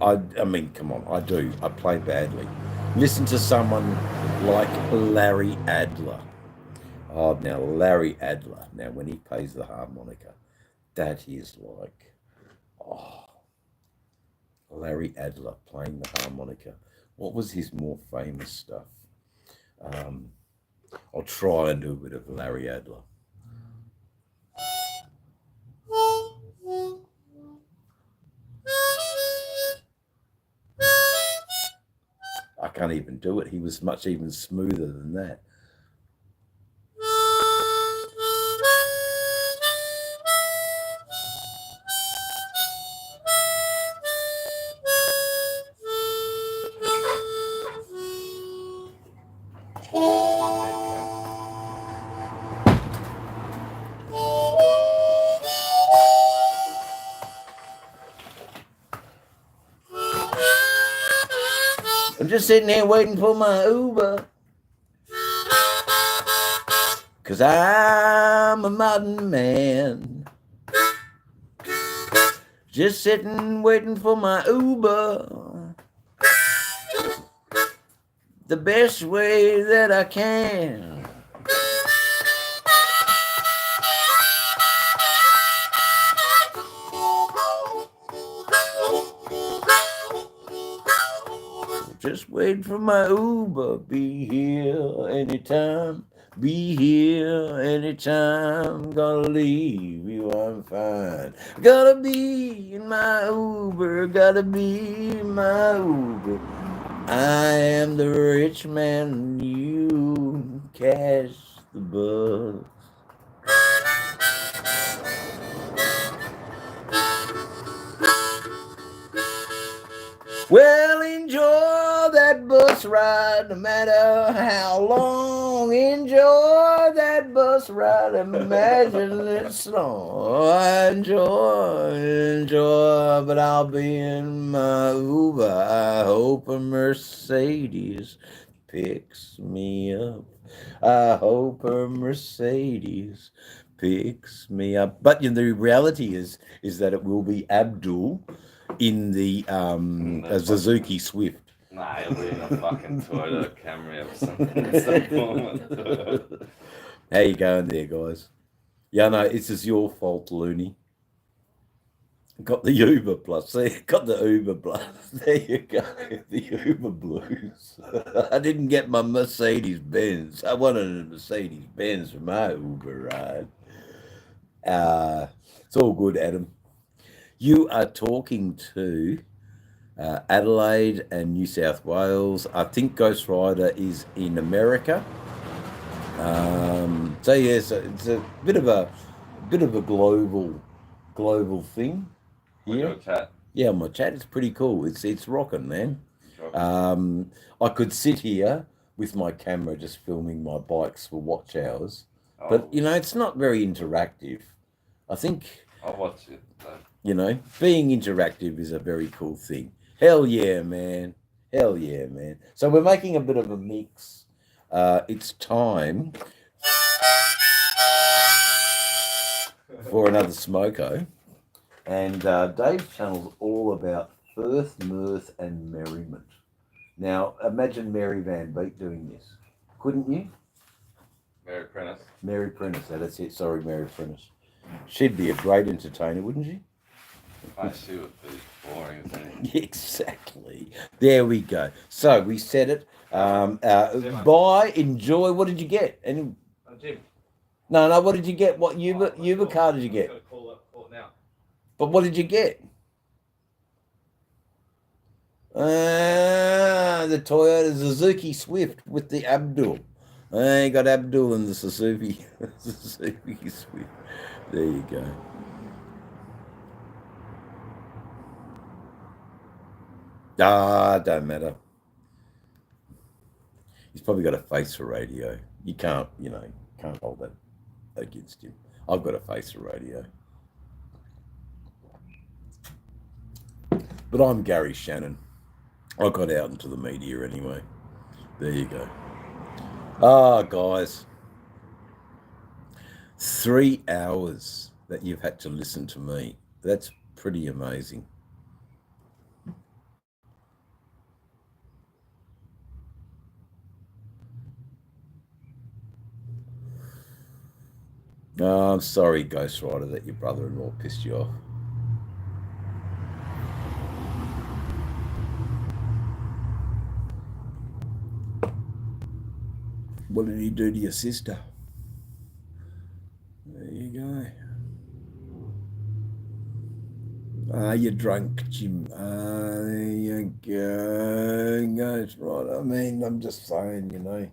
I mean, come on, I do. I play badly. Listen to someone like Larry Adler. Oh, now Larry Adler. Now, when he plays the harmonica, that is like, oh, Larry Adler playing the harmonica. What was his more famous stuff? I'll try and do a bit of Larry Adler. I can't even do it. He was much even smoother than that. I'm just sitting here waiting for my Uber. 'Cause I'm a modern man. Just sitting waiting for my Uber. The best way that I can. Just wait for my Uber. Be here anytime. Be here anytime. Gonna leave you, I'm fine. Gotta be in my Uber. Gotta be in my Uber. I am the rich man. You catch the bus. Well, enjoy that bus ride, no matter how long. Enjoy that bus ride, imagine it's long. Enjoy, but I'll be in my Uber. I hope a Mercedes picks me up. I hope a Mercedes picks me up. But the reality is that it will be Abdul in the Suzuki Swift. Nah, he'll be in a fucking Toyota Camry or something. How you going there, guys? Yeah, no, this is your fault, Looney. Got the Uber Plus. See, got the Uber Plus. There you go. The Uber Blues. I didn't get my Mercedes Benz. I wanted a Mercedes Benz for my Uber ride. It's all good, Adam. You are talking to Adelaide and New South Wales. I think Ghost Rider is in America. So yes, it's a bit of a global thing. Your chat. Yeah, my chat is pretty cool. It's rocking, man. I could sit here with my camera just filming my bikes for watch hours, but it's not very interactive. I think I'll watch it though. being interactive is a very cool thing. Hell yeah, man. Hell yeah, man. So we're making a bit of a mix. It's time for another smoko. And Dave's channel's all about firth, mirth, and merriment. Now, imagine Mary Van Beek doing this. Couldn't you? Mary Prentice. Mary Prentice, that's it. Sorry, Mary Prentice. She'd be a great entertainer, wouldn't she? She would be boring, isn't it? Exactly. There we go. So we said it. Buy, enjoy. What did you get? Any? Jim. No. What did you get? What Uber car did you get? Call it now. But what did you get? The Toyota Suzuki Swift with the Abdul. I got Abdul in the Suzuki Suzuki Swift. There you go. Don't matter. He's probably got a face for radio. You can't hold that against him. I've got a face for radio. But I'm Gary Shannon. I got out into the media anyway. There you go. Guys. 3 hours that you've had to listen to me. That's pretty amazing. I'm sorry, Ghost Rider, that your brother-in-law pissed you off. What did he do to your sister? There you go. You're drunk, Jim. There you go. Ghost Rider. I mean, I'm just saying,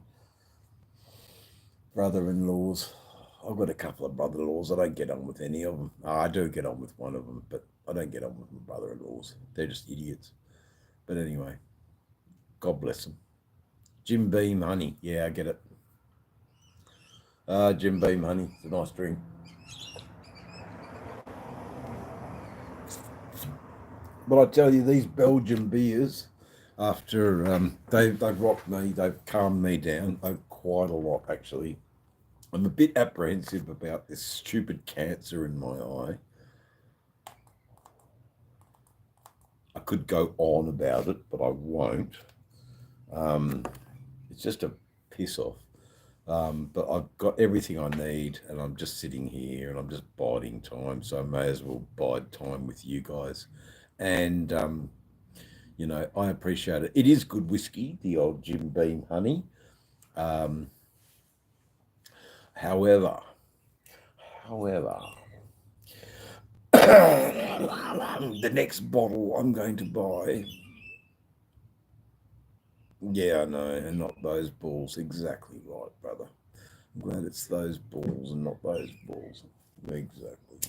brother-in-laws. I've got a couple of brother-in-laws. I don't get on with any of them. I do get on with one of them, but I don't get on with my brother-in-laws. They're just idiots. But anyway, God bless them. Jim Beam honey. Yeah, I get it. Jim Beam honey. It's a nice drink. But I tell you, these Belgian beers, after they've rocked me, they've calmed me down quite a lot, actually. I'm a bit apprehensive about this stupid cancer in my eye. I could go on about it, but I won't. It's just a piss off. But I've got everything I need, and I'm just sitting here, and I'm just biding time, so I may as well bide time with you guys. And, I appreciate it. It is good whiskey, the old Jim Beam honey. However, the next bottle I'm going to buy, yeah, I know, and not those balls. Exactly right, brother. I'm glad it's those balls and not those balls. Exactly.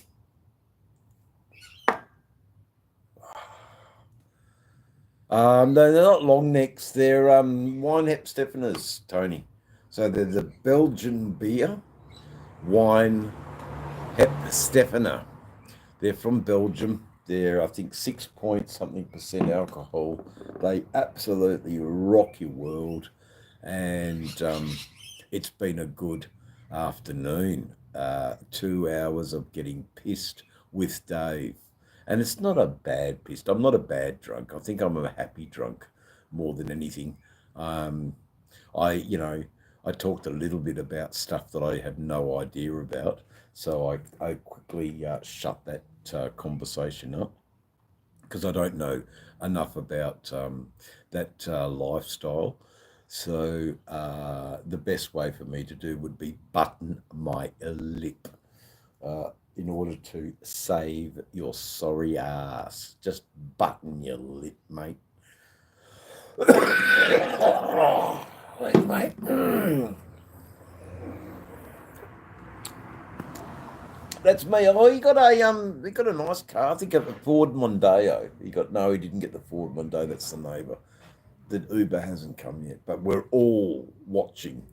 No, they're not long necks. They're Weihenstephaners, Tony. So they're the Belgian beer, Weihenstephaner. They're from Belgium. They're, I think, 6-point-something% alcohol. They absolutely rock your world. And it's been a good afternoon. 2 hours of getting pissed with Dave. And it's not a bad pissed. I'm not a bad drunk. I think I'm a happy drunk more than anything. I talked a little bit about stuff that I had no idea about. So I quickly shut that conversation up because I don't know enough about that lifestyle. So the best way for me to do would be button my lip in order to save your sorry ass. Just button your lip, mate. Wait, mate. That's me. Oh, he got a nice car. I think a Ford Mondeo. He didn't get the Ford Mondeo. That's the neighbour. The Uber hasn't come yet, but we're all watching,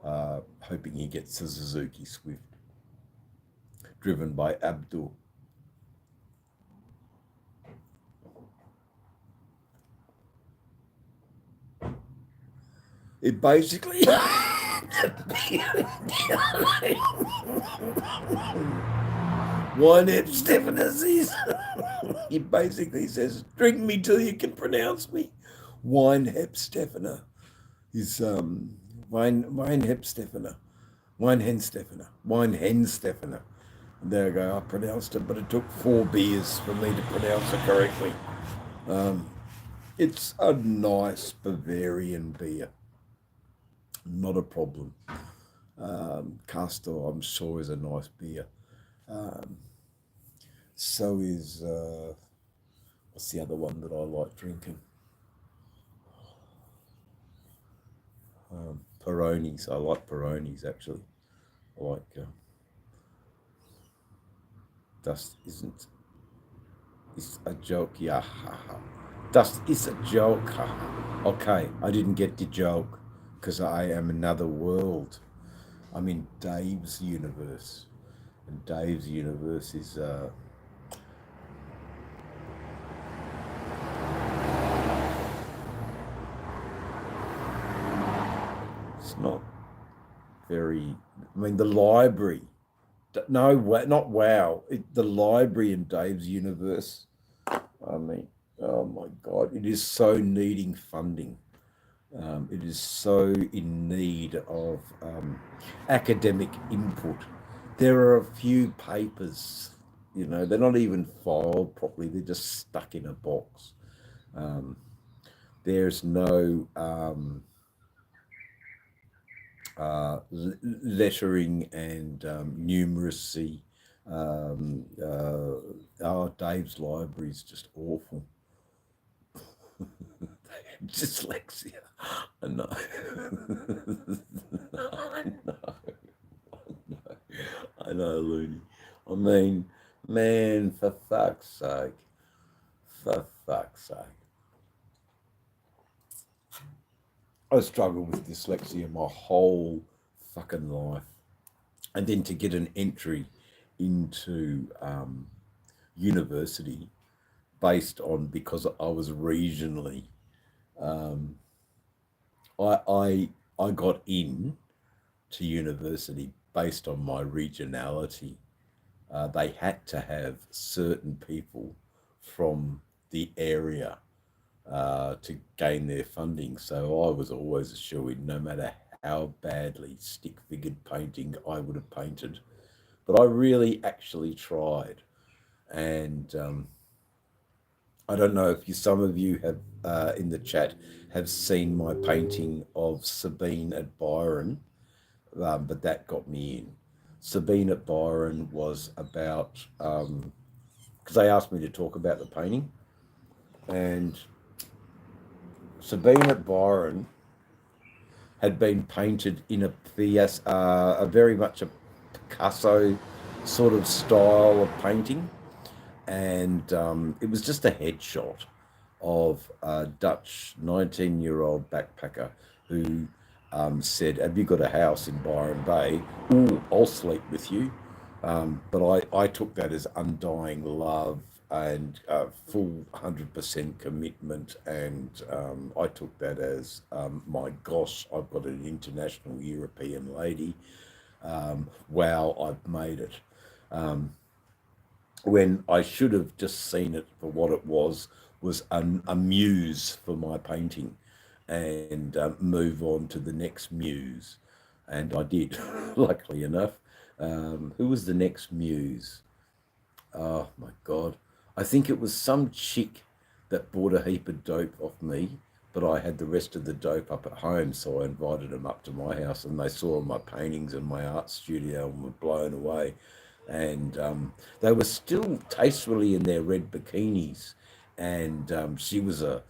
hoping he gets the Suzuki Swift, driven by Abdul. It basically One Hep Stephaner says, he basically says, drink me till you can pronounce me. Wine Hep Stephaner is Wine Hep Stephaner. Wine Hen Stephaner. And there I go, I pronounced it, but it took 4 beers for me to pronounce it correctly. It's a nice Bavarian beer. Not a problem. Castor, I'm sure, is a nice beer. So is, what's the other one that I like drinking? Peronis. I like Peronis, actually. I like, Dust isn't, it's a joke, yeah. Dust is a joke. Okay, I didn't get the joke because I am another world. I'm in Dave's universe. And Dave's universe is it's not very, I mean, the library, no, not wow, the library in Dave's universe, I mean, oh my God, it is so needing funding. It is so in need of academic input. There are a few papers, they're not even filed properly. They're just stuck in a box. There's no lettering and numeracy. Dave's library is just awful. Dyslexia. I know. I know, Looney. I mean, man, for fuck's sake. I struggled with dyslexia my whole fucking life. And then to get an entry into university based on, because I was regionally, I got in to university based on my regionality. They had to have certain people from the area to gain their funding. So I was always a shoo-in, no matter how badly stick-figured painting I would have painted. But I really actually tried. And I don't know if some of you have in the chat have seen my painting of Sabine at Byron, but that got me in. Sabine at Byron was about, because they asked me to talk about the painting, and Sabine at Byron had been painted in a very much a Picasso sort of style of painting. And it was just a headshot of a Dutch 19-year-old backpacker who said, have you got a house in Byron Bay? Ooh, I'll sleep with you. But I took that as undying love and full 100% commitment. And I took that as, my gosh, I've got an international European lady. Wow, I've made it. When I should have just seen it for what it was a muse for my painting, and move on to the next muse. And I did, luckily enough. Who was the next muse? Oh my God. I think it was some chick that bought a heap of dope off me, but I had the rest of the dope up at home. So I invited them up to my house, and they saw my paintings in my art studio and were blown away. And they were still tastefully in their red bikinis. And she was an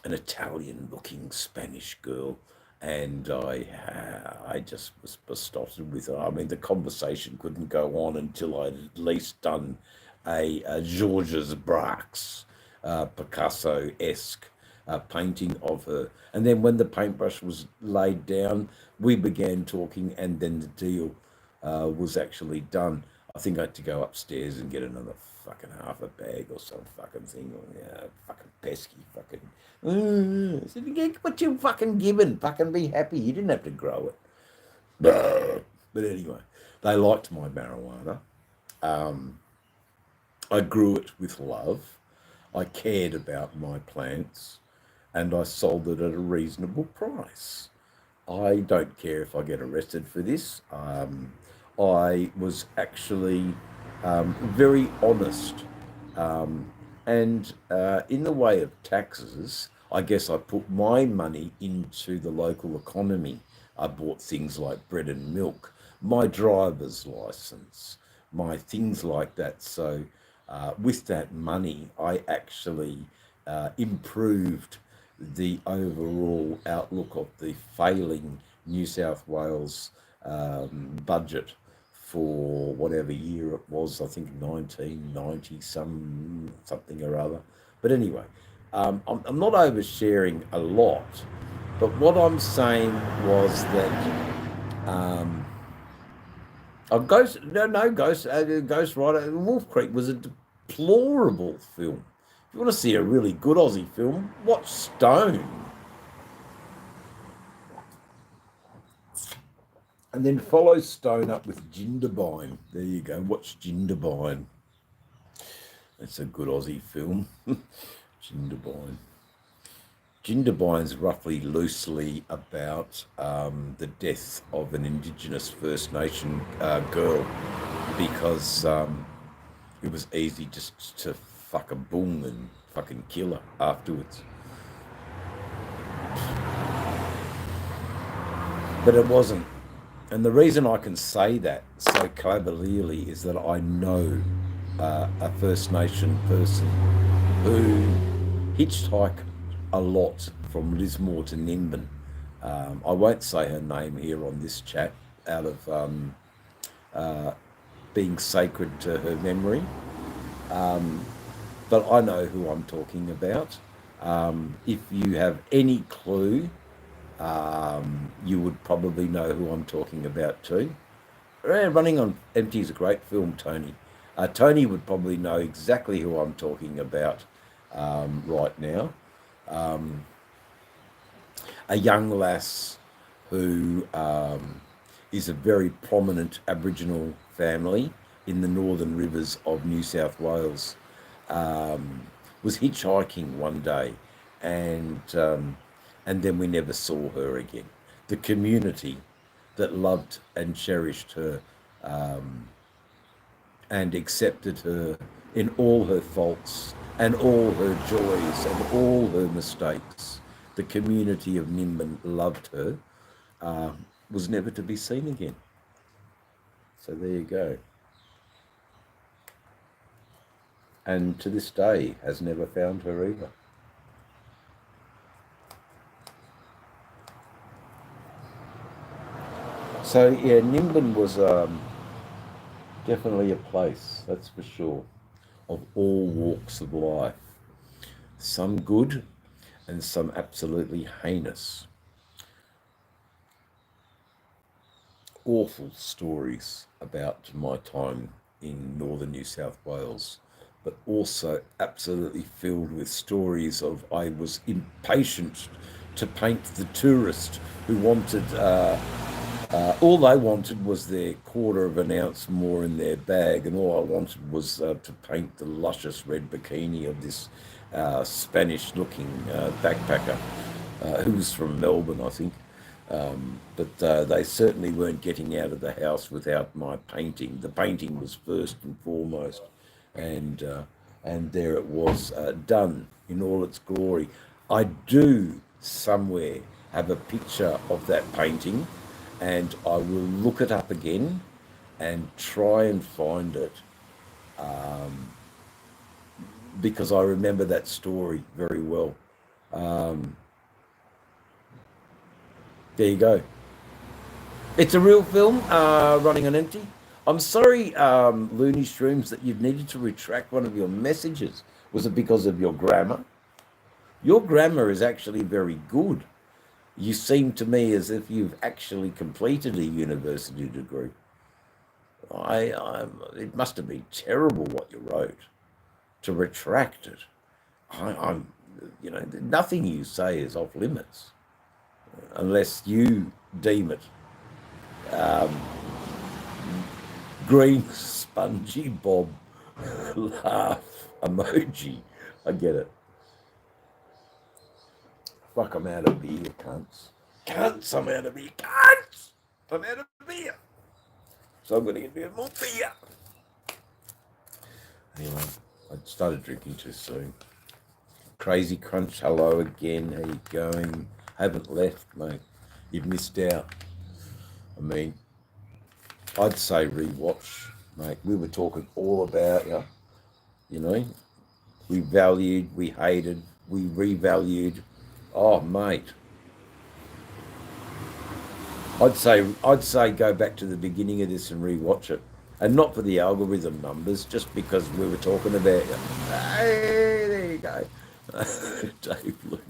Italian-looking Spanish girl. And I just was besotted with her. I mean, the conversation couldn't go on until I'd at least done a Georges Braques Picasso-esque painting of her. And then when the paintbrush was laid down, we began talking, and then the deal was actually done. I think I had to go upstairs and get another fucking half a bag or some fucking thing. Yeah, fucking pesky, fucking. I said, "You get what you fucking given. Fucking be happy. You didn't have to grow it." But anyway, they liked my marijuana. I grew it with love. I cared about my plants, and I sold it at a reasonable price. I don't care if I get arrested for this. I was actually very honest. And in the way of taxes, I guess I put my money into the local economy. I bought things like bread and milk, my driver's license, my things like that. So with that money, I actually improved the overall outlook of the failing New South Wales budget for whatever year it was. I think 1990 something or other. But anyway, I'm not oversharing a lot, but what I'm saying was that Ghost Rider Wolf Creek was a deplorable film. If you want to see a really good Aussie film, watch Stone. And then follow Stone up with Jindabyne. There you go. Watch Jindabyne. That's a good Aussie film. Jindabyne. Jindabyne's roughly loosely about the death of an Indigenous First Nation girl because it was easy just to fuck a boom and fucking kill her afterwards. But it wasn't. And the reason I can say that so cavalierly is that I know a First Nation person who hitchhiked a lot from Lismore to Nimbin. I won't say her name here on this chat out of being sacred to her memory. But I know who I'm talking about. If you have any clue, you would probably know who I'm talking about too. Running on Empty is a great film, Tony. Tony would probably know exactly who I'm talking about right now. A young lass who is a very prominent Aboriginal family in the Northern Rivers of New South Wales, was hitchhiking one day, and then we never saw her again. The community that loved and cherished her and accepted her in all her faults and all her joys and all her mistakes, the community of Nimbin loved her, was never to be seen again. So there you go. And to this day has never found her either. So yeah, Nimbin was definitely a place, that's for sure, of all walks of life. Some good and some absolutely heinous. Awful stories about my time in northern New South Wales, but also absolutely filled with stories of I was impatient to paint the tourist who wanted, all they wanted was their quarter of an ounce more in their bag, and all I wanted was to paint the luscious red bikini of this Spanish-looking backpacker who was from Melbourne, I think. But they certainly weren't getting out of the house without my painting. The painting was first and foremost, and there it was, done in all its glory. I do somewhere have a picture of that painting, and I will look it up again and try and find it, because I remember that story very well. There you go. It's a real film, Running on Empty. I'm sorry, Looney Shrooms, that you've needed to retract one of your messages. Was it because of your grammar? Your grammar is actually very good. You seem to me as if you've actually completed a university degree. It must have been terrible what you wrote to retract it. I'm, nothing you say is off limits unless you deem it green spongy bob laugh emoji. I get it. Fuck, I'm out of beer, cunts. Cunts, I'm out of beer. Cunts! I'm out of beer. So I'm going to get a bit more beer. Anyway, I started drinking too soon. Crazy Crunch, hello again. How you going? Haven't left, mate. You've missed out. I mean, I'd say rewatch, mate. We were talking all about you. You know, we valued, we hated, we revalued. Oh, mate. I'd say go back to the beginning of this and rewatch it, and not for the algorithm numbers, just because we were talking about you. Hey, there you go, Dave Looney.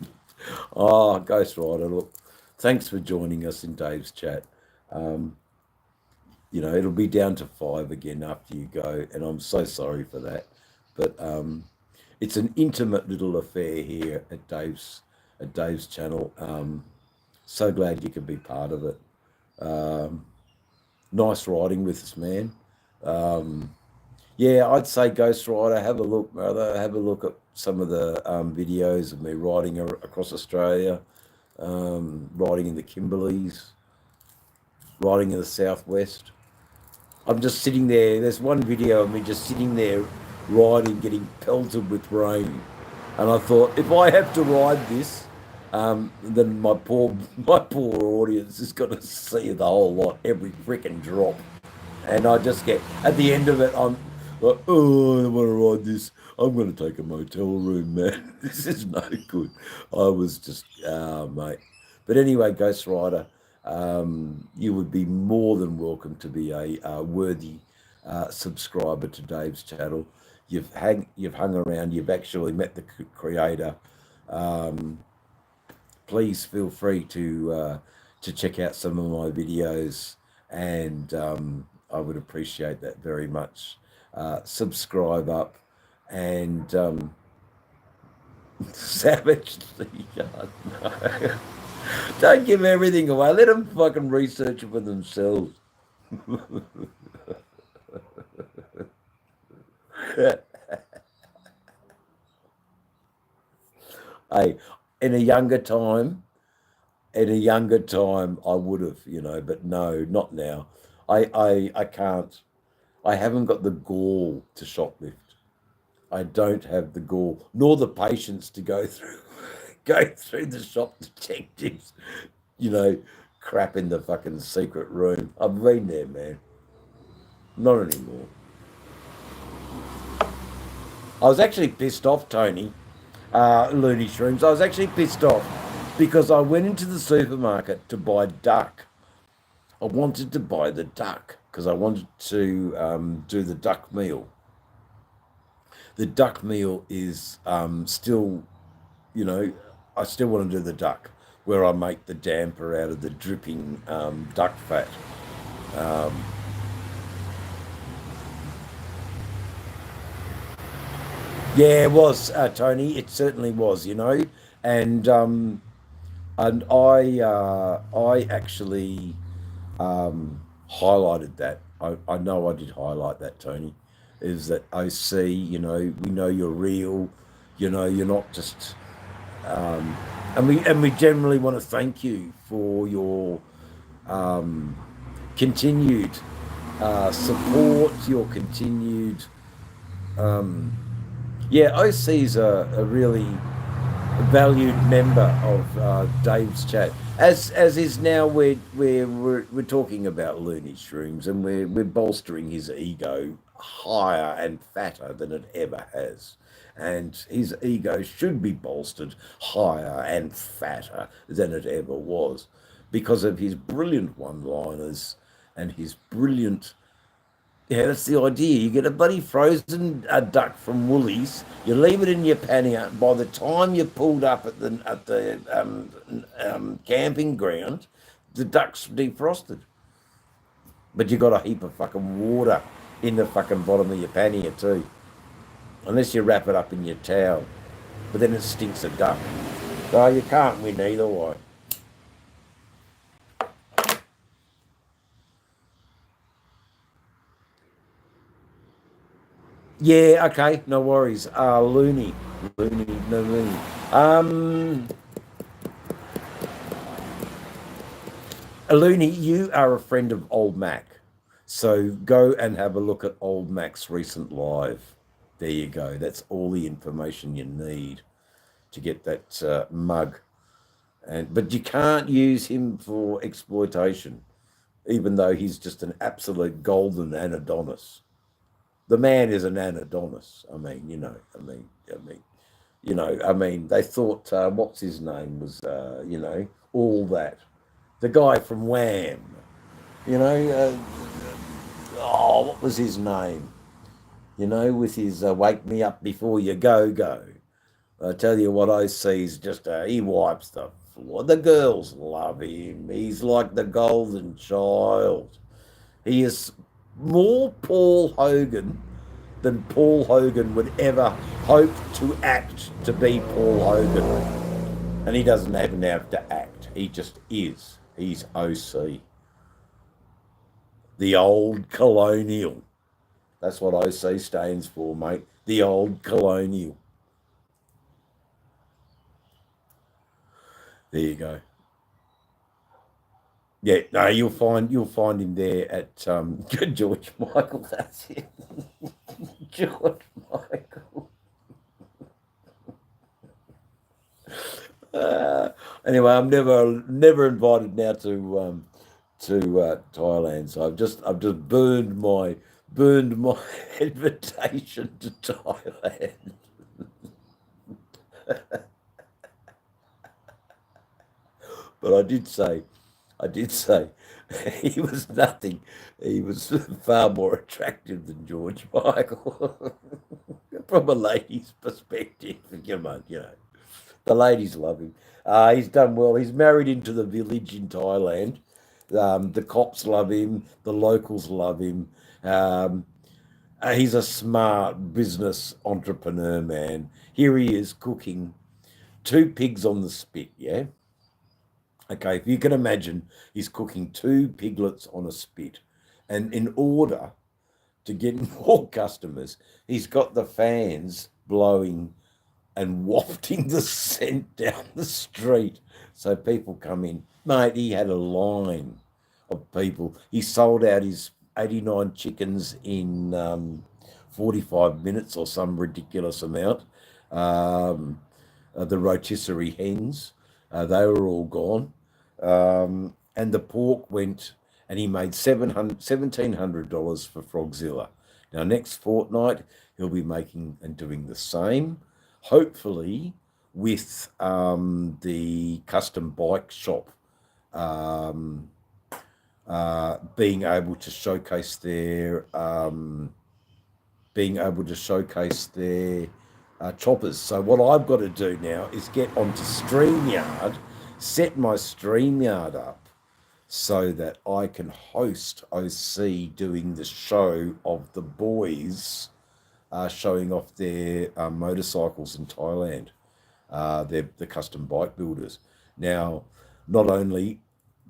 Oh, Ghost Rider, look, thanks for joining us in Dave's chat. It'll be down to 5 again after you go, and I'm so sorry for that, but it's an intimate little affair here at Dave's channel. So glad you could be part of it. Nice riding with us, man. Yeah, I'd say Ghost Rider, have a look, brother. Have a look at some of the videos of me riding across Australia, riding in the Kimberleys, riding in the Southwest. I'm just sitting there. There's one video of me just sitting there riding, getting pelted with rain. And I thought, if I have to ride this, then my poor audience is going to see the whole lot, every freaking drop. And I just get, at the end of it, I'm like, oh, I don't want to ride this. I'm going to take a motel room, man. This is no good. I was just, mate. But anyway, Ghost Rider, you would be more than welcome to be a worthy subscriber to Dave's channel. You've hung around. You've actually met the creator. Please feel free to check out some of my videos, and I would appreciate that very much. Subscribe up, and savagely, no. Don't give everything away. Let them fucking research it for themselves. Hey, in a younger time, I would have, but no, not now. I can't. I haven't got the gall to shoplift. I don't have the gall, nor the patience to go through the shop detectives, crap in the fucking secret room. I've been there, man. Not anymore. I was actually pissed off, Tony, Looney Shrooms. I was actually pissed off because I went into the supermarket to buy duck. I wanted to buy the duck because I wanted to do the duck meal. The duck meal is still, I still want to do the duck where I make the damper out of the dripping duck fat. Yeah, it was, Tony. It certainly was, and I actually highlighted that. I know I did highlight that, Tony. Is that OC? We know you're real. You're not just. And we generally want to thank you for your continued support, your continued. OC's a really valued member of Dave's chat, as is now we're talking about Looney Shrooms, and we're bolstering his ego higher and fatter than it ever has, and his ego should be bolstered higher and fatter than it ever was because of his brilliant one-liners and his brilliant. Yeah, that's the idea. You get a bloody frozen duck from Woolies, you leave it in your pannier. By the time you pulled up at the camping ground, the duck's defrosted. But you got a heap of fucking water in the fucking bottom of your pannier too. Unless you wrap it up in your towel. But then it stinks of duck. So you can't win either way. Yeah, okay, no worries. Looney. Looney. Looney, you are a friend of Old Mac. So go and have a look at Old Mac's recent live. There you go. That's all the information you need to get that mug. But you can't use him for exploitation, even though he's just an absolute golden anadonis. The man is an anadonis. They thought, what's his name was, all that. The guy from Wham, what was his name? With his wake me up before you go. I tell you what I see is just, he wipes the floor. The girls love him. He's like the golden child. He is more Paul Hogan than Paul Hogan would ever hope to act to be Paul Hogan. And he doesn't even have to act. He just is. He's OC. The old colonial. That's what OC stands for, mate. The old colonial. There you go. Yeah, no, you'll find him there at George Michael. That's it. George Michael. Anyway, I'm never invited now to Thailand. So I've just burned my invitation to Thailand. But I did say he was nothing. He was far more attractive than George Michael. From a lady's perspective, the ladies love him. He's done well. He's married into the village in Thailand. The cops love him. The locals love him. He's a smart business entrepreneur, man. Here he is cooking 2 pigs on the spit, yeah? Okay, if you can imagine, he's cooking 2 piglets on a spit. And in order to get more customers, he's got the fans blowing and wafting the scent down the street. So people come in. Mate, he had a line of people. He sold out his 89 chickens in 45 minutes or some ridiculous amount. The rotisserie hens, they were all gone. And the pork went, and he made $1,700 for Frogzilla. Now, next fortnight, he'll be making and doing the same, hopefully with the custom bike shop being able to showcase their choppers. So what I've got to do now is get onto StreamYard, set my StreamYard up so that I can host OC doing the show of the boys showing off their motorcycles in Thailand. They're the custom bike builders. Now, not only,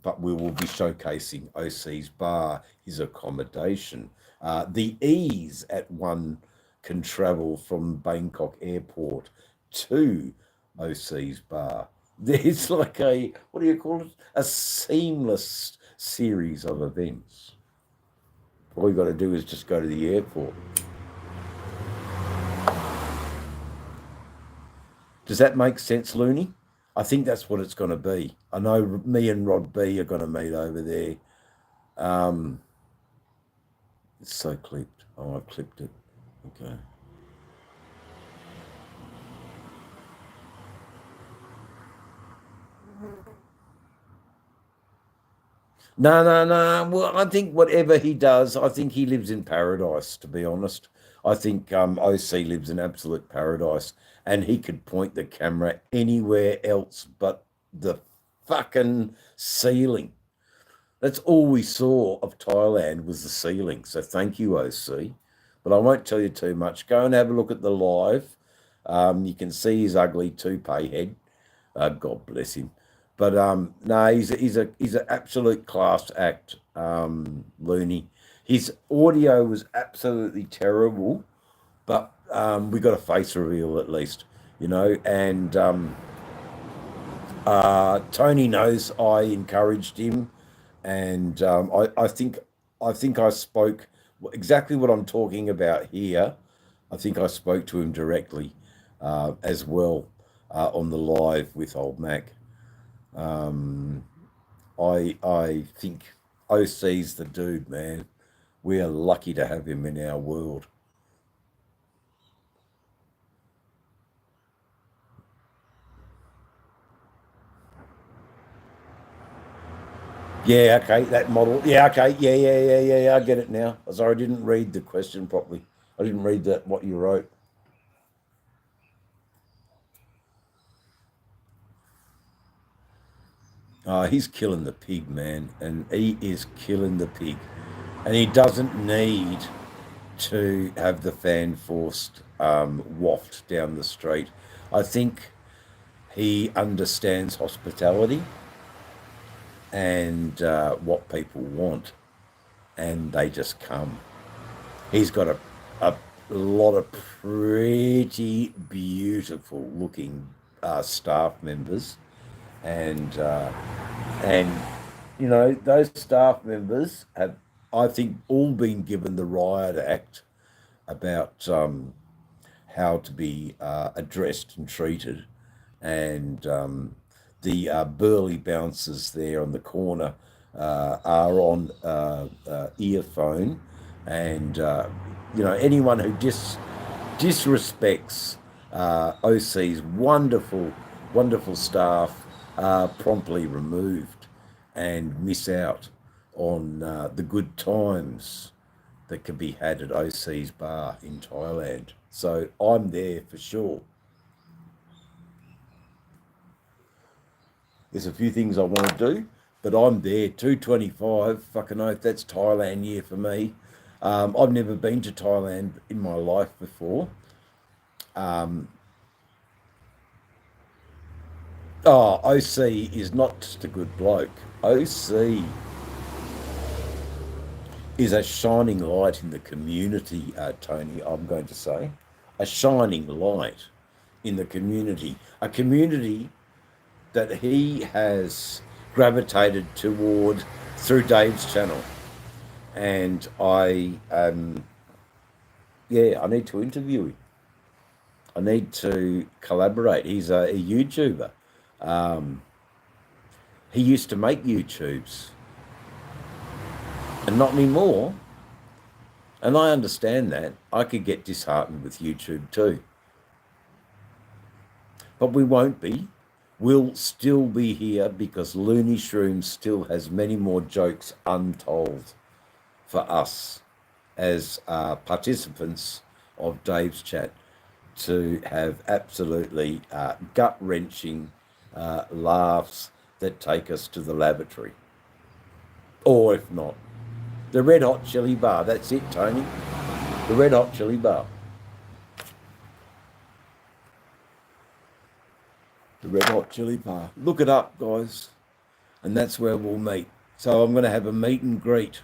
but we will be showcasing OC's bar, his accommodation. The ease at one can travel from Bangkok Airport to OC's bar. There's like a, what do you call it? A seamless series of events. All you got to do is just go to the airport. Does that make sense, Looney? I think that's what it's going to be. I know me and Rod B are going to meet over there. It's so clipped. Oh, I've clipped it. Okay. No. Well, I think whatever he does, I think he lives in paradise, to be honest. I think OC lives in absolute paradise, and he could point the camera anywhere else but the fucking ceiling. That's all we saw of Thailand was the ceiling. So thank you, OC. But I won't tell you too much. Go and have a look at the live. You can see his ugly toupee head. God bless him. But no, he's an absolute class act, Looney. His audio was absolutely terrible, but we got a face reveal at least, you know. And Tony knows I encouraged him, and I think I spoke exactly what I'm talking about here. I think I spoke to him directly as well on the live with Old Mac. I think OC's the dude, man. We are lucky to have him in our world. Yeah, okay, that model. Yeah, okay, yeah. I get it now. Sorry, I didn't read the question properly. I didn't read that what you wrote. He's killing the pig, man, and he is killing the pig, and he doesn't need to have the fan forced waft down the street. I think he understands hospitality and what people want, and they just come. He's got a lot of pretty beautiful looking staff members, and you know, those staff members have, I think, all been given the riot act about how to be addressed and treated, and the burly bouncers there on the corner are on earphone, and you know, anyone who disrespects OC's wonderful staff are promptly removed and miss out on the good times that can be had at OC's bar in Thailand. So I'm there for sure. There's a few things I want to do, but I'm there. 225, fucking oath, that's Thailand year for me. I've never been to Thailand in my life before. OC is not just a good bloke. OC is a shining light in the community, Tony, I'm going to say. A shining light in the community. A community that he has gravitated toward through Dave's channel. And I need to interview him. I need to collaborate. He's a YouTuber. He used to make YouTubes, and not anymore. And I understand that. I could get disheartened with YouTube too. But we won't be. We'll still be here because Looney Shroom still has many more jokes untold for us as participants of Dave's chat to have absolutely gut-wrenching laughs that take us to the lavatory. Or if not, the Red Hot Chili Bar. That's it, Tony. The Red Hot Chili Bar. The Red Hot Chili Bar. Look it up, guys. And that's where we'll meet. So I'm going to have a meet and greet.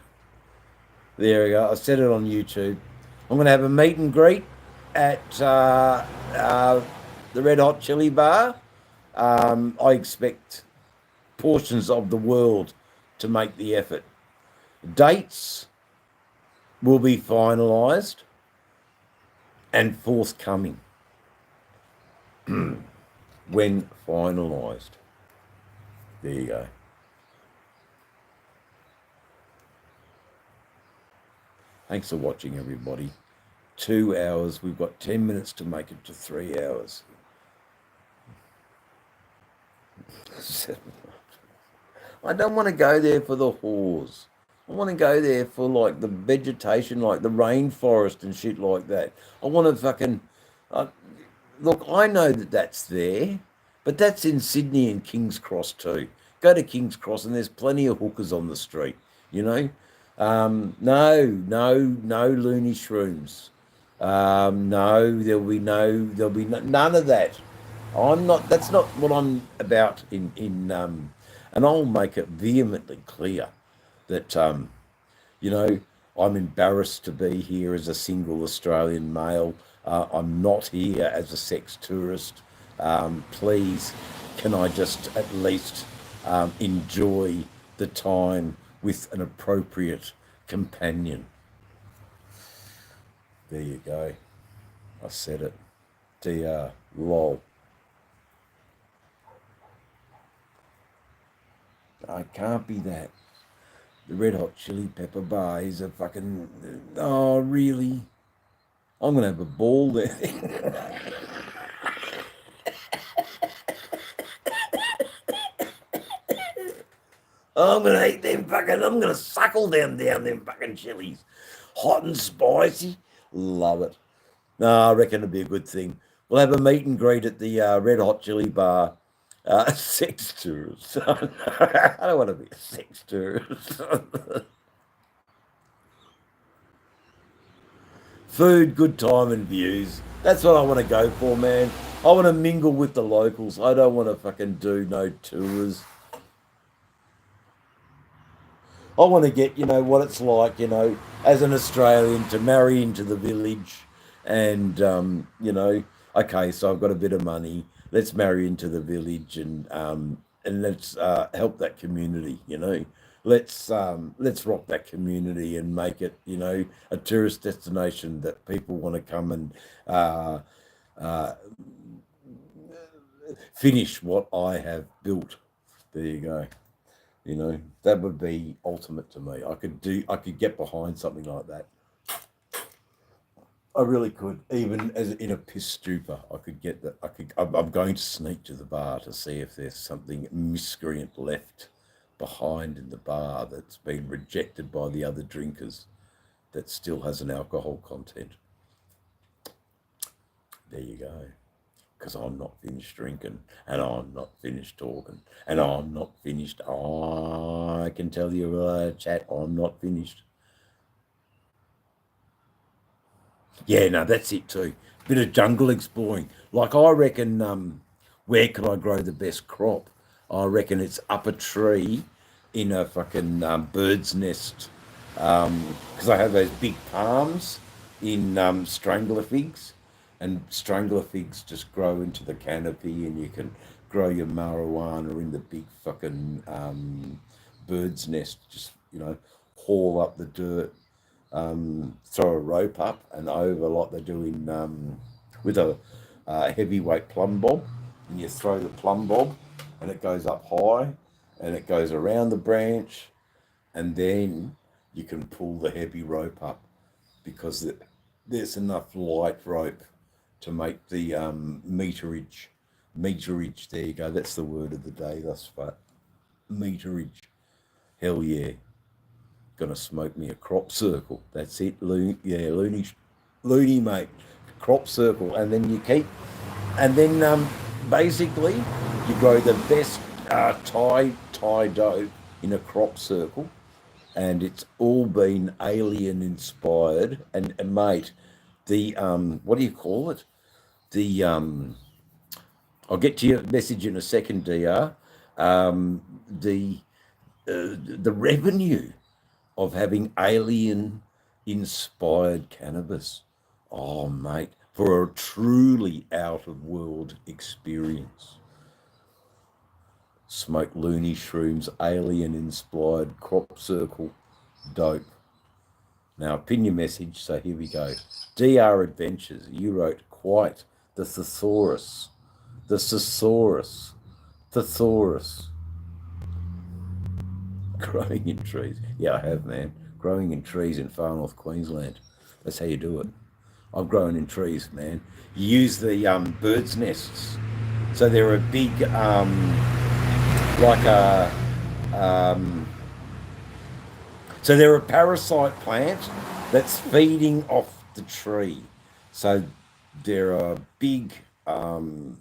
There we go. I said it on YouTube. I'm going to have a meet and greet at the Red Hot Chili Bar. I expect portions of the world to make the effort. Dates will be finalised and forthcoming when finalised. There you go. Thanks for watching, everybody. 2 hours. We've got 10 minutes to make it to 3 hours. I don't want to go there for the whores. I want to go there for like the vegetation, like the rainforest and shit like that. I want to fucking... look, I know that that's there, but that's in Sydney and King's Cross too. go to King's Cross and there's plenty of hookers on the street, you know. No loony shrooms. No, there'll be none of that. I'm not. That's not what I'm about. And I'll make it vehemently clear that you know, I'm embarrassed to be here as a single Australian male. I'm not here as a sex tourist. Please, can I just at least enjoy the time with an appropriate companion? There you go. I said it. DR. Lol. I can't be that. The Red Hot Chili Pepper bar is a fucking... Oh, really? I'm going to have a ball there. I'm going to eat them fucking... I'm going to suckle them down them fucking chilies. Hot and spicy. Love it. No, I reckon it'll be a good thing. We'll have a meet and greet at the Red Hot Chili bar. Sex tourist. I don't want to be a sex tourist. Food, good time and views. That's what I want to go for, man. I want to mingle with the locals. I don't want to fucking do no tours. I want to get, what it's like, as an Australian to marry into the village and, okay, so I've got a bit of money. Let's marry into the village and let's help that community, Let's rock that community and make it, a tourist destination that people want to come and finish what I have built. There you go. That would be ultimate to me. I could get behind something like that. I really could, even as in a piss stupor. I could get that. I'm going to sneak to the bar to see if there's something miscreant left behind in the bar that's been rejected by the other drinkers that still has an alcohol content. There you go. Because I'm not finished drinking, and I'm not finished talking, and I'm not finished. Oh, I can tell you, chat, I'm not finished. Yeah, no, that's it too. Bit of jungle exploring. Like, I reckon, where can I grow the best crop? I reckon it's up a tree in a fucking bird's nest. Because I have those big palms in strangler figs. And strangler figs just grow into the canopy, and you can grow your marijuana in the big fucking bird's nest. Just, haul up the dirt, throw a rope up and over like they do in with a heavyweight plumb bob. And you throw the plumb bob and it goes up high and it goes around the branch, and then you can pull the heavy rope up because there's enough light rope to make the meterage. There you go. That's the word of the day thus far. Meterage. Hell yeah. Gonna smoke me a crop circle. That's it. Loony, mate. Crop circle. And then you keep. And then basically you grow the best Thai dough in a crop circle. And it's all been alien inspired. And mate, the what do you call it? The I'll get to your message in a second, DR. The revenue of having alien inspired cannabis. Oh, mate, for a truly out of world experience. Smoke loony shrooms, alien inspired crop circle, dope. Now, pin your message, so here we go. DR Adventures, you wrote quite the thesaurus. Growing in trees. Yeah, I have, man. Growing in trees in far north Queensland. That's how you do it. I've grown in trees, man. You use the bird's nests. So they're a big, so they're a parasite plant that's feeding off the tree. So they're a big, so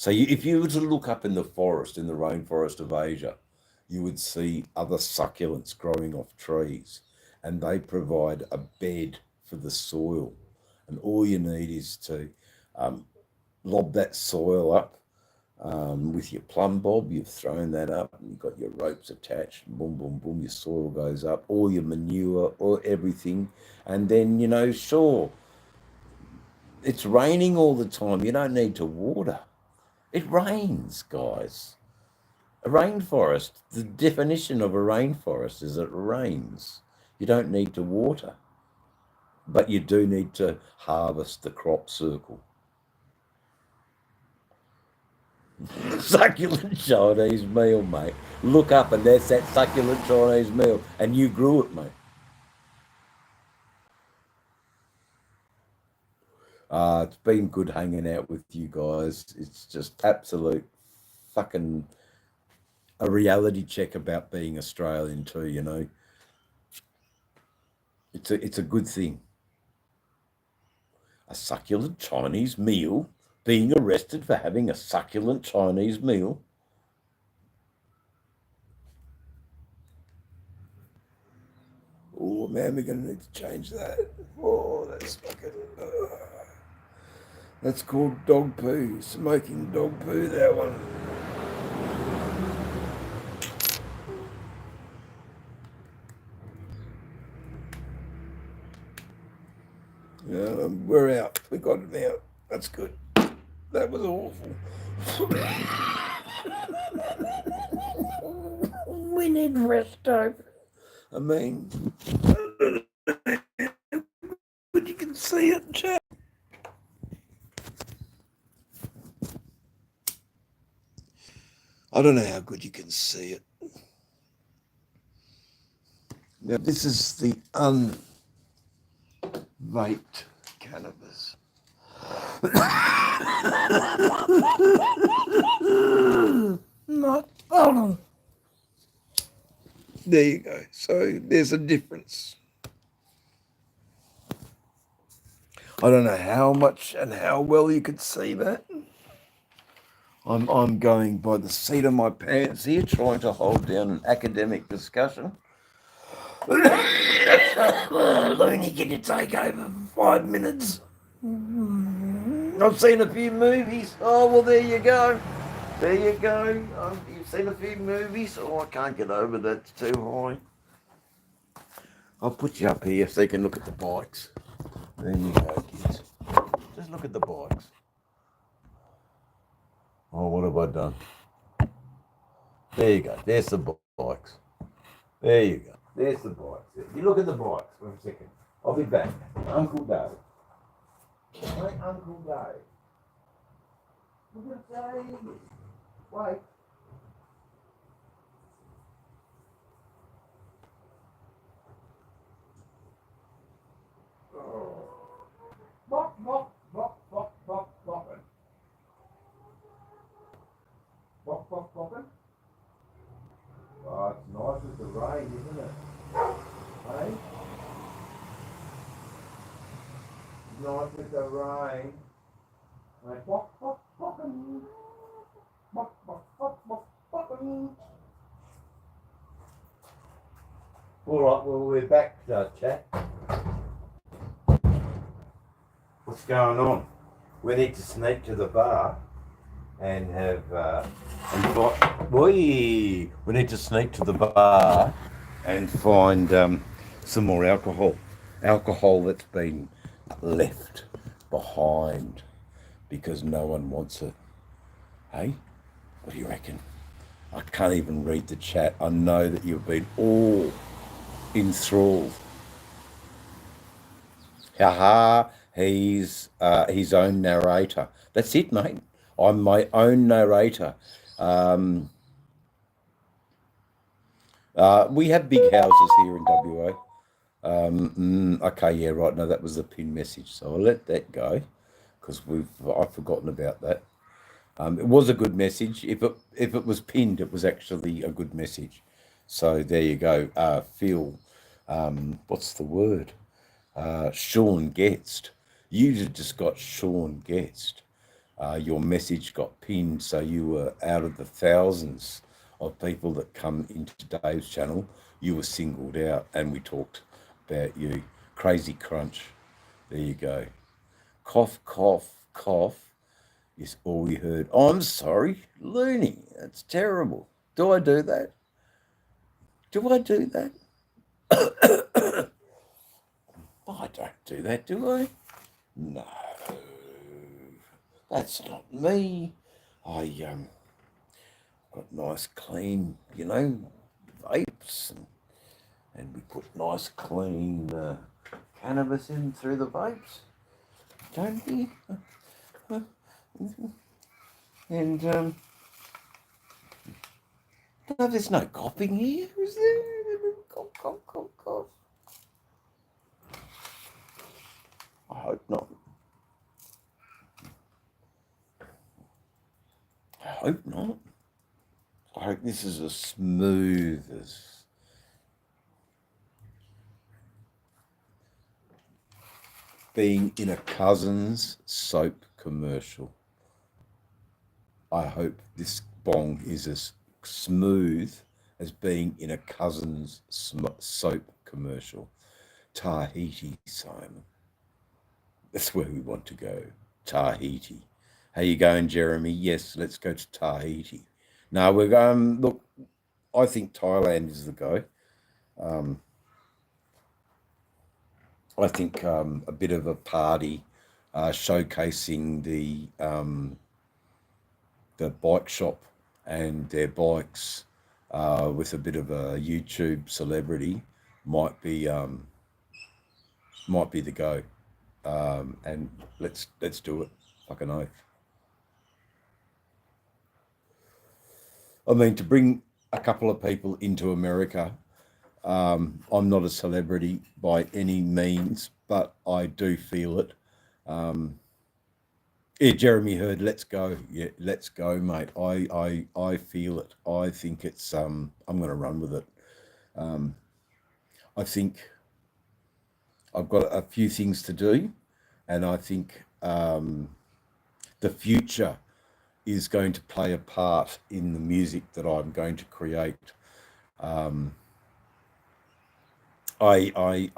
So if you were to look up in the forest, in the rainforest of Asia, you would see other succulents growing off trees, and they provide a bed for the soil. And all you need is to lob that soil up with your plumb bob. You've thrown that up, and you've got your ropes attached. Boom, boom, boom. Your soil goes up, all your manure, or everything, and then sure, it's raining all the time. You don't need to water. It rains, guys. A rainforest, the definition of a rainforest is it rains. You don't need to water, but you do need to harvest the crop circle. Succulent Chinese meal, mate. Look up and there's that succulent Chinese meal, and you grew it, mate. It's been good hanging out with you guys. It's just absolute fucking a reality check about being Australian too, It's a good thing. A succulent Chinese meal, being arrested for having a succulent Chinese meal. Oh man, we're gonna need to change that. Oh, that's fucking that's called dog poo, smoking dog poo, that one. Yeah, we're out. We got it out. That's good. That was awful. We need resto. I mean, but you can see it, chat. I don't know how good you can see it. Now, this is the unvaped cannabis. Not on. There you go. So there's a difference. I don't know how much and how well you could see that. I'm going by the seat of my pants here, trying to hold down an academic discussion. Looney, can you take over for 5 minutes? I've seen a few movies. Oh, well, there you go. There you go. You've seen a few movies. Oh, I can't get over that. It's too high. I'll put you up here so you can look at the bikes. There you go, kids. Just look at the bikes. Oh, what have I done? There you go. There's the bikes. There you go. There's the bikes. You look at the bikes for a second. I'll be back. Uncle Dave. My Uncle Dave. Look at Dave. Wait. Oh. Bop, bop, bop, bop, bop, bopping. Bop, bop, bopping. Oh, it's nice with the rain, isn't it? Hey? Nice with the rain. Like, bop, bop, bopping. Bop, bop, bop, bop, bopping. All right, well, we're back, chat. What's going on? We need to sneak to the bar and have we need to sneak to the bar and find some more alcohol that's been left behind because no one wants it. Hey, what do you reckon? I can't even read the chat. I know that you've been all enthralled. Haha, he's his own narrator. That's it, mate. I'm my own narrator. We have big houses here in WA. Okay, yeah, right. No, that was the pin message, so I'll let that go because I've forgotten about that. It was a good message. If it was pinned, it was actually a good message. So there you go. Phil, what's the word? Sean Getzt. You just got Sean Getzt. your message got pinned, so you were out of the thousands of people that come into Dave's channel, you were singled out, and we talked about you. Crazy Crunch, there you go. Cough, cough, cough is all we heard. Oh, I'm sorry, Looney, that's terrible. Do I do that? Do I do that? I don't do that, do I? No, that's not me. I got nice clean, vapes, and we put nice clean cannabis in through the vapes, don't we? And no, there's no coughing here, is there? Cough, cough, cough, cough. I hope not. I hope not. I hope this is as smooth as being in a Cousins soap commercial. I hope this bong is as smooth as being in a Cousins soap commercial. Tahiti, Simon. That's where we want to go. Tahiti. How you going, Jeremy? Yes, let's go to Tahiti. No, we're going, look, I think Thailand is the go. I think a bit of a party showcasing the bike shop and their bikes with a bit of a YouTube celebrity might be the go. And let's do it. Fucking oath. I mean, to bring a couple of people into America, I'm not a celebrity by any means, but I do feel it. Yeah, Jeremy Heard, let's go. Yeah, let's go, mate. I feel it. I think it's I'm gonna run with it. I think I've got a few things to do, and I think the future is going to play a part in the music that I'm going to create. I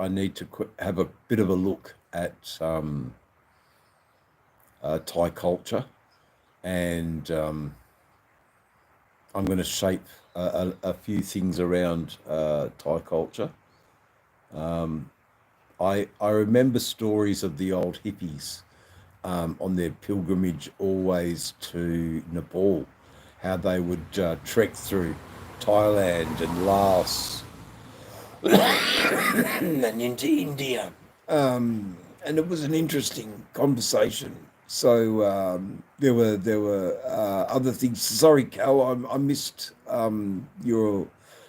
need to have a bit of a look at Thai culture, and I'm going to shape a few things around Thai culture. I remember stories of the old hippies on their pilgrimage always to Nepal, how they would trek through Thailand and Laos and into India. And it was an interesting conversation. So there were other things. Sorry, Cal, I missed your.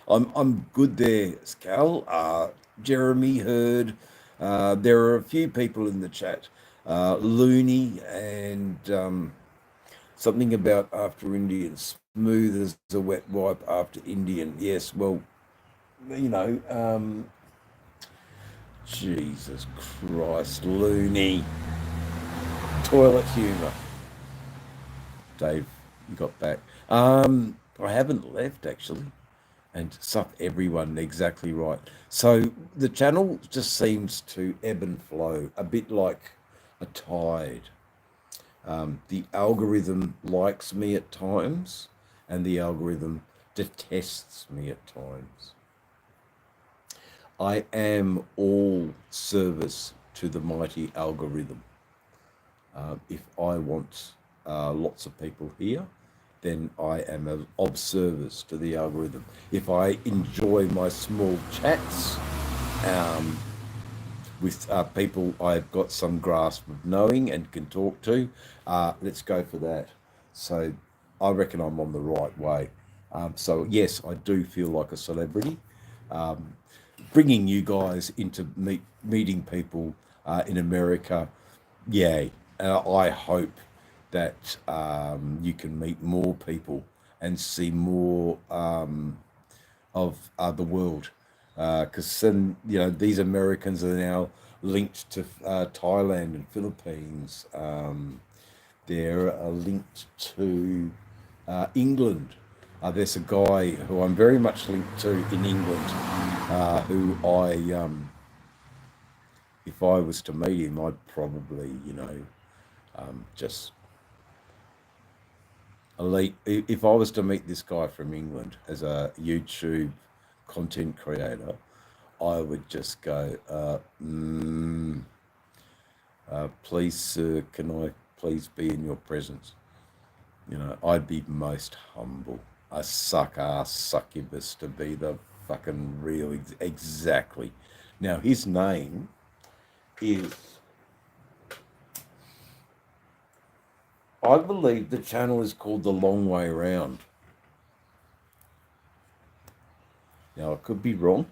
I'm good there, Cal. Jeremy Heard. There are a few people in the chat. Looney and something about after Indian, smooth as a wet wipe after Indian. Yes, well, Jesus Christ, Looney. Toilet humour. Dave, you got back. I haven't left, actually. And suck everyone exactly right. So the channel just seems to ebb and flow, a bit like a tide. The algorithm likes me at times, and the algorithm detests me at times. I am all service to the mighty algorithm. If I want lots of people here, then I am of service to the algorithm. If I enjoy my small chats with people I've got some grasp of knowing and can talk to, let's go for that. So I reckon I'm on the right way. So yes, I do feel like a celebrity. Bringing you guys into meeting people in America, yay. I hope that you can meet more people and see more of the world, because then these Americans are now linked to Thailand and Philippines, there are linked to England. There's a guy who I'm very much linked to in England, who if I was to meet him, I'd probably, just elite. If I was to meet this guy from England as a YouTube content creator, I would just go, please, sir, can I please be in your presence? I'd be most humble. A succubus to be the fucking real, exactly. Now, his name is, I believe the channel is called The Long Way Round. Now, I could be wrong.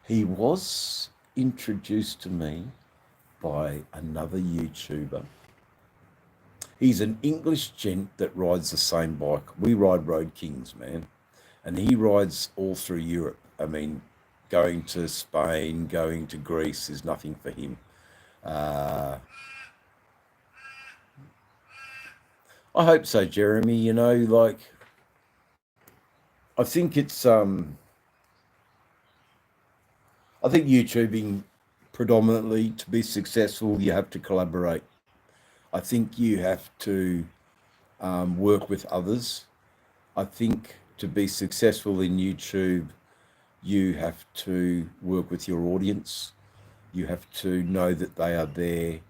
He was introduced to me by another YouTuber. He's an English gent that rides the same bike. We ride Road Kings, man. And he rides all through Europe. I mean, going to Spain, going to Greece is nothing for him. I hope so, Jeremy. I think it's I think YouTubing predominantly, to be successful, you have to collaborate. I think you have to work with others. I think to be successful in YouTube, you have to work with your audience. You have to know that they are there.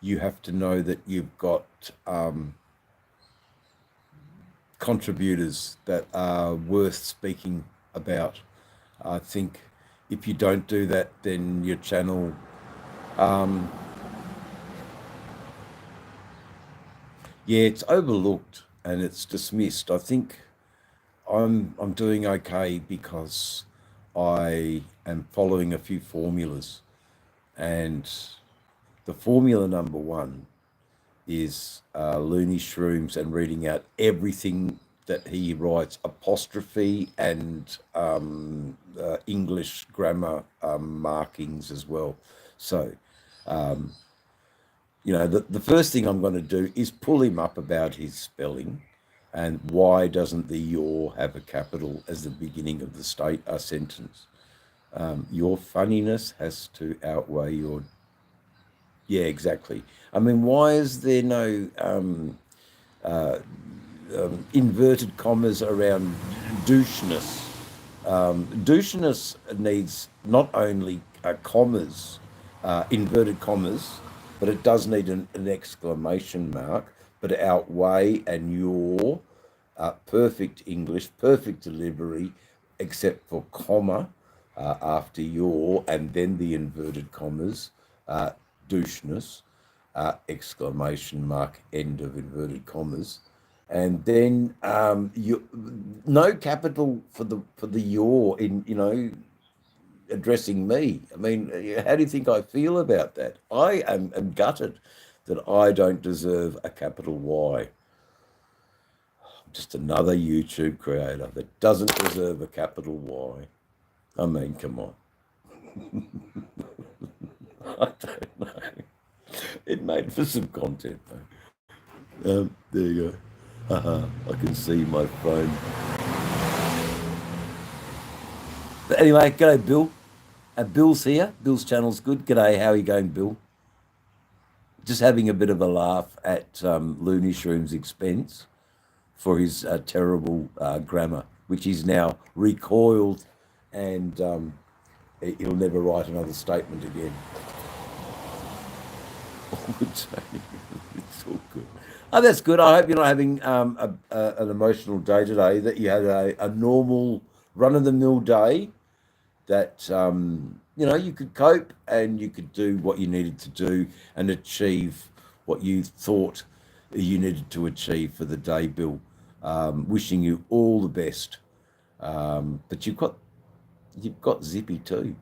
You have to know that you've got contributors that are worth speaking about. I think if you don't do that, then your channel it's overlooked and it's dismissed. I think I'm doing okay because I am following a few formulas, and the formula number one is Looney Shrooms and reading out everything that he writes, apostrophe and English grammar markings as well. So, the first thing I'm going to do is pull him up about his spelling and why doesn't the your have a capital as the beginning of the sentence. Your funniness has to outweigh your... Yeah, exactly. I mean, why is there no inverted commas around doucheness? Doucheness needs not only commas, inverted commas, but it does need an exclamation mark, but outweigh and your perfect English, perfect delivery, except for comma after your, and then the inverted commas, doucheness, exclamation mark, end of inverted commas, and then no capital for the your in addressing me. I mean, how do you think I feel about that? I am gutted that I don't deserve a capital Y. I'm just another YouTube creator that doesn't deserve a capital Y. I mean, come on. I don't know. It made for some content, though. There you go. I can see my phone. But anyway, g'day, Bill. Bill's here. Bill's channel's good. G'day, how are you going, Bill? Just having a bit of a laugh at Looney Shroom's expense for his terrible grammar, which he's now recoiled, and he'll never write another statement again. It's all good. Oh, that's good. I hope you're not having an emotional day today, that you had a normal run-of-the-mill day, that you could cope and you could do what you needed to do and achieve what you thought you needed to achieve for the day, Bill. Wishing you all the best. But you've got Zippy too,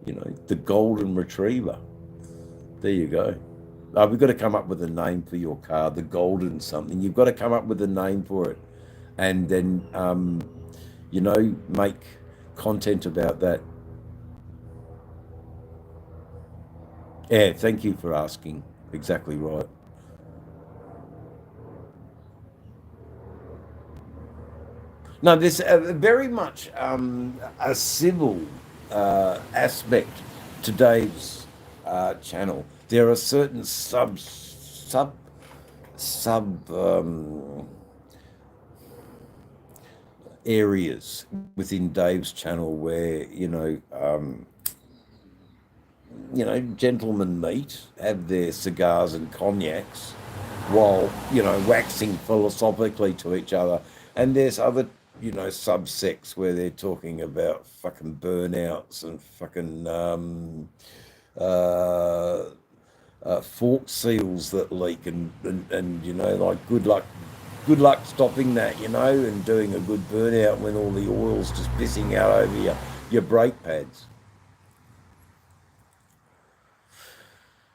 the golden retriever. There you go. We've got to come up with a name for your car, the golden something. You've got to come up with a name for it, and then make content about that. Yeah, thank you for asking. Exactly right. No, there's very much a civil aspect to Dave's channel. There are certain sub areas within Dave's channel where gentlemen meet, have their cigars and cognacs, while waxing philosophically to each other. And there's other subsects where they're talking about fucking burnouts and fucking uh, fork seals that leak, and like good luck stopping that, and doing a good burnout when all the oil's just pissing out over your brake pads.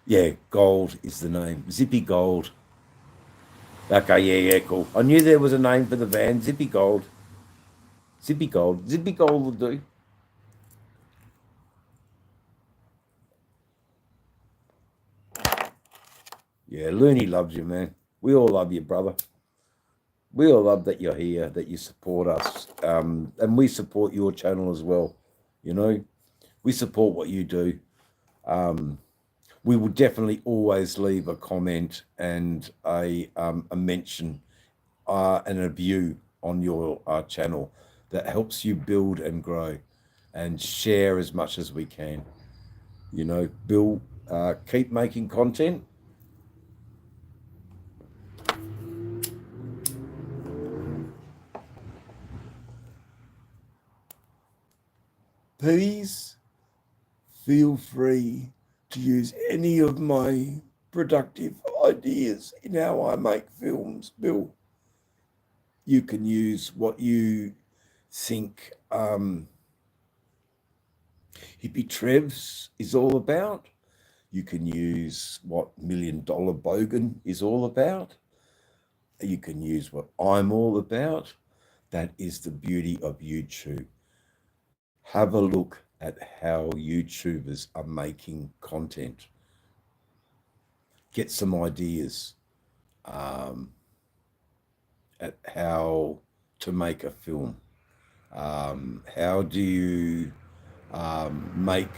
Yeah, Gold is the name. Zippy Gold. Okay, yeah, cool. I knew there was a name for the van. Zippy Gold. Zippy Gold. Zippy Gold will do. Yeah, Looney loves you, man. We all love you, brother. We all love that you're here, that you support us. And we support your channel as well. We support what you do. We will definitely always leave a comment and a mention and a view on your channel that helps you build and grow and share as much as we can. Bill, keep making content. Please feel free to use any of my productive ideas in how I make films, Bill. You can use what you think Hippie Trevs is all about. You can use what $1 Million Bogan is all about. You can use what I'm all about. That is the beauty of YouTube. Have a look at how YouTubers are making content. Get some ideas at how to make a film. How do you make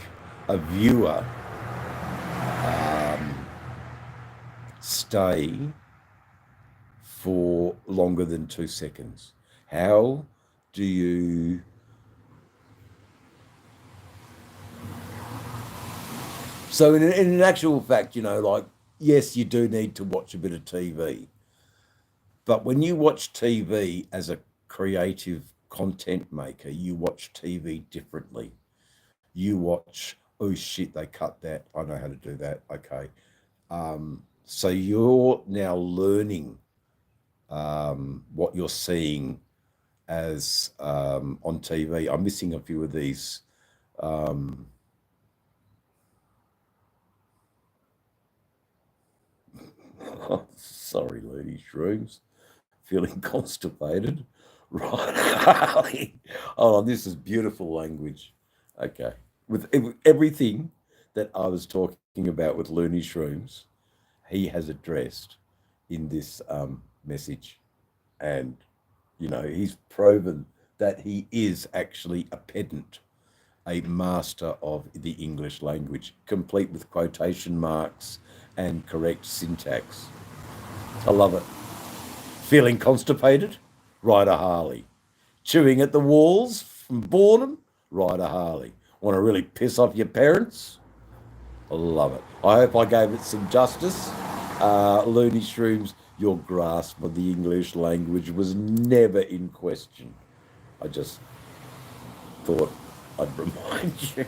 a viewer stay for longer than 2 seconds? How do you so in actual fact, like, yes, you do need to watch a bit of TV, but when you watch TV as a creative content maker, you watch TV differently. You watch, oh shit, they cut that, I know how to do that, okay. So you're now learning what you're seeing as on TV. I'm missing a few of these. Sorry, Lady Shrooms. Feeling constipated. Right. Oh, this is beautiful language. Okay. With everything that I was talking about with Looney Shrooms, he has addressed in this message. And, he's proven that he is actually a pedant, a master of the English language, complete with quotation marks and correct syntax. I love it. Feeling constipated? Ride a Harley. Chewing at the walls from boredom? Ride a Harley. Want to really piss off your parents? I love it. I hope I gave it some justice. Looney Shrooms, your grasp of the English language was never in question. I just thought I'd remind you.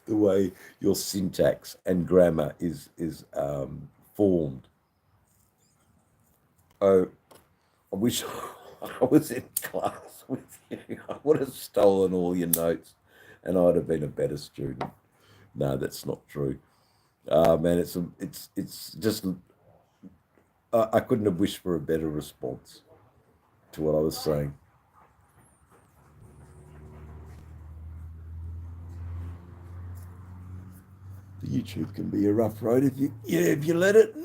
The way your syntax and grammar is formed. Oh, I wish I was in class with you. I would have stolen all your notes, and I'd have been a better student. No, that's not true. Man, it's just I couldn't have wished for a better response to what I was saying. YouTube can be a rough road if you let it.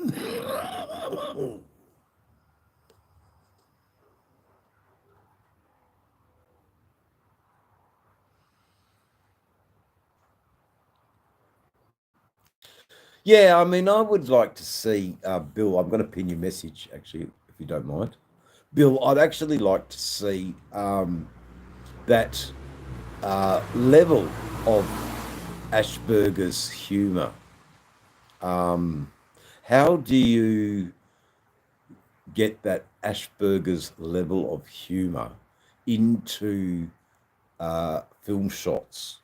Yeah, I mean, I would like to see Bill. I'm going to pin your message actually, if you don't mind, Bill. I'd actually like to see that level of Asperger's humour. How do you get that Asperger's level of humour into film shots?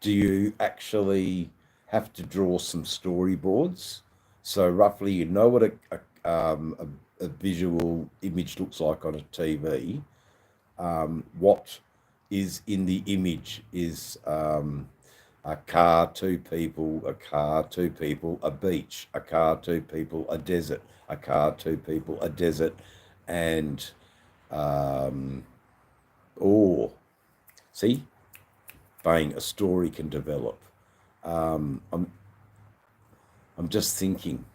Do you actually have to draw some storyboards? So roughly, you know what a visual image looks like on a TV. What is in the image is a car, two people, a car, two people, a beach, a car, two people, a desert, a car, two people, a desert, and see, bang, a story can develop. I'm just thinking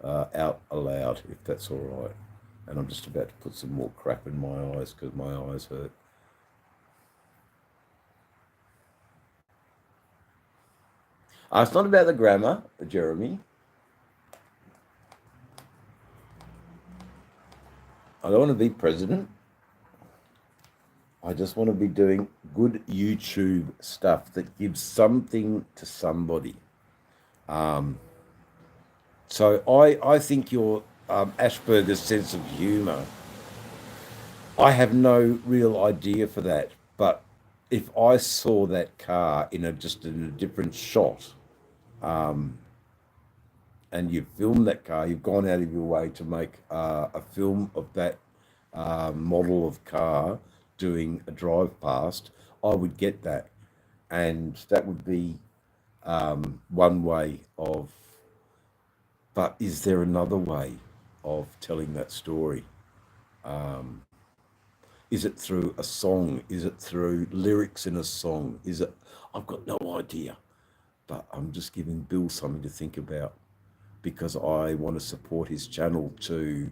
out aloud, if that's all right, and I'm just about to put some more crap in my eyes because my eyes hurt. It's not about the grammar, Jeremy. I don't want to be president. I just want to be doing good YouTube stuff that gives something to somebody. So I think your Asperger's sense of humour, I have no real idea for that. But if I saw that car just in a different shot, and you've filmed that car, you've gone out of your way to make a film of that model of car doing a drive past, I would get that. And that would be one way of, but is there another way of telling that story? Is it through a song? Is it through lyrics in a song? I've got no idea, but I'm just giving Bill something to think about, because I want to support his channel to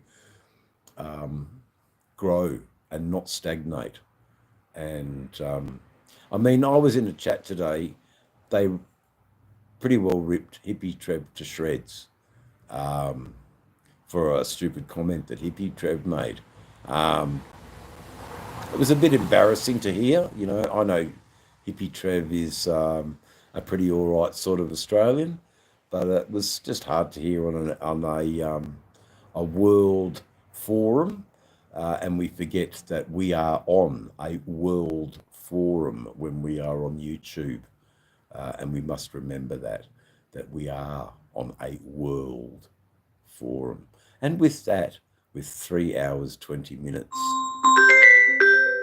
grow and not stagnate. And I mean, I was in a chat today. They pretty well ripped Hippie Trev to shreds for a stupid comment that Hippie Trev made. It was a bit embarrassing to hear. You know, I know Hippie Trev is a pretty all right sort of Australian, but it was just hard to hear on a world forum, and we forget that we are on a world forum when we are on YouTube, and we must remember that we are on a world forum. And with that, with 3 hours 20 minutes,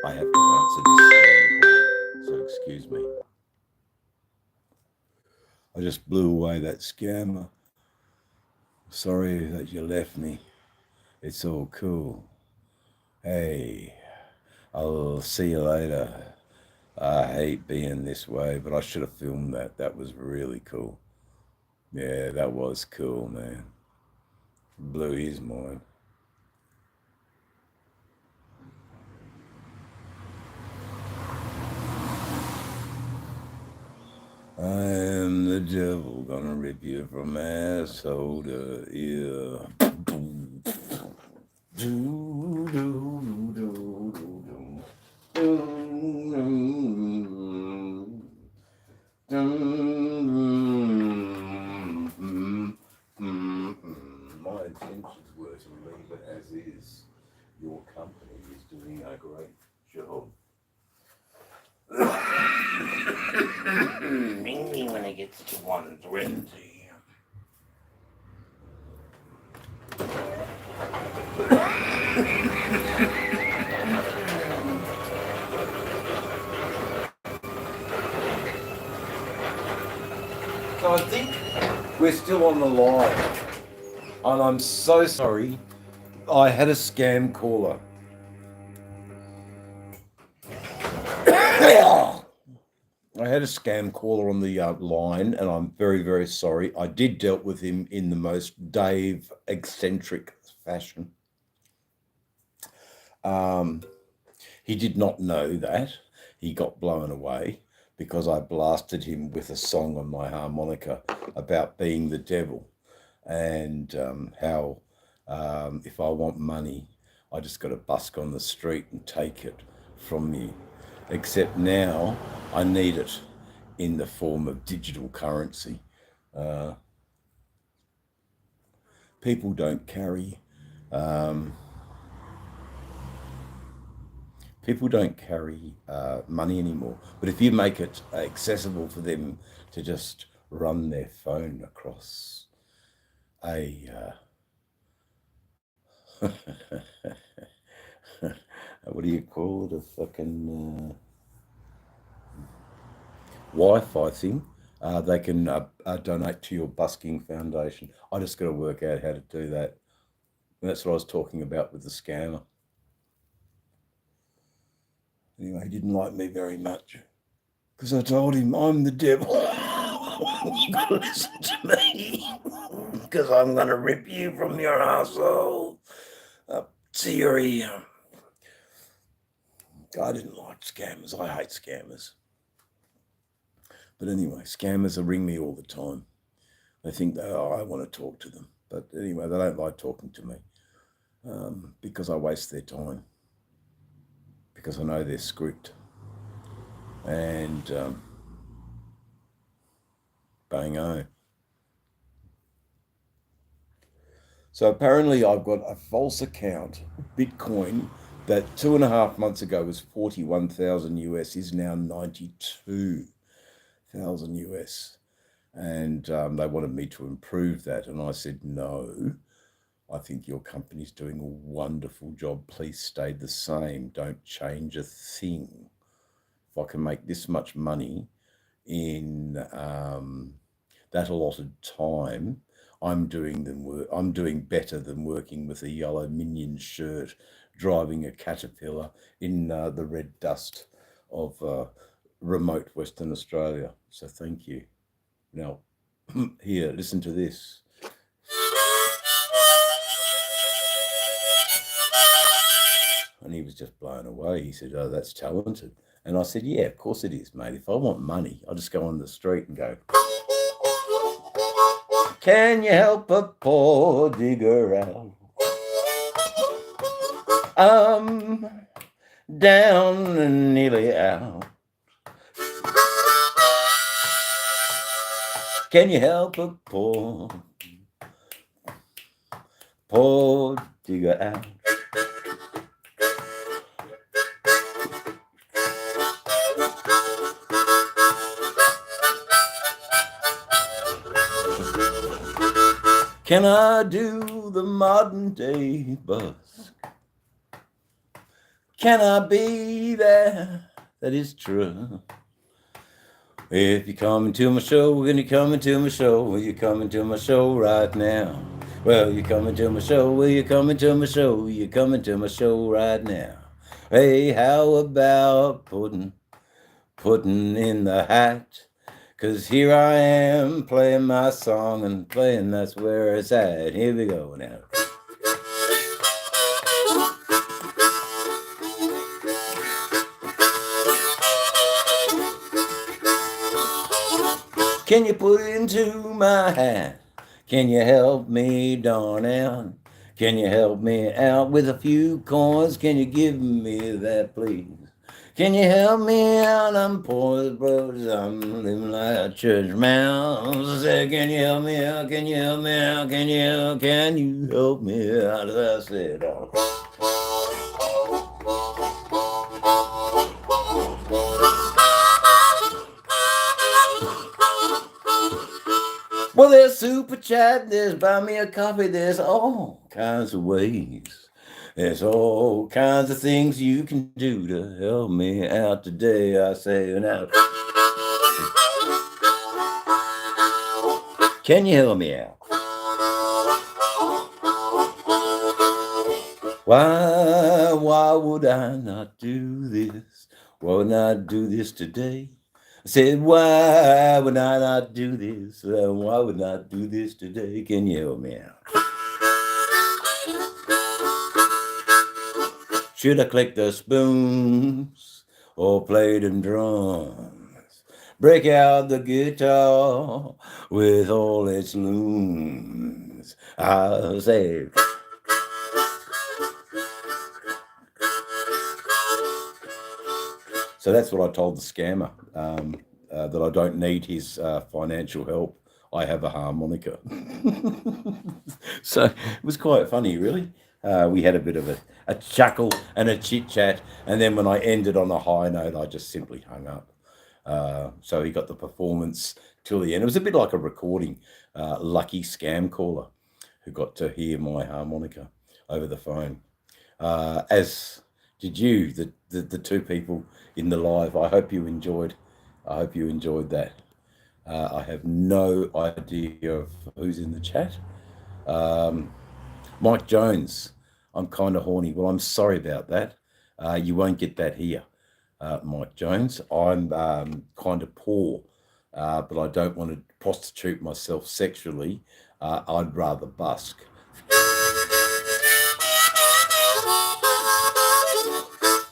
I have to answer this scam call, so excuse me. I just blew away that scammer. Sorry that you left me. It's all cool. Hey, I'll see you later. I hate being this way, but I should have filmed that. That was really cool. Yeah, that was cool, man. Blew his mind. I am the devil, gonna rip you from asshole to ear. My intentions were to leave it as is. Your company is doing a great job. Mainly when it gets to 120. So I think we're still on the line, and I'm so sorry. I had a scam caller. I had a scam caller on the line, and I'm very, very sorry. I did dealt with him in the most Dave eccentric fashion. He did not know that. He got blown away because I blasted him with a song on my harmonica about being the devil, and how if I want money, I just got to busk on the street and take it from you. Except now I need it in the form of digital currency. People don't carry money anymore. But if you make it accessible for them to just run their phone across a what do you call it? A fucking Wi-Fi thing. They can donate to your busking foundation. I just got to work out how to do that. And that's what I was talking about with the scammer. Anyway, he didn't like me very much because I told him I'm the devil. You got to listen to me because I'm going to rip you from your asshole up to your ear. I didn't like scammers. I hate scammers. But anyway, scammers ring me all the time. They think that, oh, I want to talk to them. But anyway, they don't like talking to me because I waste their time. Because I know their script. And bang-o. So apparently I've got a false account, Bitcoin, that 2.5 months ago was 41,000 US, is now 92,000 US. And they wanted me to improve that. And I said, no, I think your company's doing a wonderful job. Please stay the same. Don't change a thing. If I can make this much money in that allotted time, I'm doing better than working with a yellow minion shirt, driving a Caterpillar in the red dust of remote Western Australia. So thank you. Now, here, listen to this. And he was just blown away. He said, oh, that's talented. And I said, yeah, of course it is, mate. If I want money, I'll just go on the street and go, can you help a poor digger out? I'm down and nearly out. Can you help a poor digger out? Can I do the modern day busk? Can I be there? That is true. If you're coming to my show, when you're coming to my show, will you coming to my show right now? Well, you're coming to my show, will you coming to my show? You're coming to my show right now. Hey, how about putting in the hat? 'Cause here I am playing my song and playing, that's where it's at. Here we go now. Can you put it into my hat? Can you help me, darn? Can you help me out with a few coins? Can you give me that, please? Can you help me out? I'm poor as bros. I'm living like a church mouse. I said, can you help me out? Can you help me out? Can you help me out? As I said, well, there's super chat, there's buy me a coffee, there's all kinds of ways. There's all kinds of things you can do to help me out today. I say now, can you help me out? Why would I not do this? Why would I not do this today? I said, why would I not do this? Why would I not do this today? Can you help me out? Should I click the spoons or play them drums? Break out the guitar with all its looms. I'll say, so that's what I told the scammer, that I don't need his financial help. I have a harmonica. So it was quite funny, really. We had a bit of a chuckle and a chit chat, and then when I ended on a high note, I just simply hung up. So he got the performance till the end. It was a bit like a recording. Lucky scam caller who got to hear my harmonica over the phone. As did you, the two people in the live. I hope you enjoyed. I hope you enjoyed that. I have no idea of who's in the chat. Mike Jones, I'm kind of horny. Well, I'm sorry about that. You won't get that here, Mike Jones. I'm kind of poor, but I don't want to prostitute myself sexually. I'd rather busk.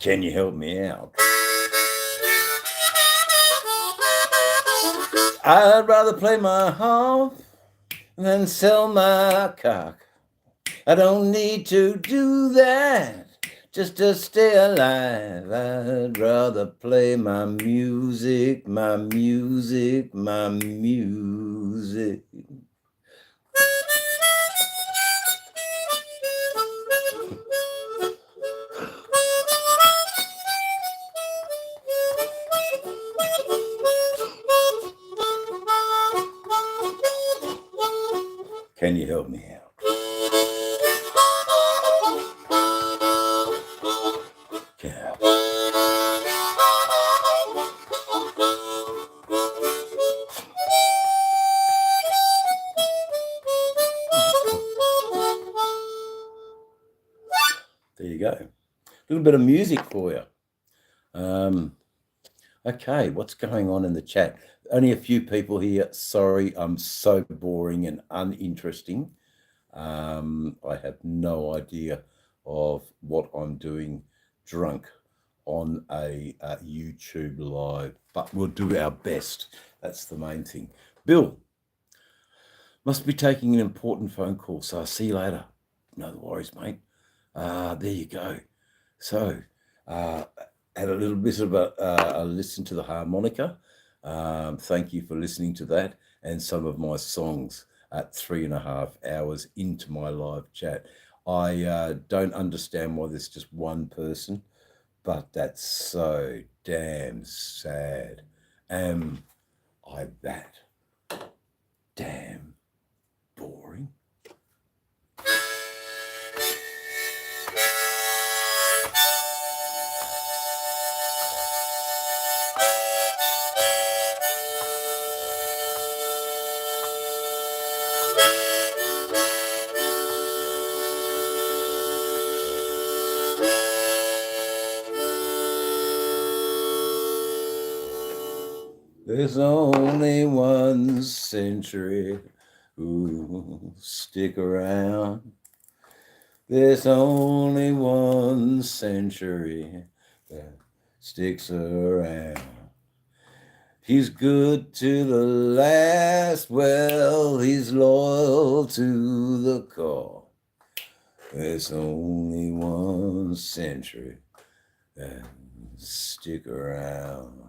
Can you help me out? I'd rather play my harp than sell my cock. I don't need to do that just to stay alive. I'd rather play my music, my music, my music. Can you help me out? Yeah. There you go. A little bit of music for you. Okay, what's going on in the chat? Only a few people here. Sorry, I'm so boring and uninteresting. I have no idea of what I'm doing drunk on a YouTube live, but we'll do our best. That's the main thing. Bill, must be taking an important phone call, so I'll see you later. No worries, mate. There you go. So, had a little bit of a listen to the harmonica. Thank you for listening to that and some of my songs at 3.5 hours into my live chat. I don't understand why there's just one person, but that's so damn sad. Am I that damn boring? There's only one century who'll stick around. There's only one century that sticks around. He's good to the last, well, he's loyal to the core. There's only one century that stick around.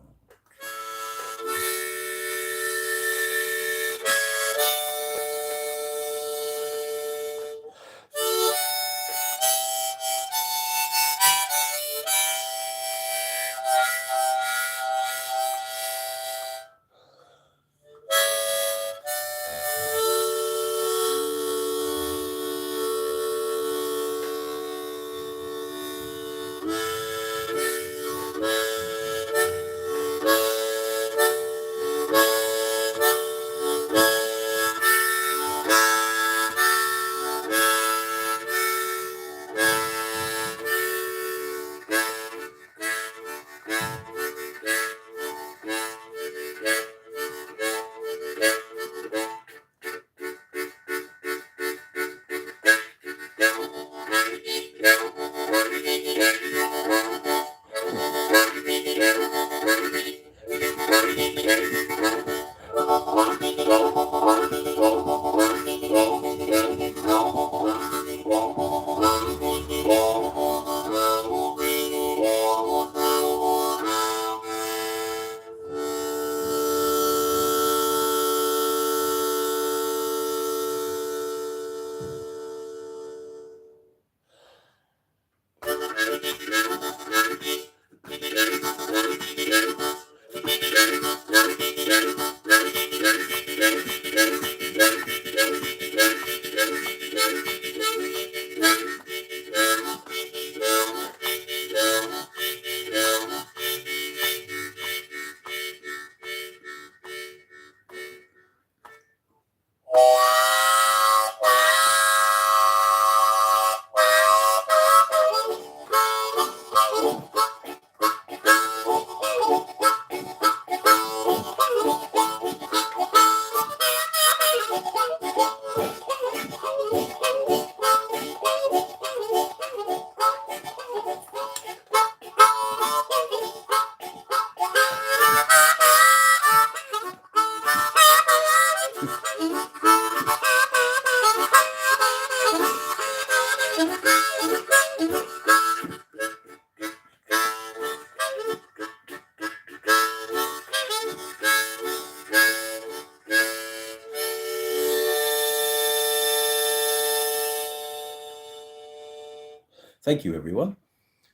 Thank you, everyone.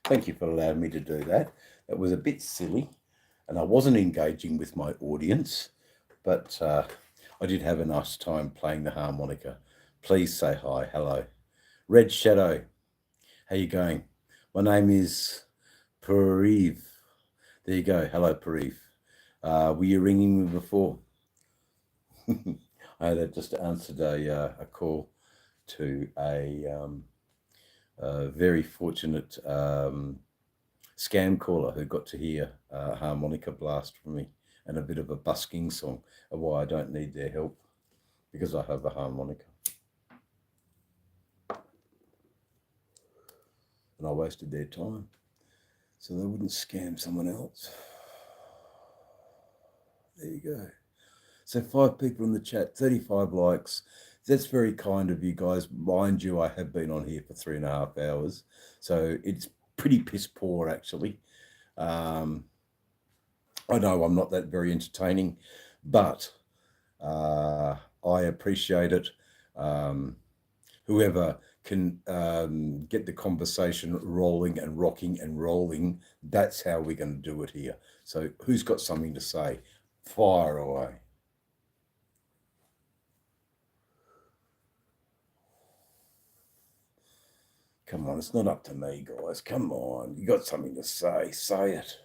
Thank you for allowing me to do that. That was a bit silly, and I wasn't engaging with my audience, but I did have a nice time playing the harmonica. Please say hi, hello. Red Shadow, how you going? My name is Pariv. There you go. Hello, Pariv. Were you ringing me before? I had just answered a call to a very fortunate scam caller who got to hear a harmonica blast from me and a bit of a busking song of why I don't need their help because I have a harmonica. And I wasted their time so they wouldn't scam someone else. There you go. So 5 people in the chat, 35 likes. That's very kind of you guys. Mind you, I have been on here for 3.5 hours. So it's pretty piss poor, actually. I know I'm not that very entertaining, but I appreciate it. Whoever can get the conversation rolling and rocking and rolling, that's how we're going to do it here. So who's got something to say? Fire away. Come on, it's not up to me, guys. Come on, you got something to say. Say it.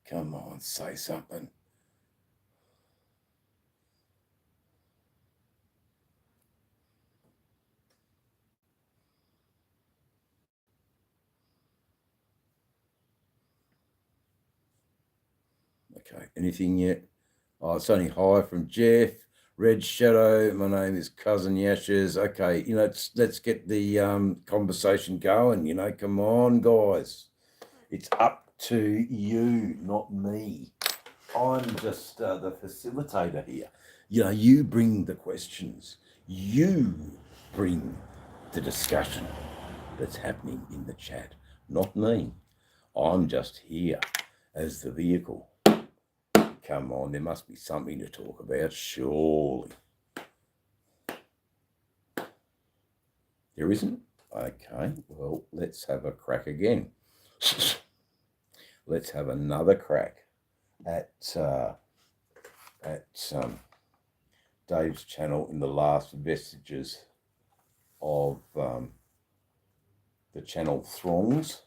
Come on, say something. Okay, anything yet? Oh, it's only hi from Jeff. Red Shadow, my name is Cousin Yashes. Okay, let's get the conversation going. Come on, guys. It's up to you, not me. I'm just the facilitator here. You bring the questions. You bring the discussion that's happening in the chat, not me. I'm just here as the vehicle. Come on, there must be something to talk about, surely. There isn't? Okay, well, let's have a crack again. Let's have another crack at Dave's channel in the last vestiges of the channel throngs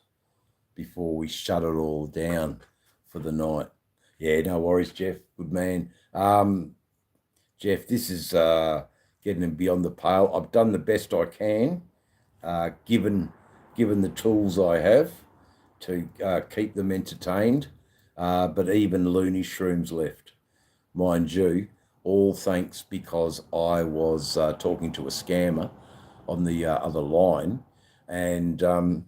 before we shut it all down for the night. Yeah, no worries, Jeff. Good man. Jeff, this is getting beyond the pale. I've done the best I can, given the tools I have to keep them entertained. But even Looney Shrooms left, mind you. All thanks because I was talking to a scammer on the other line, and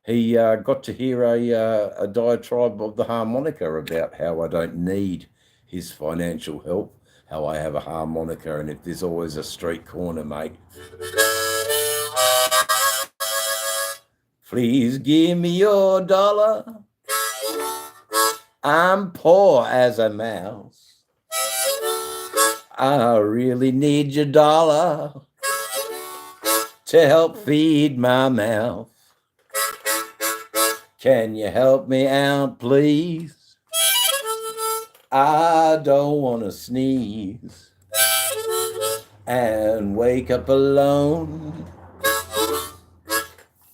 he got to hear a diatribe of the harmonica about how I don't need his financial help, how I have a harmonica, and if there's always a street corner, mate, please give me your dollar. I'm poor as a mouse. I really need your dollar to help feed my mouth. Can you help me out, please? I don't want to sneeze and wake up alone,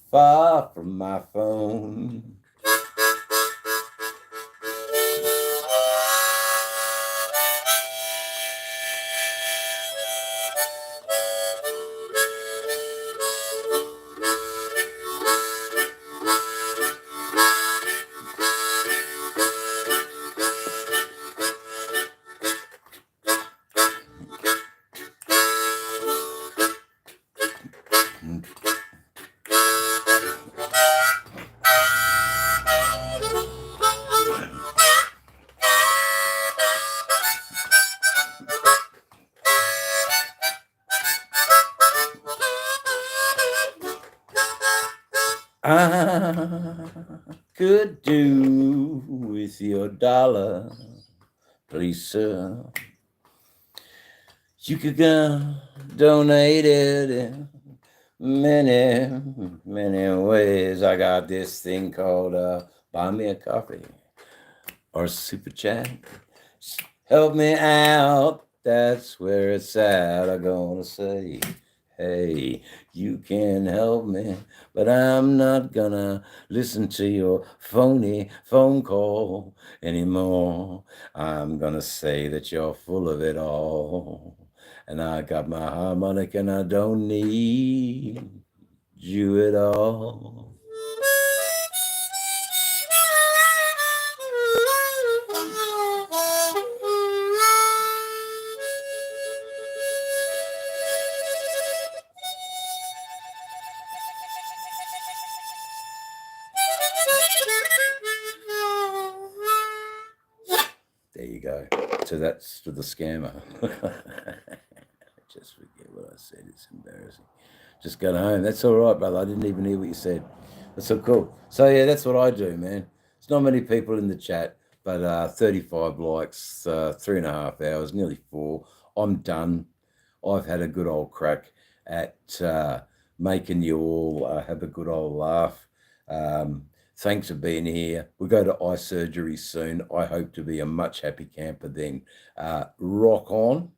far from my phone. I could do with your dollar, please, sir. You could donate it in many, many ways. I got this thing called Buy Me a Coffee or Super Chat. Help me out. That's where it's at. I'm gonna say, hey, you can help me, but I'm not gonna listen to your phony phone call anymore. I'm gonna say that you're full of it all. And I got my harmonica and I don't need you at all. There you go. So that's to the scammer. Just forget what I said. It's embarrassing. Just got home. That's all right, brother. I didn't even hear what you said. That's so cool. So yeah, that's what I do, man. It's not many people in the chat, but 35 likes, 3.5 hours, nearly 4. I'm done. I've had a good old crack at making you all have a good old laugh. Thanks for being here. We go to eye surgery soon. I hope to be a much happy camper then. Rock on.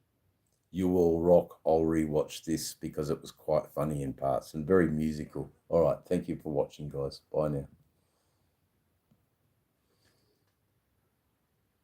You all rock. I'll rewatch this because it was quite funny in parts and very musical. All right. Thank you for watching, guys. Bye now.